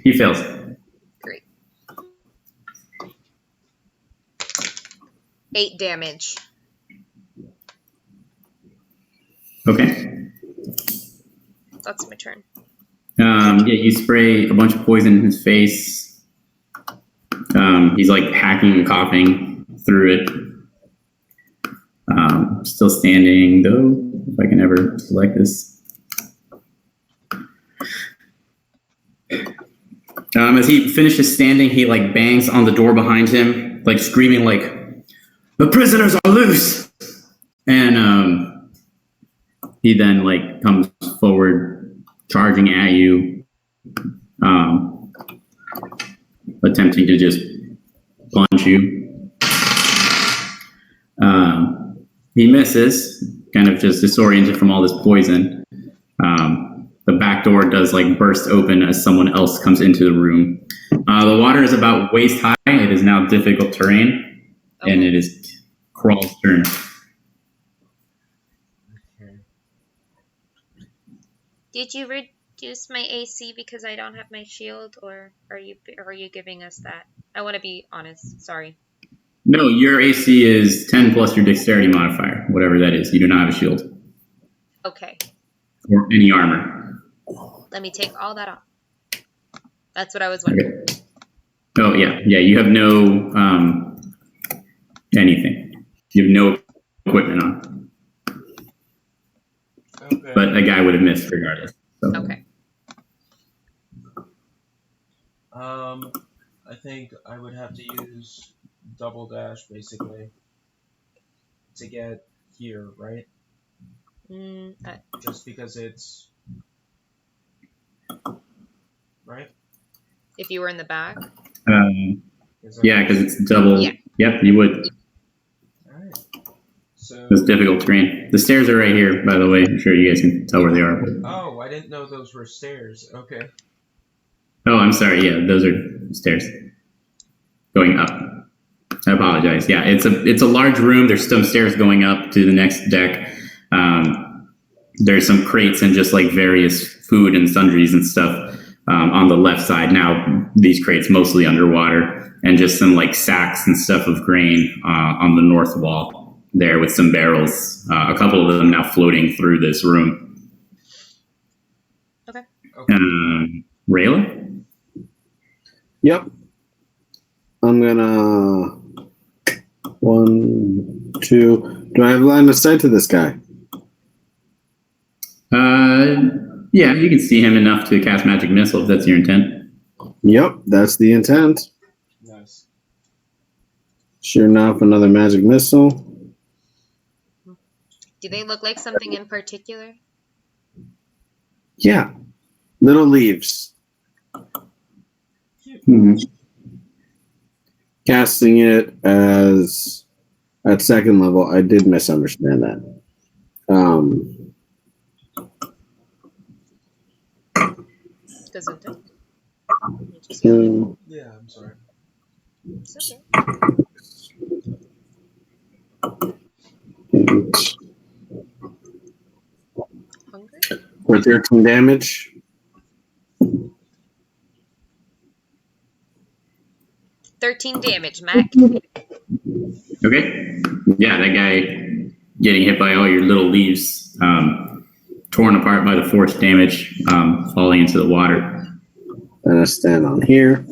He fails. Great. 8 damage. Okay. That's my turn. Yeah, you spray a bunch of poison in his face. He's like hacking and coughing through it. Still standing though, if I can ever select this. As he finishes standing, he like bangs on the door behind him, like screaming like, "The prisoners are loose!" And he then like comes forward, charging at you, attempting to just punch you. He misses, kind of just disoriented from all this poison. The back door does like burst open as someone else comes into the room. The water is about waist high. It is now difficult terrain, and it is Krall's turn. Okay. Did you reduce my AC because I don't have my shield, or are you giving us that? I want to be honest. Sorry. No, your AC is 10 plus your dexterity modifier, whatever that is. You do not have a shield. Okay. Or any armor. Let me take all that off. That's what I was wondering. Okay. Oh, yeah. Yeah, you have no anything. You have no equipment on. Okay. But a guy would have missed regardless. So. Okay. I think I would have to use double dash basically to get here, right? Just because it's right. If you were in the back. Yeah, because it's double. Yeah. Yep, you would. All right. So It's difficult terrain. The stairs are right here, by the way. I'm sure you guys can tell where they are. Oh, I didn't know those were stairs. Okay. Oh, I'm sorry. Yeah, those are stairs going up. I apologize. Yeah, it's a large room. There's some stairs going up to the next deck. There's some crates and just like various food and sundries and stuff on the left side. Now these crates mostly underwater, and just some like sacks and stuff of grain on the north wall there with some barrels. A couple of them now floating through this room. Okay. Reyla? Yep. I'm gonna 1, 2. Do I have line of sight to this guy? Yeah, you can see him enough to cast Magic Missile if that's your intent. Yep, that's the intent. Nice. Sure enough, another magic missile. Do they look like something in particular? Yeah, little leaves. Mm-hmm. Casting it as at second level, I did misunderstand that. Doesn't it? Yeah, I'm sorry. It's okay. Hungry? For 13 damage. 13 damage, Mac. Okay. Yeah, that guy getting hit by all your little leaves, torn apart by the force damage, falling into the water. And I stand on here.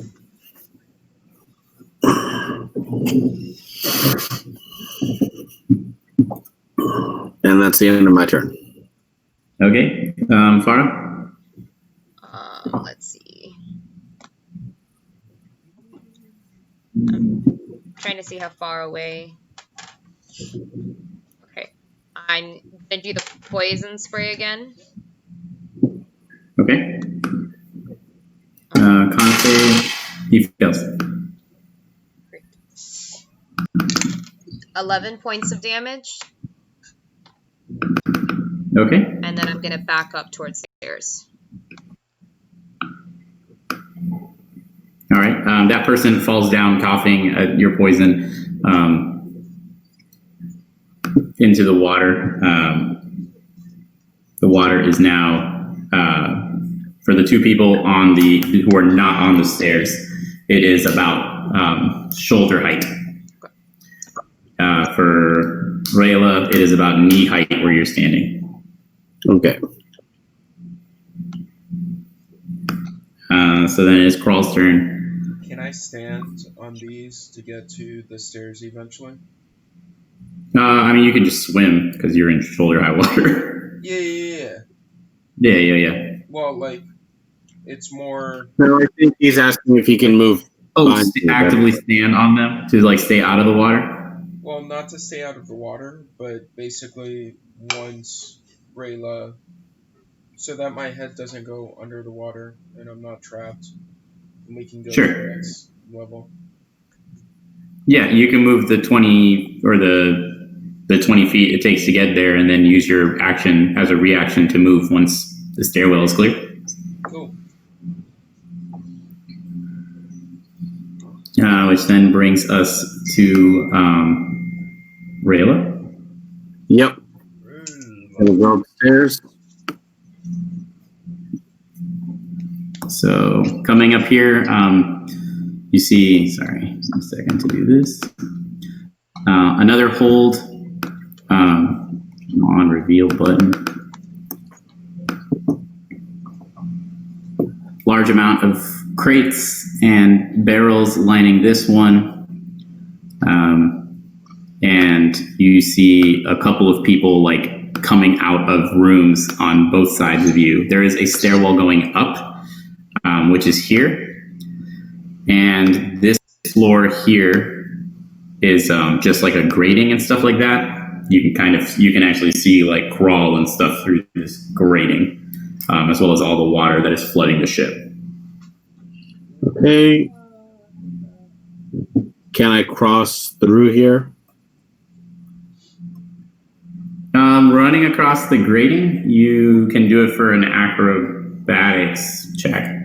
And that's the end of my turn. Okay. Fara? Let's see. trying to see how far away. Okay. I'm gonna do the poison spray again. Okay. Con save. He fails. Great. 11 points of damage. Okay. And then I'm gonna back up towards the stairs. All right. That person falls down coughing at your poison into the water. The water is now for the two people who are not on the stairs. It is about shoulder height. For Reyla, it is about knee height where you're standing. Okay. So then it's Krall's turn. Can I stand on these to get to the stairs eventually? I mean, you can just swim because you're in shoulder high water. Yeah. Yeah. Well, like, it's more... No, I think he's asking if he can move. Actively stand on them to like stay out of the water? Well, not to stay out of the water, but basically once Reyla... So that my head doesn't go under the water and I'm not trapped. And we can go to the next level. Yeah, you can move the 20 or the 20 feet it takes to get there and then use your action as a reaction to move once the stairwell is clear. Cool. Which then brings us to Reyla. Yep. Gonna go upstairs. So coming up here, you see, sorry, just a second to do this. Another hold, come on, reveal button. Large amount of crates and barrels lining this one. And you see a couple of people like coming out of rooms on both sides of you. There is a stairwell going up, which is here. And this floor here is just like a grating and stuff like that. You can actually see like Krall and stuff through this grating, as well as all the water that is flooding the ship. Okay. Can I cross through here? Running across the grating, you can do it for an acrobatics check.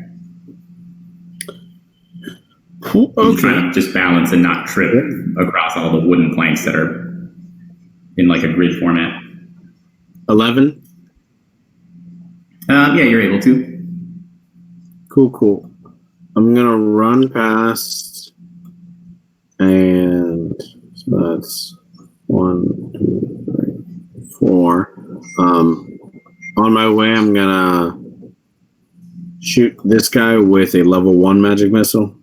Okay. Trying to just balance and not trip across all the wooden planks that are in like a grid format. 11. Yeah, you're able to. Cool. I'm gonna run past, and so that's 1, 2, 3, 4. On my way, I'm gonna shoot this guy with a level 1 magic missile.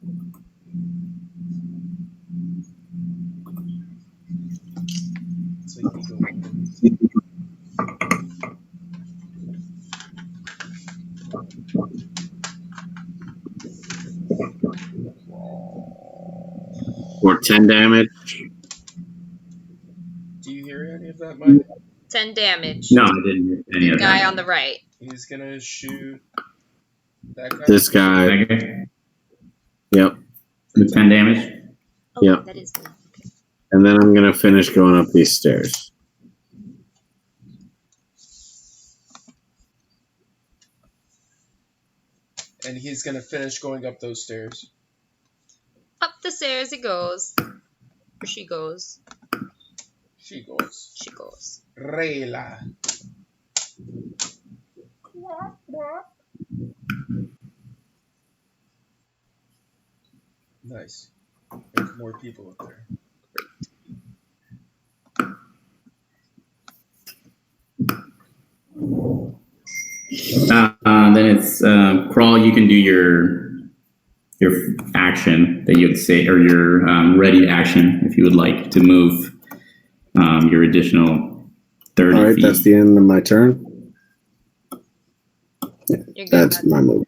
For 10 damage. Do you hear any of that, Mike? 10 damage. No, I didn't hear any of Guy that. on the right. He's gonna shoot that guy. This guy. Okay. Yep. With 10 damage? Oh, Yep. that is good. Okay. And then I'm gonna finish going up these stairs. And he's gonna finish going up those stairs. Up the stairs he goes. Or she goes. She goes. Reyla. Nice. There's more people up there. Then it's Krall. You can do your action that you would say, or your ready action if you would like to move your additional 30 All right, feet. that's the end of my turn. Yeah, You're good, that's bud. my move.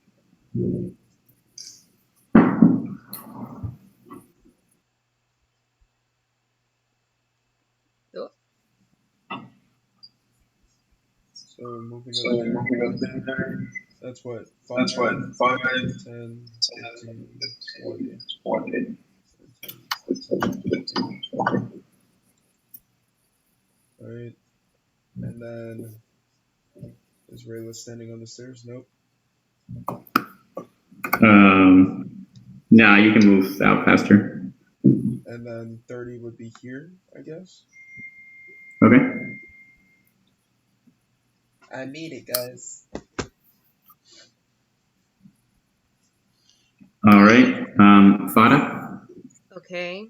So moving up there. That's what, 5, 10, 15, 20. 10, 15. Alright. And then is Reyla standing on the stairs? Nope. No, you can move out faster. And then 30 would be here, I guess. Okay. I made it, guys. All right. Fara? Okay.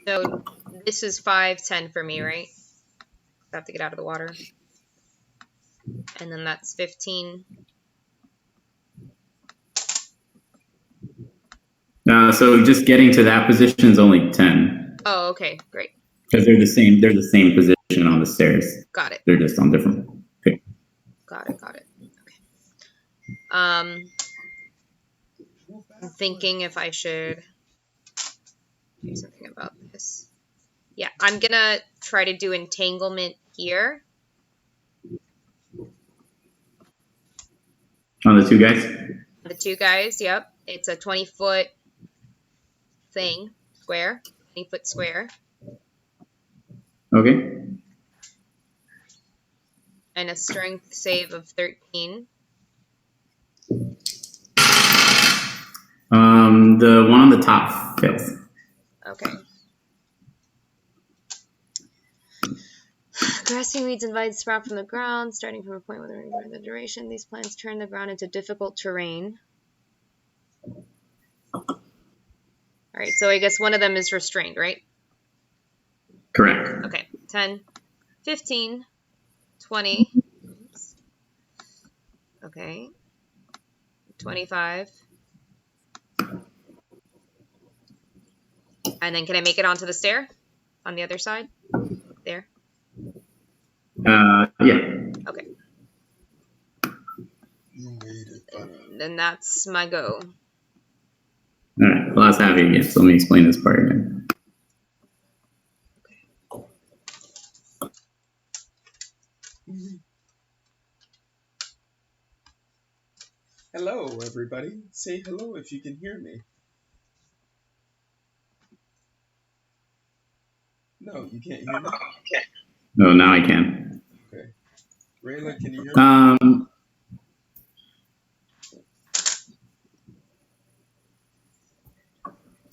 So this is 5, 10 for me, right? I have to get out of the water. And then that's 15. So just getting to that position is only 10. Oh, okay, great. Because they're the same position on the stairs. Got it. They're just on different. Okay. Got it. Okay. I'm thinking if I should do something about this. Yeah, I'm gonna try to do entanglement here. On the two guys? The two guys, yep. It's a 20-foot thing, square, 20-foot square. Okay. And a strength save of 13. The one on the top fails. Okay. Grassy weeds and vines sprout from the ground, starting from a point where they're in the duration. These plants turn the ground into difficult terrain. Alright, so I guess one of them is restrained, right? Correct. Okay, 10, 15, 20. Oops. Okay. 25. And then can I make it onto the stair? On the other side? There? Yeah. Okay. You made it. Then that's my go. All right. Well, that's Javier again. So let me explain this part again. Hello, everybody. Say hello if you can hear me. No, you can't hear me? Oh, now I can. Okay. Reyla, can you hear me?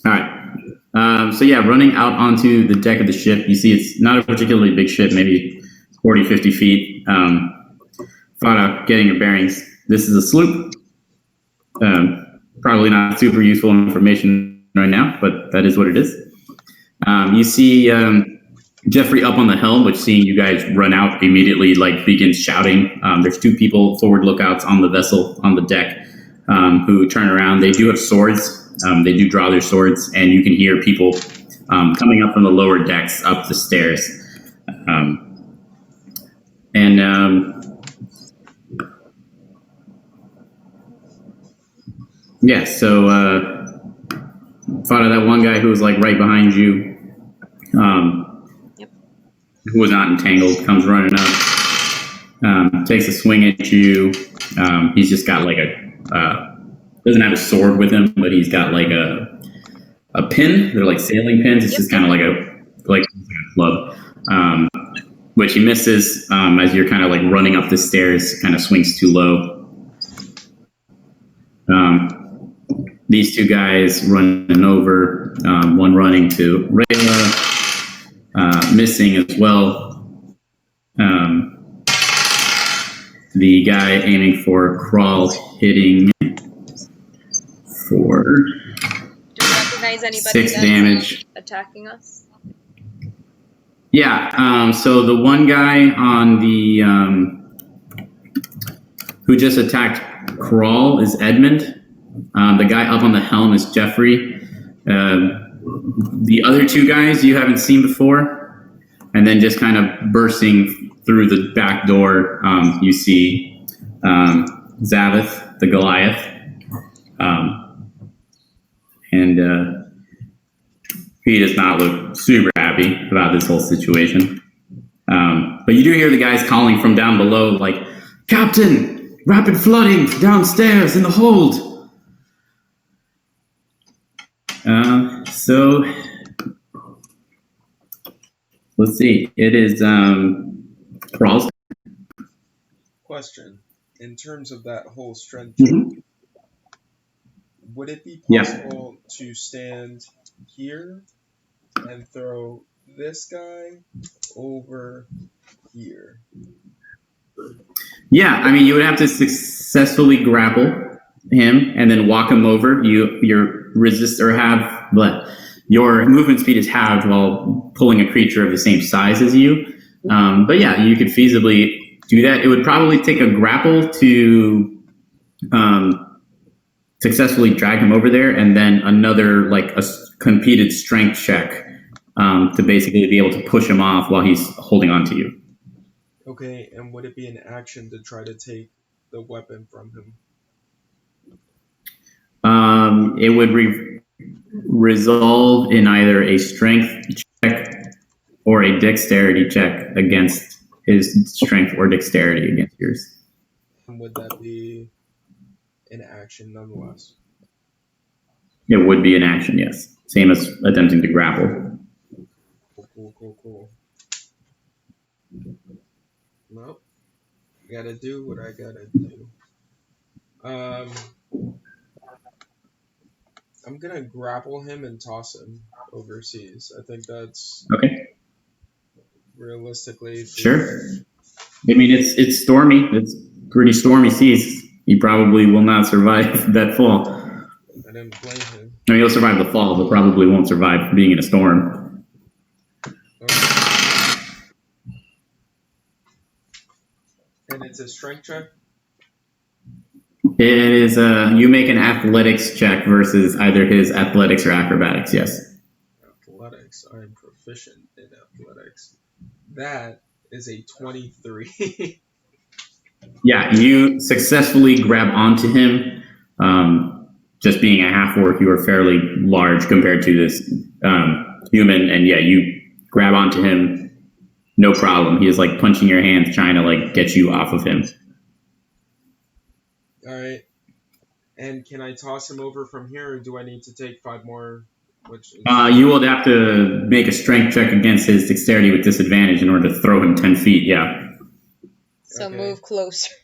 All right. So yeah, running out onto the deck of the ship, you see it's not a particularly big ship, maybe 40, 50 feet. Fara, getting your bearings. This is a sloop. Probably not super useful information right now, but that is what it is. You see Jeffrey up on the helm, which seeing you guys run out immediately, like begins shouting. There's two people, forward lookouts on the vessel, on the deck, who turn around. They do have swords. They do draw their swords, and you can hear people coming up from the lower decks up the stairs. Yeah, so Fada, that one guy who was like right behind you, who was not entangled, comes running up, takes a swing at you. He's just got like doesn't have a sword with him, but he's got like a pin. They're like sailing pins. It's just kind of like a club, which he misses as you're kind of like running up the stairs. Kind of swings too low. These two guys running over, one running to Reyla, missing as well. The guy aiming for Krall hitting for Do we recognize anybody 6 that's damage. Attacking us? Yeah, so the one guy on the who just attacked Krall is Edmund. The guy up on the helm is Jeffrey. The other two guys you haven't seen before. And then just kind of bursting through the back door, you see Zavith, the Goliath. he does not look super happy about this whole situation. But you do hear the guys calling from down below, like, Captain, rapid flooding downstairs in the hold. So let's see. It is Krall's. Question: in terms of that whole strength check, would it be possible to stand here and throw this guy over here? Yeah, I mean, you would have to successfully grapple him and then walk him over. Your movement speed is halved while pulling a creature of the same size as you. But yeah, you could feasibly do that. It would probably take a grapple to successfully drag him over there, and then another like a competed strength check to basically be able to push him off while he's holding on to you. Okay, and would it be an action to try to take the weapon from him? It would resolve in either a strength check or a dexterity check against his strength or dexterity against yours. And would that be an action nonetheless? It would be an action, yes. Same as attempting to grapple. Cool. Well, I gotta do what I gotta do. I'm gonna grapple him and toss him overseas. I think that's okay. Realistically. Sure. I mean, it's stormy. It's pretty stormy seas. He probably will not survive that fall. I didn't blame him. I mean, he'll survive the fall, but probably won't survive being in a storm. Okay. And it's a strength check? It is, you make an athletics check versus either his athletics or acrobatics, yes. Athletics. I'm proficient in athletics. That is a 23. Yeah, you successfully grab onto him. Just being a half-orc, you are fairly large compared to this human, and yeah, you grab onto him, no problem. He is like punching your hands, trying to like get you off of him. Alright. And can I toss him over from here, or do I need to take 5 more? You will have to make a strength check against his dexterity with disadvantage in order to throw him 10 feet, yeah. So okay. Move closer.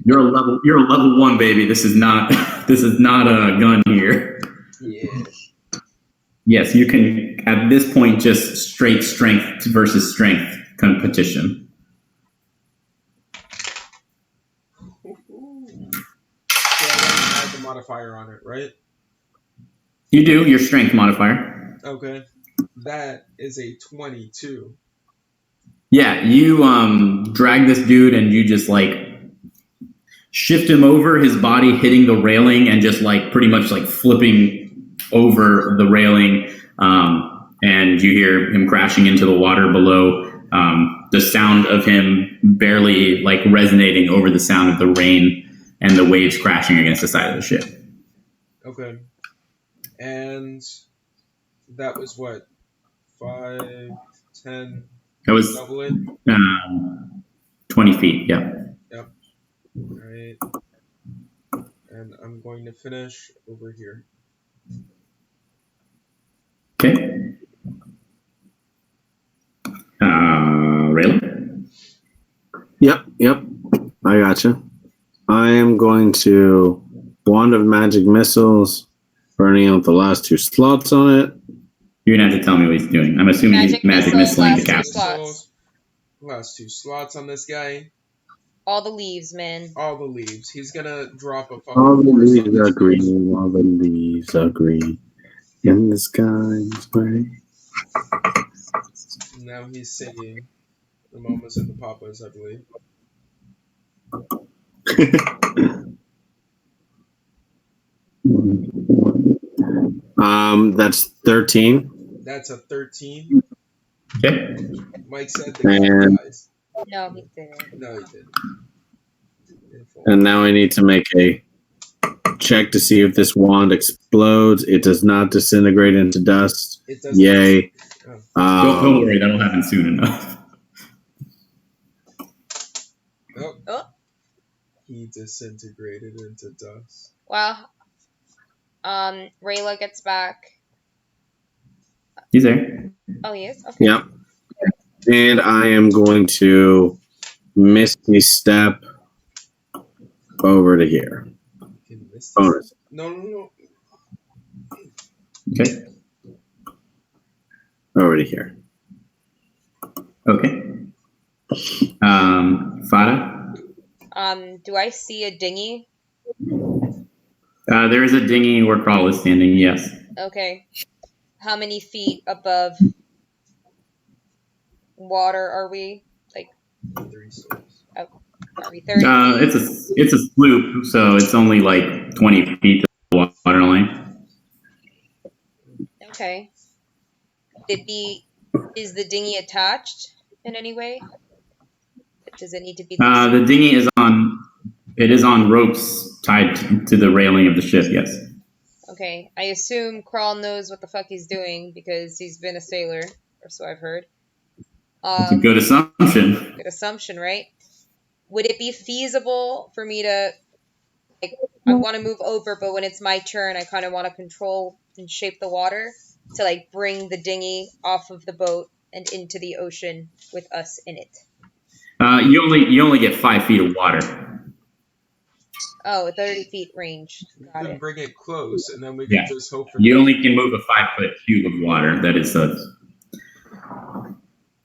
You're a level 1, baby. This is not a gun here. Yeah. Yes, you can at this point just straight strength versus strength competition. So I have the modifier on it, right? You do, your strength modifier. Okay. That is a 22. Yeah, you drag this dude and you just like shift him over, his body hitting the railing and just like pretty much like flipping over the railing. And you hear him crashing into the water below. The sound of him barely like resonating over the sound of the rain and the waves crashing against the side of the ship. Okay. And that was what? 5, 10... That was 20 feet, yeah. Yep. Alright. And I'm going to finish over here. Okay. Reyla? Yep. I gotcha. I am going to Wand of Magic Missiles, burning out the last 2 slots on it. You're going to have to tell me what he's doing. I'm assuming he's magic missiling the captain. Last 2 slots on this guy. All the leaves, man. All the leaves. He's going to drop a fucking... All the leaves are green. All the leaves are green. In the sky's gray. Now he's singing the Mamas and the Papas, I believe. That's 13. That's a 13. Okay. Mike said the guys. No, he didn't. No, he didn't. And now I need to make a check to see if this wand explodes. It does not disintegrate into dust. It does. Yay. Don't worry, that'll happen soon enough. Oh. He disintegrated into dust. Well, Reyla gets back. He's there. Oh, he is? Okay. Yep. And I am going to Misty Step over to here. Bonus. No. Okay. Over to here. Okay. Fara? Do I see a dinghy? There is a dinghy where Krall is standing, yes. Okay. How many feet above water are we? Like 3 stories. Oh, are we 30 feet? It's a sloop, so it's only like 20 feet to the water line. Okay. Is the dinghy attached in any way? Does it need to be? The dinghy is on ropes tied to the railing of the ship, yes. Okay. I assume Krall knows what the fuck he's doing because he's been a sailor, or so I've heard. It's a good assumption. Good assumption, right? Would it be feasible for me to, like, I want to move over, but when it's my turn, I kind of want to control and shape the water to, like, bring the dinghy off of the boat and into the ocean with us in it? You only get 5 feet of water. Oh, 30 feet range. Got We can it. bring it close, and then we can just hope for... You only can move a 5-foot cube of water. That is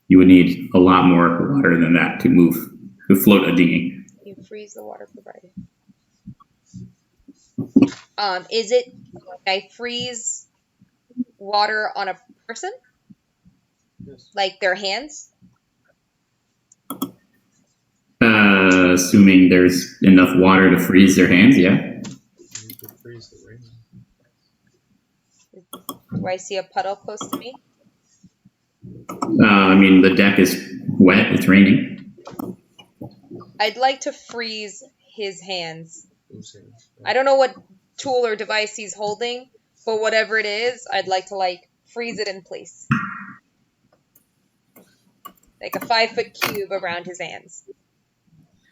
you would need a lot more water than that to float a dinghy. You freeze the water provided. Is it, I freeze water on a person? Yes. Like their hands? Assuming there's enough water to freeze their hands, yeah. You could freeze the ring. Do I see a puddle close to me? I mean, the deck is wet. It's raining. I'd like to freeze his hands. Whose hands? I don't know what tool or device he's holding, but whatever it is, I'd like to, like, freeze it in place. Like a 5-foot cube around his hands.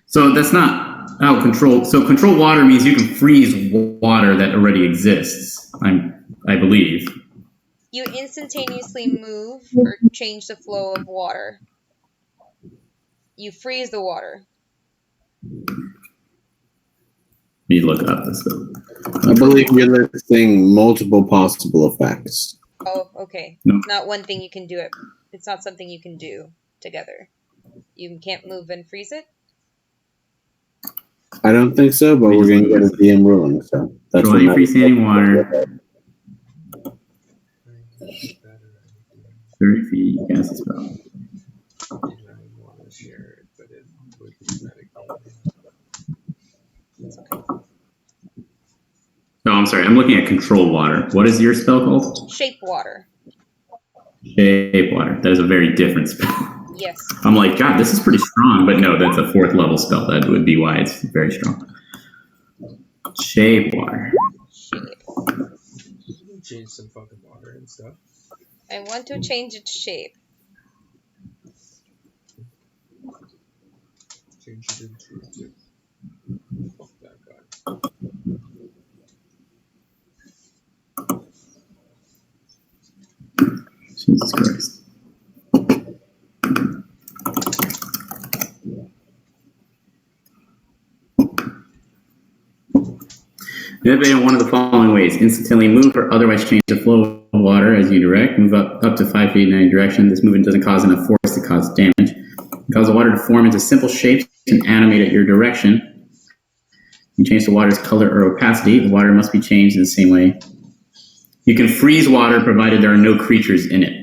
So that's not control. So control water means you can freeze water that already exists. I believe. You instantaneously move or change the flow of water. You freeze the water. You look up this stuff. I believe you're listing multiple possible effects. Oh, okay. No. It's not one thing you can do it. It's not something you can do together. You can't move and freeze it? I don't think so, but we're going to get a DM ruling. So that's Control any freestanding water. 30 feet, you cast a spell. No, I'm sorry. I'm looking at control water. What is your spell called? Shape water. Shape water. That is a very different spell. Yes. I'm like, God, this is pretty strong. But no, that's a 4th level spell. That would be why it's very strong. Shape water. You can change some fucking water and stuff. I want to change its shape. Change it into... Fuck that guy. Jesus Christ. Manipulate in one of the following ways. Instantly move or otherwise change the flow of water as you direct. Move up to 5 feet in any direction. This movement doesn't cause enough force to cause damage. Cause the water to form into simple shapes and animate at your direction. You change the water's color or opacity. The water must be changed in the same way. You can freeze water provided there are no creatures in it.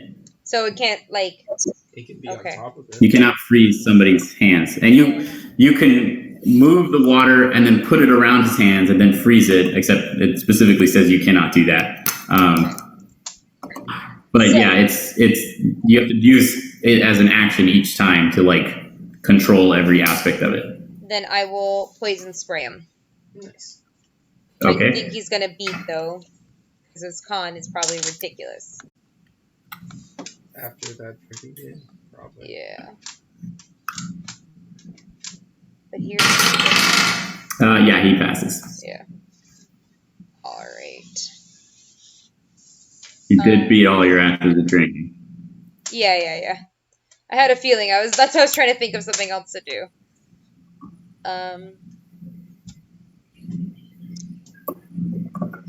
So it can't, like... It can be Okay. on top of it. You cannot freeze somebody's hands. And you can move the water and then put it around his hands and then freeze it, except it specifically says you cannot do that. But yeah, it's you have to use it as an action each time to, like, control every aspect of it. Then I will poison spray him. Nice. Okay. I think he's gonna beat though, because his con is probably ridiculous. After that drinking game, probably. Yeah. But here's Yeah, he passes. yeah. All right. You did beat all your after the drinking. Yeah. I had a feeling. That's why I was trying to think of something else to do.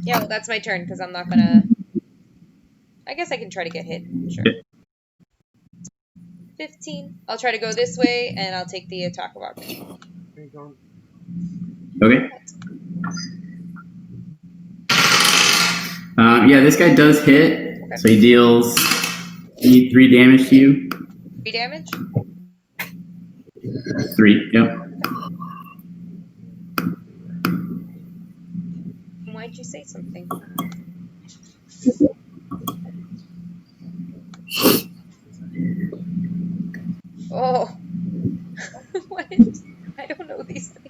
Yeah, well, that's my turn because I'm not gonna. I guess I can try to get hit. Sure. 15. I'll try to go this way, and I'll take the attack of opportunity. Okay. Yeah, this guy does hit, okay. So he deals 3 damage to you. 3 damage? 3, yep. Why'd you say something? Oh. What? I don't know these things.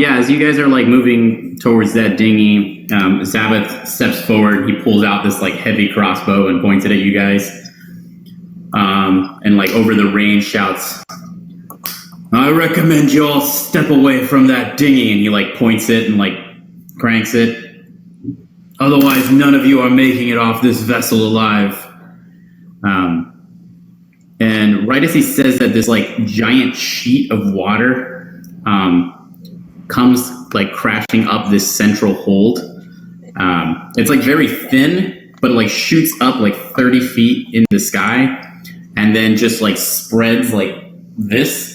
Yeah, as you guys are like moving towards that dinghy, Sabbath steps forward. He pulls out this like heavy crossbow and points it at you guys. And like over the range shouts, "I recommend you all step away from that dinghy." And he like points it and like cranks it. "Otherwise, none of you are making it off this vessel alive." And right as he says that, this like giant sheet of water comes like crashing up this central hold. It's like very thin, but it like shoots up like 30 feet in the sky, and then just like spreads like this.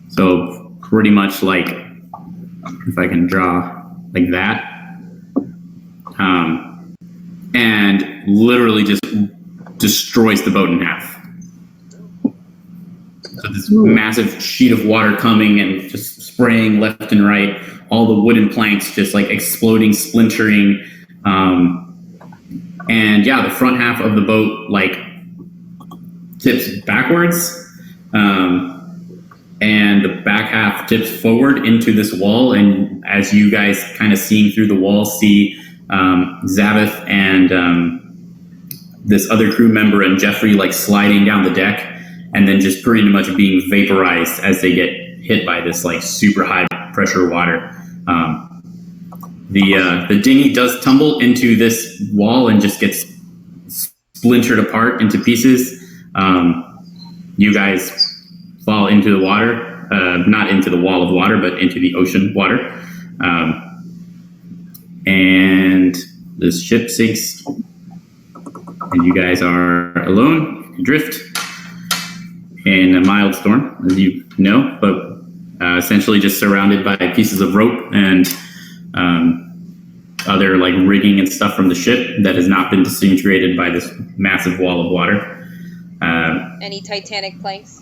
So pretty much like, if I can draw like that, and literally just destroys the boat in half. So this massive sheet of water coming and just spraying left and right, all the wooden planks just like exploding, splintering. And yeah, the front half of the boat like tips backwards. And the back half tips forward into this wall. And as you guys kind of seeing through the wall, see Zabeth and this other crew member and Jeffrey like sliding down the deck, and then just pretty much being vaporized as they get hit by this like super high pressure water. The dinghy does tumble into this wall and just gets splintered apart into pieces. You guys fall into the water, not into the wall of water, but into the ocean water. And this ship sinks, and you guys are alone, adrift in a mild storm, as you know, but essentially just surrounded by pieces of rope and other like rigging and stuff from the ship that has not been disintegrated by this massive wall of water. Any Titanic planks?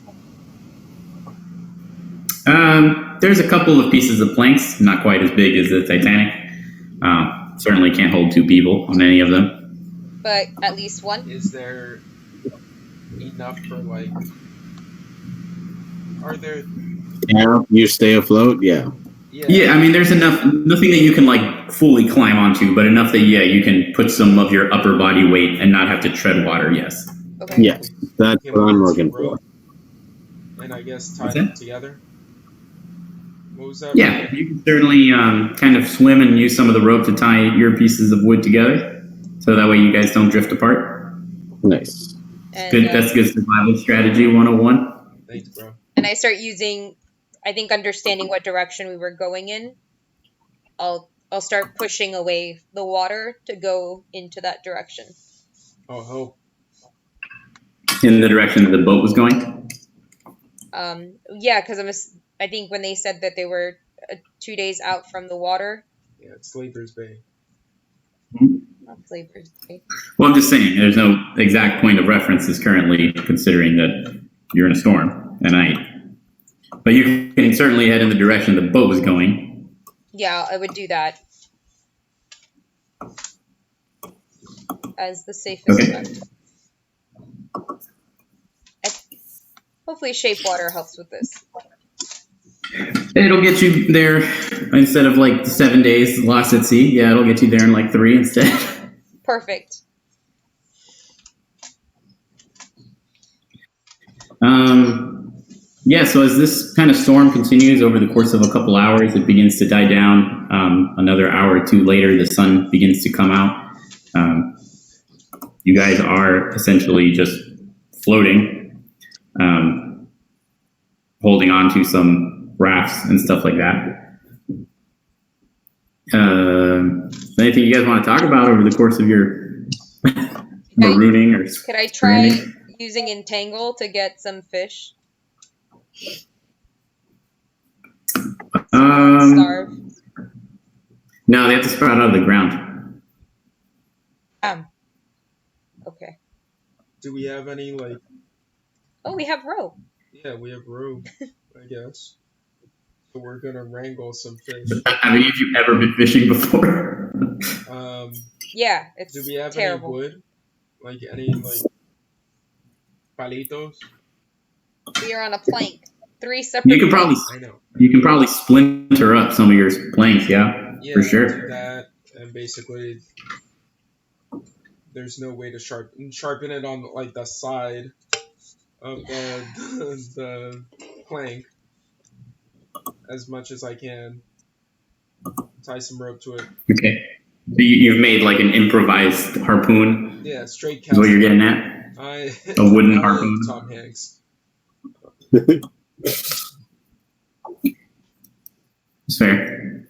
There's a couple of pieces of planks, not quite as big as the Titanic. Certainly can't hold 2 people on any of them. But at least one? Is there enough for like... Are there... Yeah, you stay afloat, yeah. Yeah, I mean, there's nothing that you can like fully climb onto, but enough that, yeah, you can put some of your upper body weight and not have to tread water, yes. Okay. Yes, that's what I'm looking for. And I guess tie them together? What was that? Yeah, you can certainly kind of swim and use some of the rope to tie your pieces of wood together, so that way you guys don't drift apart. Nice. And, good. That's good survival strategy 101. Thanks, bro. And I start using, I think, understanding what direction we were going in. I'll start pushing away the water to go into that direction. Oh. In the direction that the boat was going? Yeah, because I think when they said that they were 2 days out from the water. Yeah, it's Slavers Bay. Not Slavers Bay. Well, I'm just saying, there's no exact point of reference is currently, considering that you're in a storm at night. But you can certainly head in the direction the boat was going. Yeah, I would do that. As the safest bet. Hopefully shape water helps with this. It'll get you there instead of like 7 days lost at sea. Yeah, it'll get you there in like 3 instead. Perfect. Yeah, so as this kind of storm continues over the course of a couple hours, it begins to die down. Another hour or two later, the sun begins to come out. You guys are essentially just floating, holding on to some rafts and stuff like that. Anything you guys want to talk about over the course of your marooning? Could I try using Entangle to get some fish? Starve. No, they have to sprout out of the ground. Okay. Do we have any, like... Oh, we have rope. Yeah, we have rope, I guess. So we're gonna wrangle some fish. Have any of you ever been fishing before? Yeah, it's do we have terrible. any wood? Like, any, like... palitos? We are on a plank. 3 separate You can probably splinter up some of your planks, yeah for sure. Do that, and basically, there's no way to sharpen it on like the side of the plank as much as I can. Tie some rope to it. Okay. So you've made like an improvised harpoon. Yeah, straight cast. Is what you're getting at? A wooden harpoon. Tom Hanks. It's fair.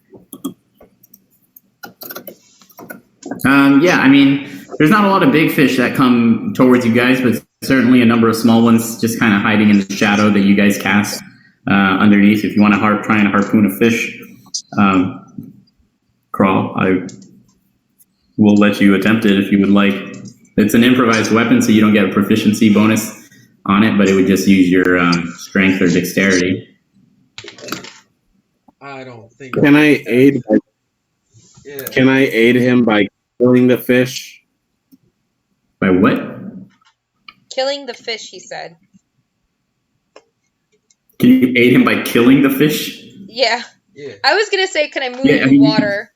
Yeah, I mean, there's not a lot of big fish that come towards you guys, but certainly a number of small ones just kind of hiding in the shadow that you guys cast underneath. If you want to try and harpoon a fish, Krall, I will let you attempt it if you would like. It's an improvised weapon, so you don't get a proficiency bonus on it, but it would just use your strength or dexterity. I don't think. Can I aid? Yeah. Can I aid him by killing the fish? By what? Killing the fish, he said. Can you aid him by killing the fish? Yeah. Yeah. I was gonna say, can I move the water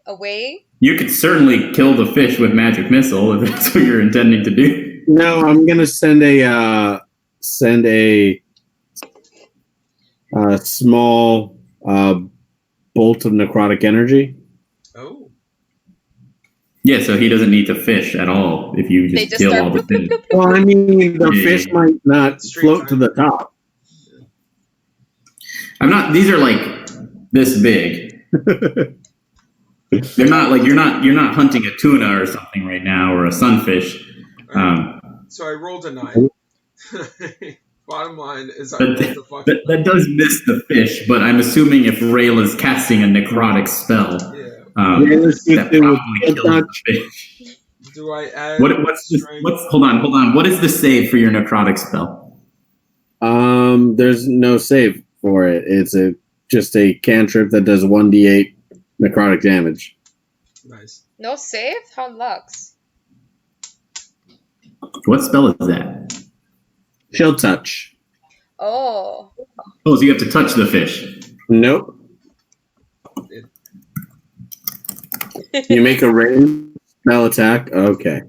away? You could certainly kill the fish with magic missile if that's what you're intending to do. No, I'm gonna send a small bolt of necrotic energy. Oh. Yeah, so he doesn't need to fish at all if you just kill all the fish. Well, I mean, the fish might not float to the top. These are like this big. They're not like you're not hunting a tuna or something right now or a sunfish. So I rolled a 9. Bottom line is that does miss the fish, but I'm assuming if Reyla's casting a necrotic spell, that probably kills the fish. Do I add hold on. What is the save for your necrotic spell? There's no save for it. It's just a cantrip that does 1d8 necrotic damage. Nice. No save? How luxe. What spell is that? Chill touch. Oh. Oh, so you have to touch the fish. Nope. You make a ranged spell attack. Okay.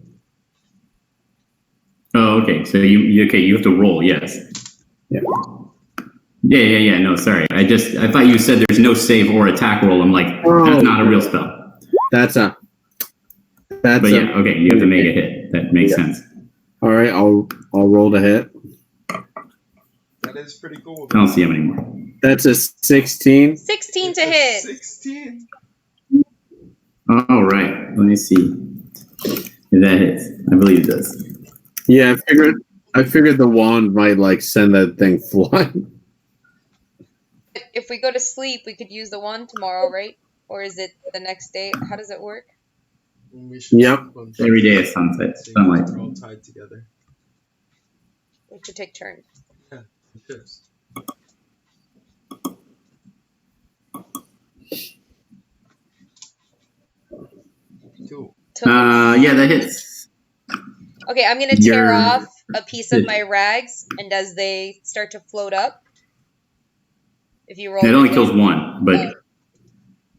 Oh, okay. So you have to roll. Yes. Yeah. Yeah. No, sorry. I thought you said there's no save or attack roll. I'm like, that's not a real spell. Okay. You have to make a hit. That makes sense. All right. I'll roll the hit. That is pretty cool. I don't see him anymore. That's a 16. 16 to hit. 16. All right. Let me see if that hits. I believe it does. Yeah, I figured the wand might like send that thing flying. If we go to sleep, we could use the wand tomorrow, right? Or is it the next day? How does it work? Yep. Every day is sunlight. We're all tied together. We should take turns. Yeah, yes. Cool. Yeah, that hits. Okay, I'm gonna tear off a piece of my rags, and as they start to float up, if you roll, it only kills one, but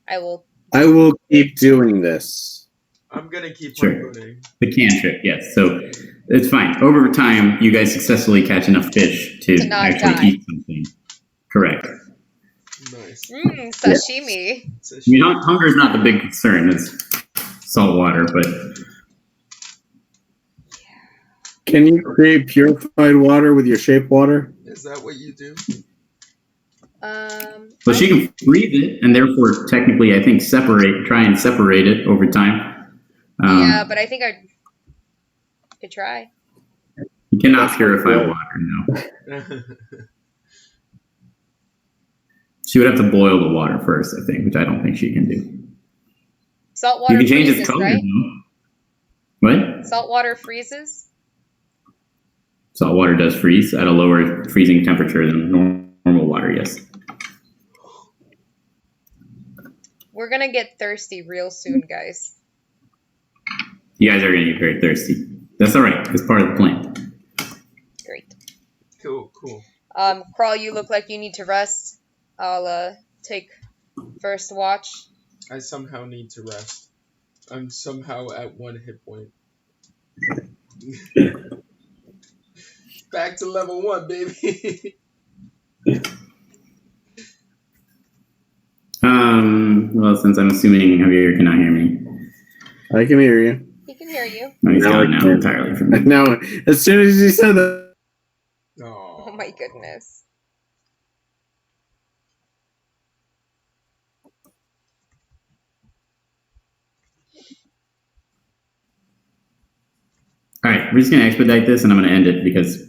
I will keep doing this. I'm gonna keep Sure. harpooning. the cantrip, yes. So it's fine. Over time, you guys successfully catch enough fish to not actually die. eat something. Correct. Nice. Sashimi. So I mean, hunger is not the big concern. It's salt water, but Can you create purified water with your shape water? is that what you do? but she can freeze it, and therefore, technically, I think try and separate it over time. Yeah, but I think I could try. You cannot purify water, no. She would have to boil the water first, I think, which I don't think she can do. Salt water You can change freezes, its color, right? though. What? Salt water freezes? Salt water does freeze at a lower freezing temperature than normal water, yes. We're gonna get thirsty real soon, guys. You guys are going to get very thirsty. That's all right. It's part of the plan. Great. Cool. Krall, you look like you need to rest. I'll take first watch. I somehow need to rest. I'm somehow at 1 hit point. Back to level 1, baby. Well, since I'm assuming Javier cannot hear me. I can hear you. He can hear you. No, he's No, gone I now can't. entirely from me. Now, as soon as you said that, Oh my goodness. All right, we're just going to expedite this, and I'm going to end it because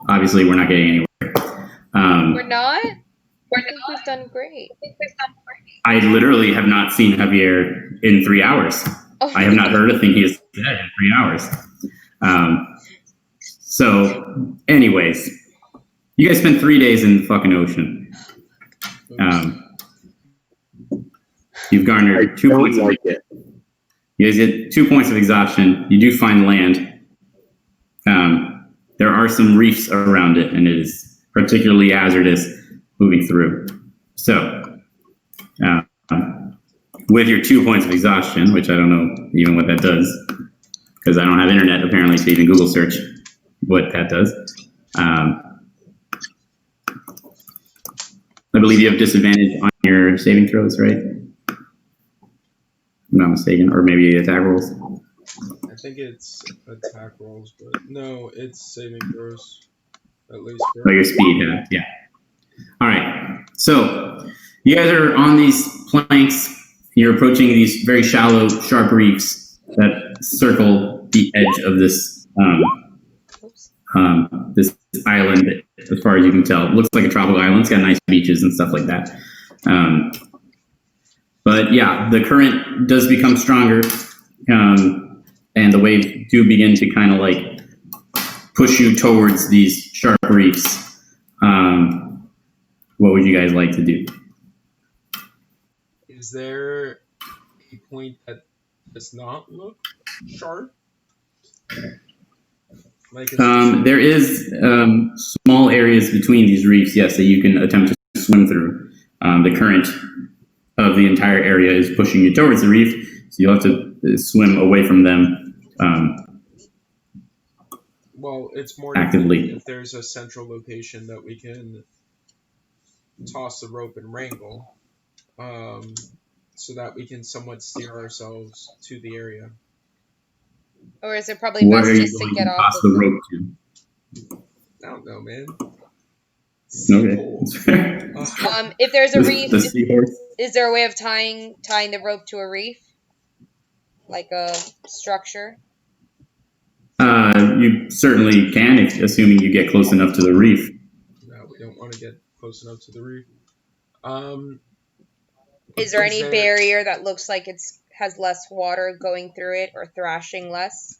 obviously we're not getting anywhere. We're not? I think we've done great. I literally have not seen Javier in 3 hours. Oh, I have not heard a thing he has said in 3 hours. So, anyways, you guys spent 3 days in the fucking ocean. You've garnered 2 don't points. like it. You guys get 2 points of exhaustion. You do find land. There are some reefs around it, and it is particularly hazardous moving through. So, with your 2 points of exhaustion, which I don't know even what that does, because I don't have internet apparently to even Google search what that does. I believe you have disadvantage on your saving throws, right? If I'm not mistaken, or maybe attack rolls. I think it's attack rolls, but no, it's saving throws. At least. Oh, your speed, yeah. All right. So you guys are on these planks. You're approaching these very shallow, sharp reefs that circle the edge of this this island. That, as far as you can tell, it looks like a tropical island. It's got nice beaches and stuff like that. But yeah, the current does become stronger, and the waves do begin to kind of like push you towards these sharp reefs. What would you guys like to do? Is there a point that does not look sharp? Like There is small areas between these reefs, yes, that you can attempt to swim through. The current of the entire area is pushing you towards the reef, so you'll have to swim away from them. well, it's more actively. if there's a central location that we can toss the rope and wrangle, so that we can somewhat steer ourselves to the area. Or is it probably Where best are you just to going get to off toss of the them? rope to? I don't know, man. Okay. If there's a reef, The seahorse. is there a way of tying the rope to a reef? Like a structure? You certainly can, assuming you get close enough to the reef. No, we don't want to get close enough to the reef. Is there any barrier that looks like has less water going through it or thrashing less?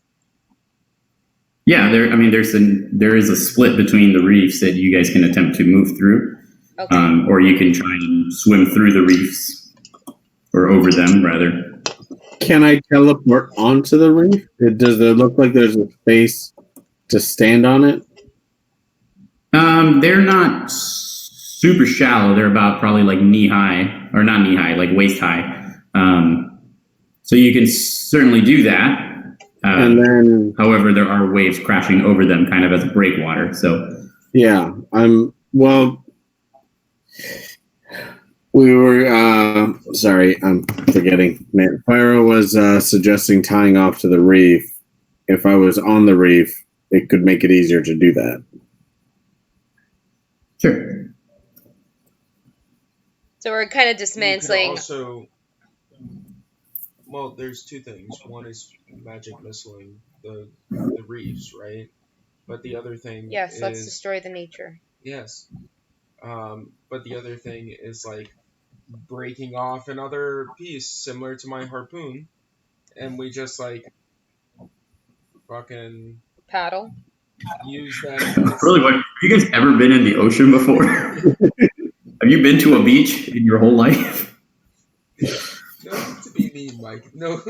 Yeah, there is a split between the reefs that you guys can attempt to move through, Okay. Or you can try and swim through the reefs, or over them rather. Can I teleport onto the reef? Does it look like there's a space to stand on it? They're not super shallow. They're about probably like knee high, or not knee high, like waist high. So you can certainly do that. And then, however, there are waves crashing over them, kind of as a breakwater. So yeah, we were. Sorry, I'm forgetting. Man, Fara was suggesting tying off to the reef. If I was on the reef, it could make it easier to do that. Sure. So we're kind of dismantling. Also, well, there's two things. One is magic missiling the reefs, right? But the other thing Yes, let's destroy the nature. Yes. But the other thing is like breaking off another piece similar to my harpoon, and we just like fucking paddle. Use that. Really, have you guys ever been in the ocean before? Have you been to a beach in your whole life? No need to be mean, Mike. No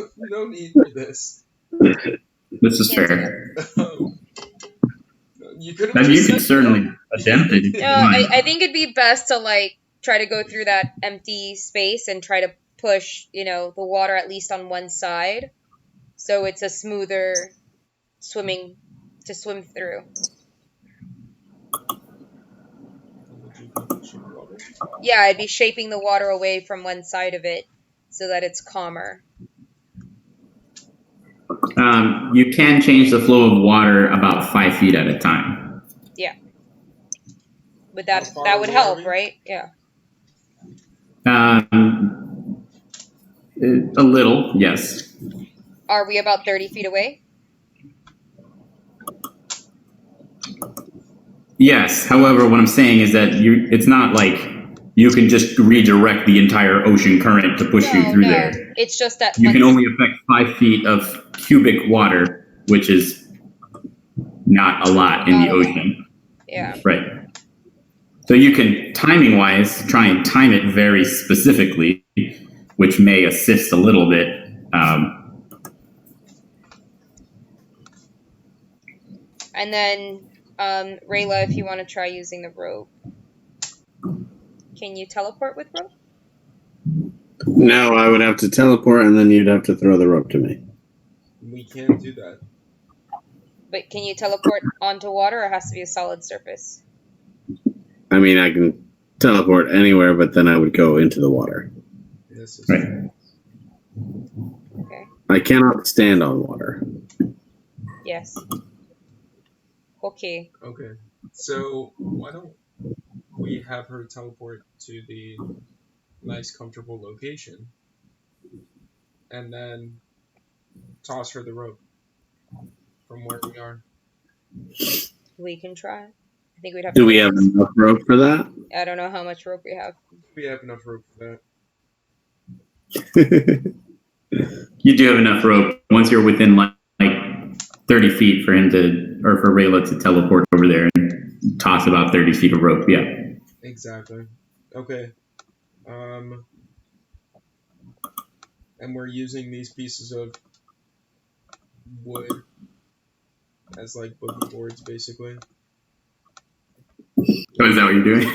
need for this. This is fair. You could certainly attempt it. No, I think it'd be best to like try to go through that empty space and try to push, the water at least on one side, so it's a smoother swim through. Yeah, I'd be shaping the water away from one side of it so that it's calmer. You can change the flow of water about 5 feet at a time. Yeah. But that would help, right? Yeah. A little, yes. Are we about 30 feet away? Yes. However, what I'm saying is that it's not like you can just redirect the entire ocean current to push you through there. It's just that you can only affect 5 feet of cubic water, which is not a lot in the ocean. Yeah. Right. So you can, timing-wise, try and time it very specifically, which may assist a little bit. And then, Reyla, if you want to try using the rope. Can you teleport with rope? No, I would have to teleport, and then you'd have to throw the rope to me. We can't do that. But can you teleport onto water, or it has to be a solid surface? I mean, I can teleport anywhere, but then I would go into the water. Yes, right. Okay. I cannot stand on water. Yes. Okay. Okay. So why don't we have her teleport to the nice, comfortable location, and then toss her the rope from where we are. We can try. I think we'd have. Do we have enough rope for that? I don't know how much rope we have. We have enough rope for that. You do have enough rope once you're within like 30 feet for him to, or for Reyla to teleport over there and toss about 30 feet of rope. Yeah. Exactly. Okay. And we're using these pieces of wood as like boogie boards, basically. Oh, is that what you're doing?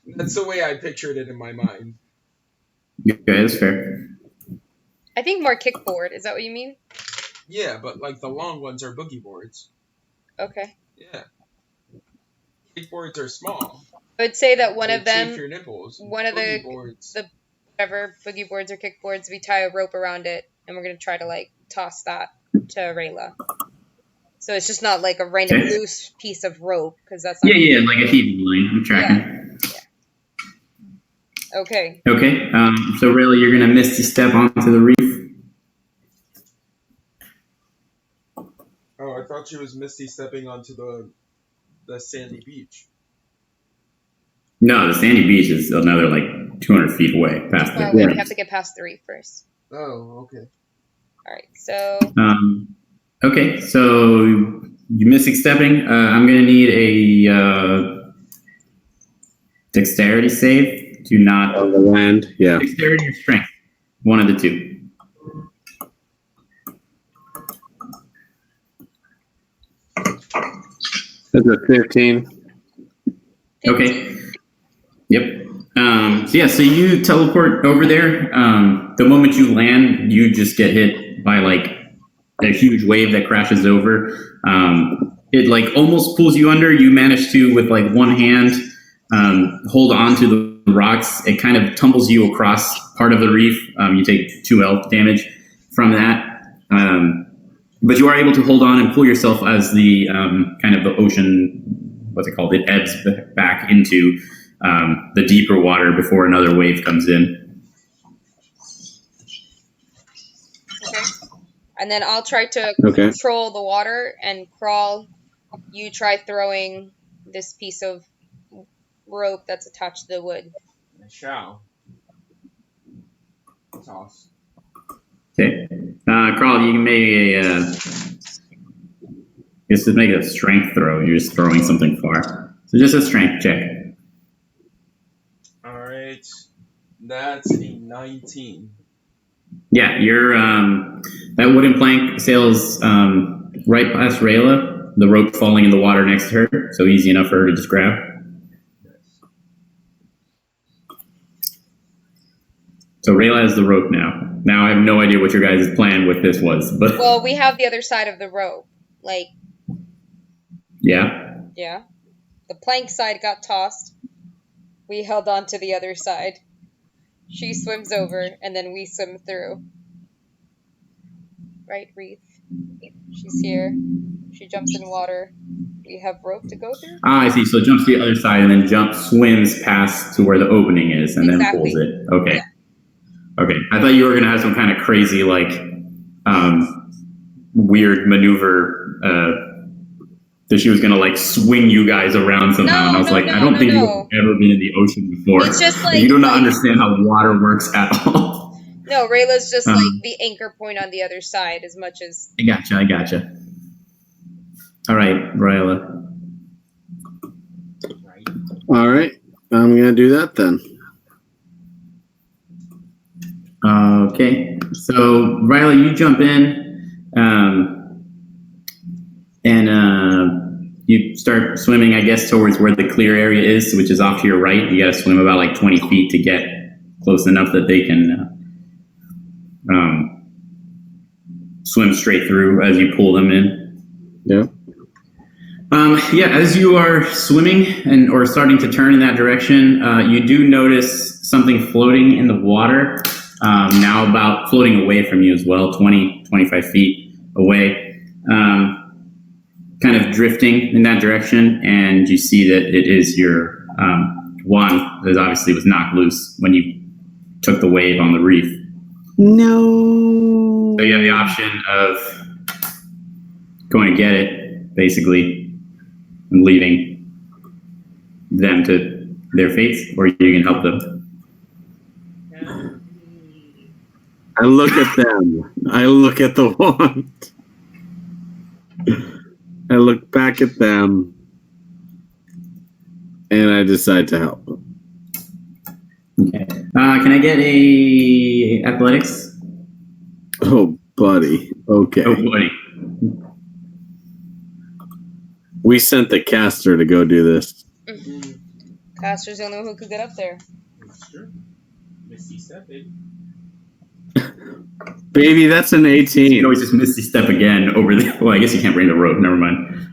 That's the way I pictured it in my mind. Yeah, that's fair. I think more kickboard. Is that what you mean? Yeah, but like the long ones are boogie boards. Okay. Yeah. Kickboards are small. I would say that one they of them, chafe your nipples. One of the whatever boogie boards or kickboards, we tie a rope around it, and we're gonna try to like toss that to Reyla. So it's just not like a random loose piece of rope, because that's not like a heaving line. I'm tracking. Yeah. Okay. Okay. So Reyla, you're gonna misty step onto the reef. Oh, I thought she was misty stepping onto the sandy beach. No, the sandy beach is another like 200 feet away past the we have to get past the reef first. Oh, okay. All right. So. Okay, so you missing stepping. I'm gonna need a dexterity save. Do not on the land. Yeah. Dexterity or strength. One of the two. That's a 15. Okay. Yep. So you teleport over there. The moment you land, you just get hit by like a huge wave that crashes over. It like almost pulls you under. You manage to, with like one hand, hold on to the rocks. It kind of tumbles you across part of the reef. You take 2 health damage from that. But you are able to hold on and pull yourself as the kind of the ocean, what's it called? It ebbs back into the deeper water before another wave comes in. Okay. And then I'll try to control the water, and Krall, you try throwing this piece of rope that's attached to the wood. I shall. Toss. Okay. Krall, you can make a strength throw. You're just throwing something far. So just a strength check. Alright. That's a 19. Yeah, you're that wooden plank sails right past Reyla, the rope falling in the water next to her, so easy enough for her to just grab. So Reyla has the rope now. Now I have no idea what your guys' plan with this was, but well, we have the other side of the rope. Like, yeah. Yeah. The plank side got tossed. We held on to the other side. She swims over, and then we swim through. Right, Wreath? She's here. She jumps in water. We have rope to go through? Ah, I see. So it jumps to the other side and then swims past to where the opening is and then pulls it. Okay. Yeah. Okay. I thought you were going to have some kind of crazy, like, weird maneuver that she was going to, like, swing you guys around somehow. And I was I don't think you've ever been in the ocean before. It's just like... You do not understand how water works at all. No, Reyla's just, like, the anchor point on the other side as much as... I gotcha. All right, Reyla. All right. I'm going to do that then. Okay. So, Reyla, you jump in, and you start swimming, I guess, towards where the clear area is, which is off to your right. You got to swim about, like, 20 feet to get close enough that they can swim straight through as you pull them in. Yeah. As you are swimming or starting to turn in that direction, you do notice something floating in the water, now about floating away from you as well, 20, 25 feet away, kind of drifting in that direction, and you see that it is your wand that obviously was knocked loose when you took the wave on the reef. No. So you have the option of going to get it, basically, and leaving them to their fates, or you can help them. I look at them. I look at the wand. I look back at them, and I decide to help them. Okay. Can I get a athletics? Oh, buddy. Okay. Oh, buddy. We sent the caster to go do this. Mm-hmm. Caster's the only one who could get up there. That's true. Misty step, baby. Baby, that's an 18. You can always just Misty step again over the... Well, I guess you can't bring the rope. Never mind.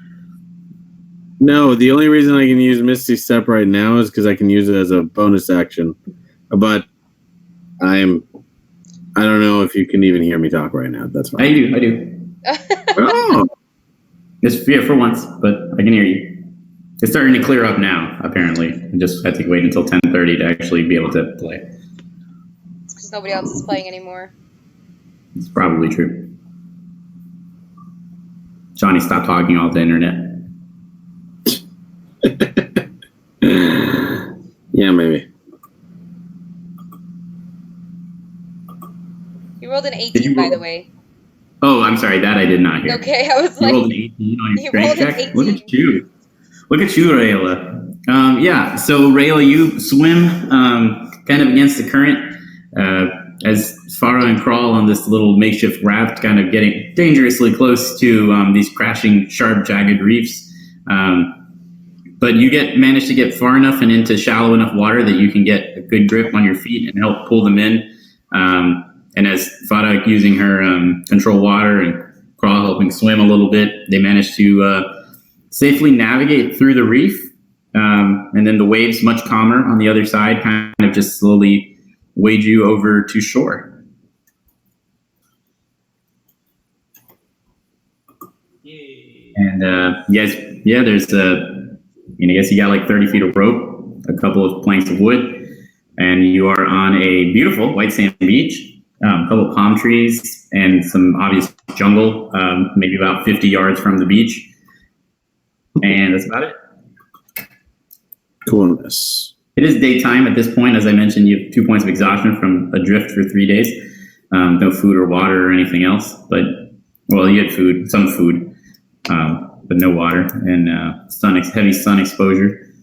No, the only reason I can use Misty Step right now is because I can use it as a bonus action. But I don't know if you can even hear me talk right now. That's fine. I do. Oh! Just for once, but I can hear you. It's starting to clear up now, apparently. I just had to wait until 10:30 to actually be able to play. It's because nobody else is playing anymore. It's probably true. Johnny stopped talking off the internet. Yeah, maybe. You rolled an 18, by the way. Oh, I'm sorry. That I did not hear. Okay, I was you like... rolled an 18 on your strength check? 18. Look at you. Look at you, Reyla. So Reyla, you swim kind of against the current as Fara and Krall on this little makeshift raft, kind of getting dangerously close to these crashing, sharp, jagged reefs. But you manage to get far enough and into shallow enough water that you can get a good grip on your feet and help pull them in. And as Fara using her control water and Krall helping swim a little bit, they manage to safely navigate through the reef. And then the waves, much calmer on the other side, kind of just slowly wade you over to shore. Yay. And there's I guess you got like 30 feet of rope, a couple of planks of wood, and you are on a beautiful white sand beach, a couple of palm trees, and some obvious jungle, maybe about 50 yards from the beach. And that's about it. Coolness. It is daytime at this point. As I mentioned, you have 2 points of exhaustion from adrift for 3 days. No food or water or anything else. But, well, you had food, some food, but no water. And heavy sun exposure.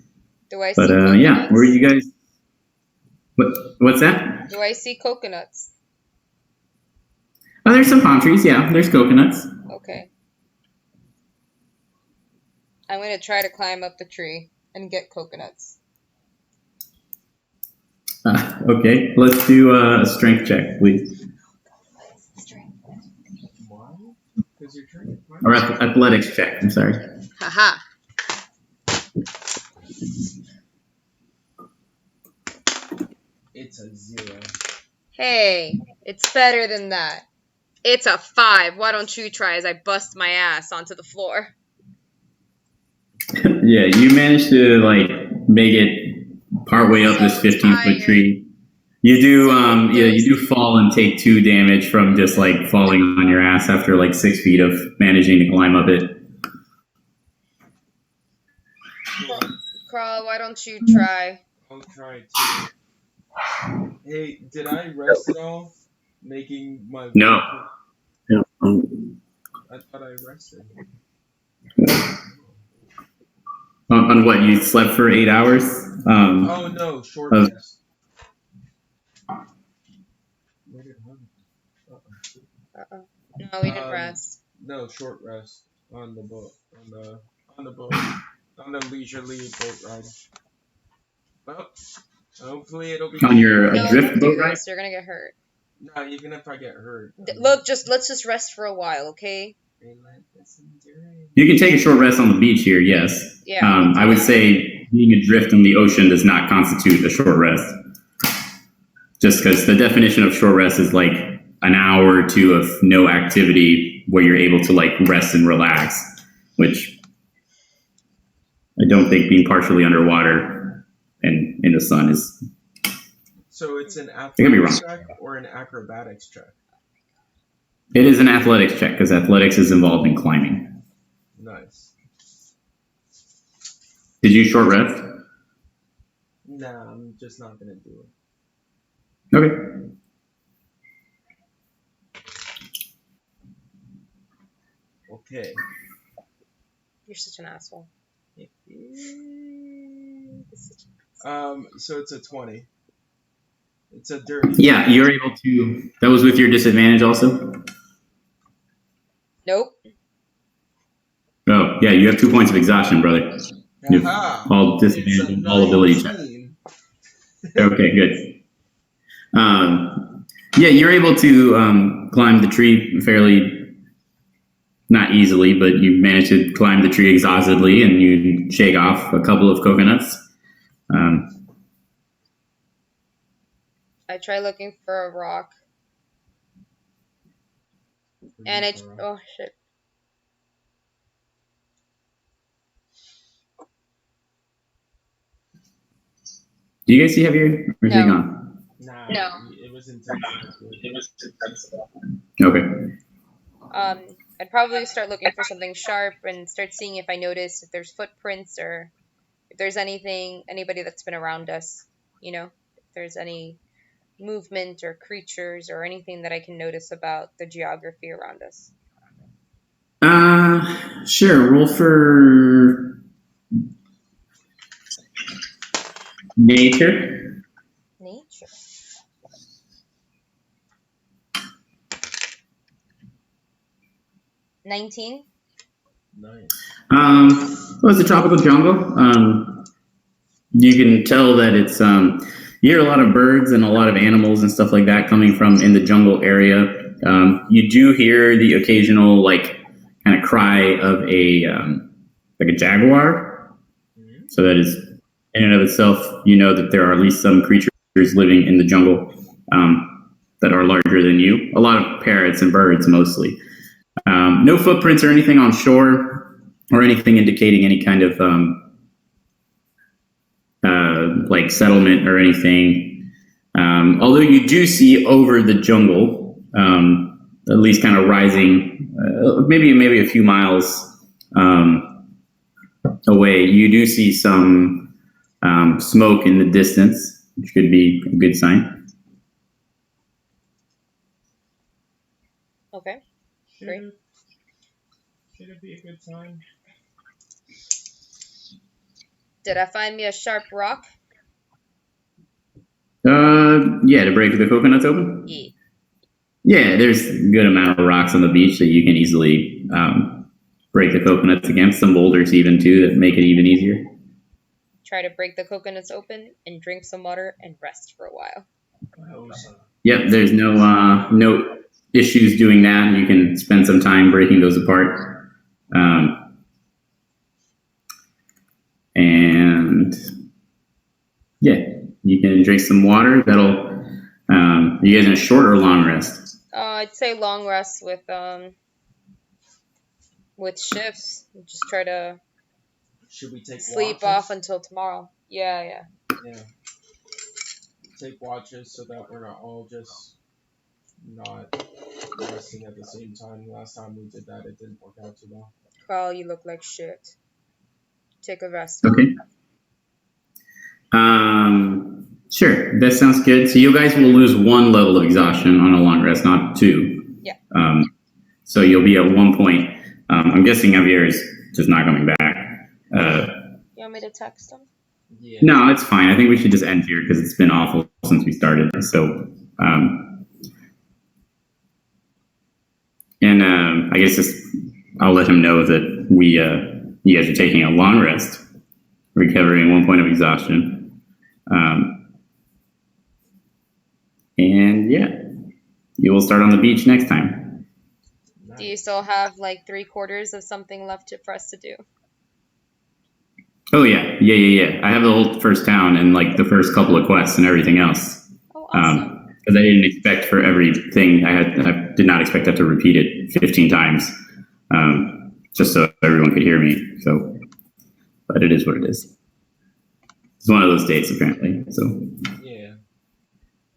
Do I see coconuts? Yeah, where are you guys? What's that? Do I see coconuts? Oh, there's some palm trees. Yeah, there's coconuts. Okay. I'm going to try to climb up the tree and get coconuts. Okay, let's do a strength check, please. Why? Because you're trying to climb. Or athletics check, I'm sorry. Haha. It's a 0. Hey, it's better than that. It's a 5. Why don't you try as I bust my ass onto the floor? Yeah, you managed to make it partway up this 15-foot tree. You do, you do fall and take 2 damage from just falling on your ass after 6 feet of managing to climb up it. Krall, why don't you try? I'll try too. Hey, did I rest at all? Making my... No. Yeah. I thought I rested. On what, you slept for 8 hours? Oh no, short rest. Where did Uh-oh. No, we didn't rest. No, short rest on the boat. On the boat. On the leisurely boat ride. Well, hopefully it'll be... On your No, adrift don't boat do ride? this. You're gonna get hurt. No, even if I get hurt. Look, let's just rest for a while, okay? You can take a short rest on the beach here, yes. Yeah. I would say being adrift in the ocean does not constitute a short rest. Just because the definition of short rest is an hour or 2 of no activity where you're able to rest and relax, which I don't think being partially underwater and in the sun is... So it's an be wrong. athletics check or an acrobatics check? It is an athletics check because athletics is involved in climbing. Nice. Did you short rest? Nah, I'm just not gonna do it. Okay. Okay. You're such an asshole. So it's a 20. It's a dirty. Yeah, you're able to... That was with your disadvantage also? Nope. Oh, yeah, you have 2 points of exhaustion, brother. You have all disadvantage and all ability checks. Okay, good. Yeah, you're able to climb the tree fairly, not easily, but you manage to climb the tree exhaustedly and you shake off a couple of coconuts. I try looking for a rock. And oh shit. Do you guys see Javier? Or is he gone? Nah, no. It was intense. Okay. I'd probably start looking for something sharp and start seeing if I notice if there's footprints or if there's anybody that's been around us, if there's any movement or creatures or anything that I can notice about the geography around us. Sure. Roll for nature. Nature. $19. Nice. Well, it's a tropical jungle. You can tell that it's you hear a lot of birds and a lot of animals and stuff like that coming from in the jungle area. You do hear the occasional like kind of cry of a like a jaguar. So that is in and of itself, you know that there are at least some creatures living in the jungle that are larger than you. A lot of parrots and birds mostly. No footprints or anything on shore or anything indicating any kind of like settlement or anything. Although you do see over the jungle, at least kind of rising, maybe a few miles away, you do see some smoke in the distance, which could be a good sign. Okay. Great. Should it be a good time? Did I find me a sharp rock? Yeah, to break the coconuts open? Yeah. Yeah, there's a good amount of rocks on the beach that you can easily break the coconuts against. Some boulders even, too, that make it even easier. Try to break the coconuts open and drink some water and rest for a while. Yep, there's no issues doing that. You can spend some time breaking those apart. And yeah, you can drink some water. That'll. You guys in a short or long rest? I'd say long rest with shifts. Just try to Should we take sleep watches? off until tomorrow. Yeah. Yeah. Take watches so that we're not all just not resting at the same time. Last time we did that, it didn't work out too well. Krall, you look like shit. Take a rest. Okay. Sure, that sounds good. So you guys will lose 1 level of exhaustion on a long rest, not 2. Yeah. So you'll be at 1 point. I'm guessing Javier is just not coming back. You want me to text him? Yeah. No, it's fine. I think we should just end here because it's been awful since we started. So, I guess I'll let him know that you guys are taking a long rest, recovering 1 point of exhaustion. And yeah, you will start on the beach next time. Do you still have like 3/4 of something left for us to do? Oh yeah. I have the whole first town and like the first couple of quests and everything else. Oh, awesome. Because I didn't expect for everything I did not expect that to repeat it 15 times, just so everyone could hear me. So, but it is what it is. It's one of those days apparently. So. Yeah.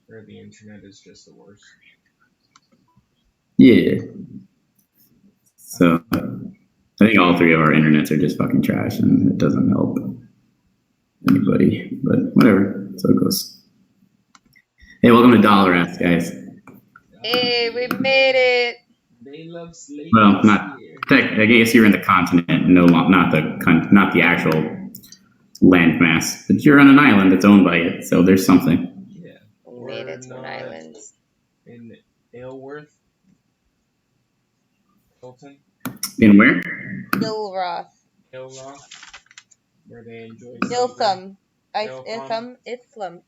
Where the internet is just the worst. Yeah. So I think all 3 of our internets are just fucking trash, and it doesn't help anybody. But whatever, so it goes. Hey, welcome to Dolerast, guys. Hey, we made it. They love slaves. Well, I guess you're in the continent, not the actual landmass, but you're on an island that's owned by it, so there's something. Yeah. We made it to an island. In Aylworth. Hilton. In where? Ilroth. Where they enjoy Iltham. Iltham. Ithlum.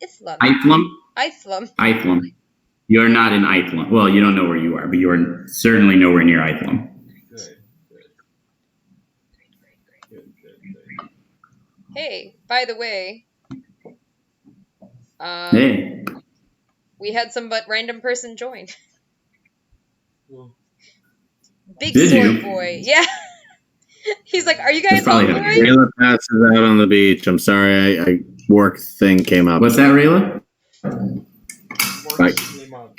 You're not in Ithlum. Well, you don't know where you are, but you are certainly nowhere near Ithlum. Good. Hey, by the way, Hey. we had some random person join. Cool. Big Did sword you? boy. Yeah. He's like, are you guys probably all not right? Reyla passes out on the beach. I'm sorry, I work thing came up. What's that, Reyla? Right. Came up.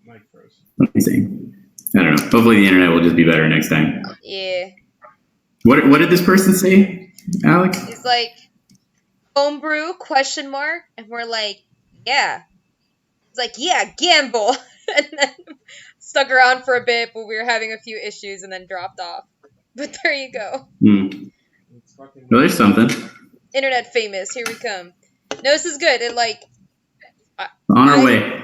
Mike froze. Let me see. I don't know. Hopefully the internet will just be better next time. Yeah. What did this person say, Alex? He's like, homebrew, ? And we're like, yeah. He's like, yeah, gamble. And then stuck around for a bit, but we were having a few issues and then dropped off. But there you go. Well, there's something. Internet famous. Here we come. No, this is good. It like... On our way.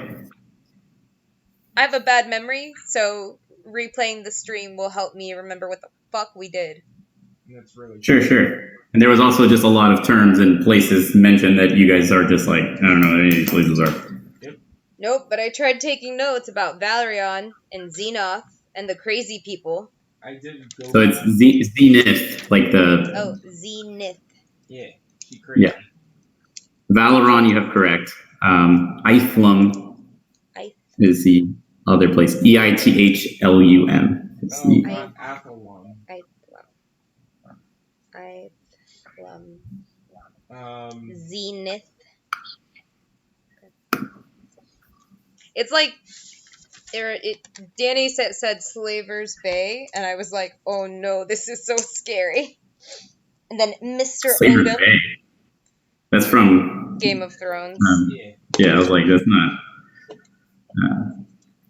I have a bad memory, so replaying the stream will help me remember what the fuck we did. That's really Sure. And there was also just a lot of terms and places mentioned that you guys are just like, I don't know what any of these places are. Nope, but I tried taking notes about Valerion and Xenoth and the crazy people. I didn't go. So it's Zenith, like the... Oh, Zenith. Yeah, she crazy. Yeah. Valeron, you have correct. Eithlum is the other place. Eithlum is the... Athlon. Zenith. It's like Danny said Slaver's Bay, and I was like, oh no, this is so scary. And then Mr. Slaver's Odom. Bay. That's from Game of Thrones. Yeah, I was like, that's not...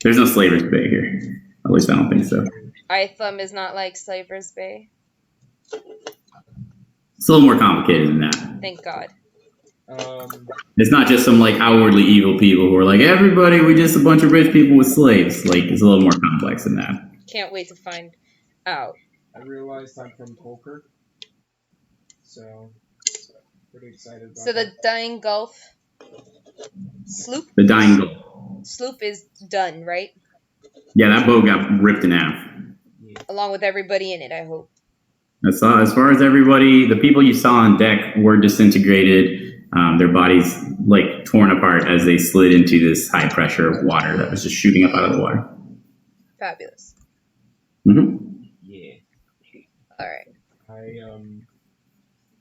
there's no Slaver's Bay here. At least I don't think so. Itham is not like Slaver's Bay. It's a little more complicated than that. Thank God. It's not just some like outwardly evil people who are like, everybody, we're just a bunch of rich people with slaves. Like, it's a little more complex than that. Can't wait to find out. I realized I'm from Polkirk, so pretty excited about So the Dying Gulf sloop? The Dying Gulf. Sloop is done, right? Yeah, that boat got ripped in half. Along with everybody in it, I hope. As far as everybody, the people you saw on deck were disintegrated. Their bodies like torn apart as they slid into this high pressure water that was just shooting up out of the water. Fabulous. Mm-hmm. Yeah. All right.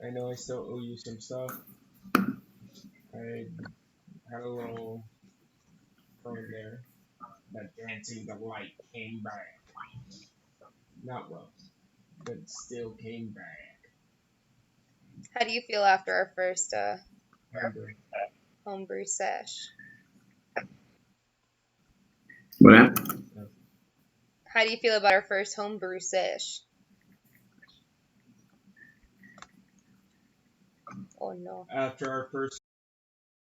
I know I still owe you some stuff. I had a little phone there. That dancing the light came back. Not well, but still came back. How do you feel after our first homebrew sesh? What happened? How do you feel about our first homebrew sesh? Oh no. After our first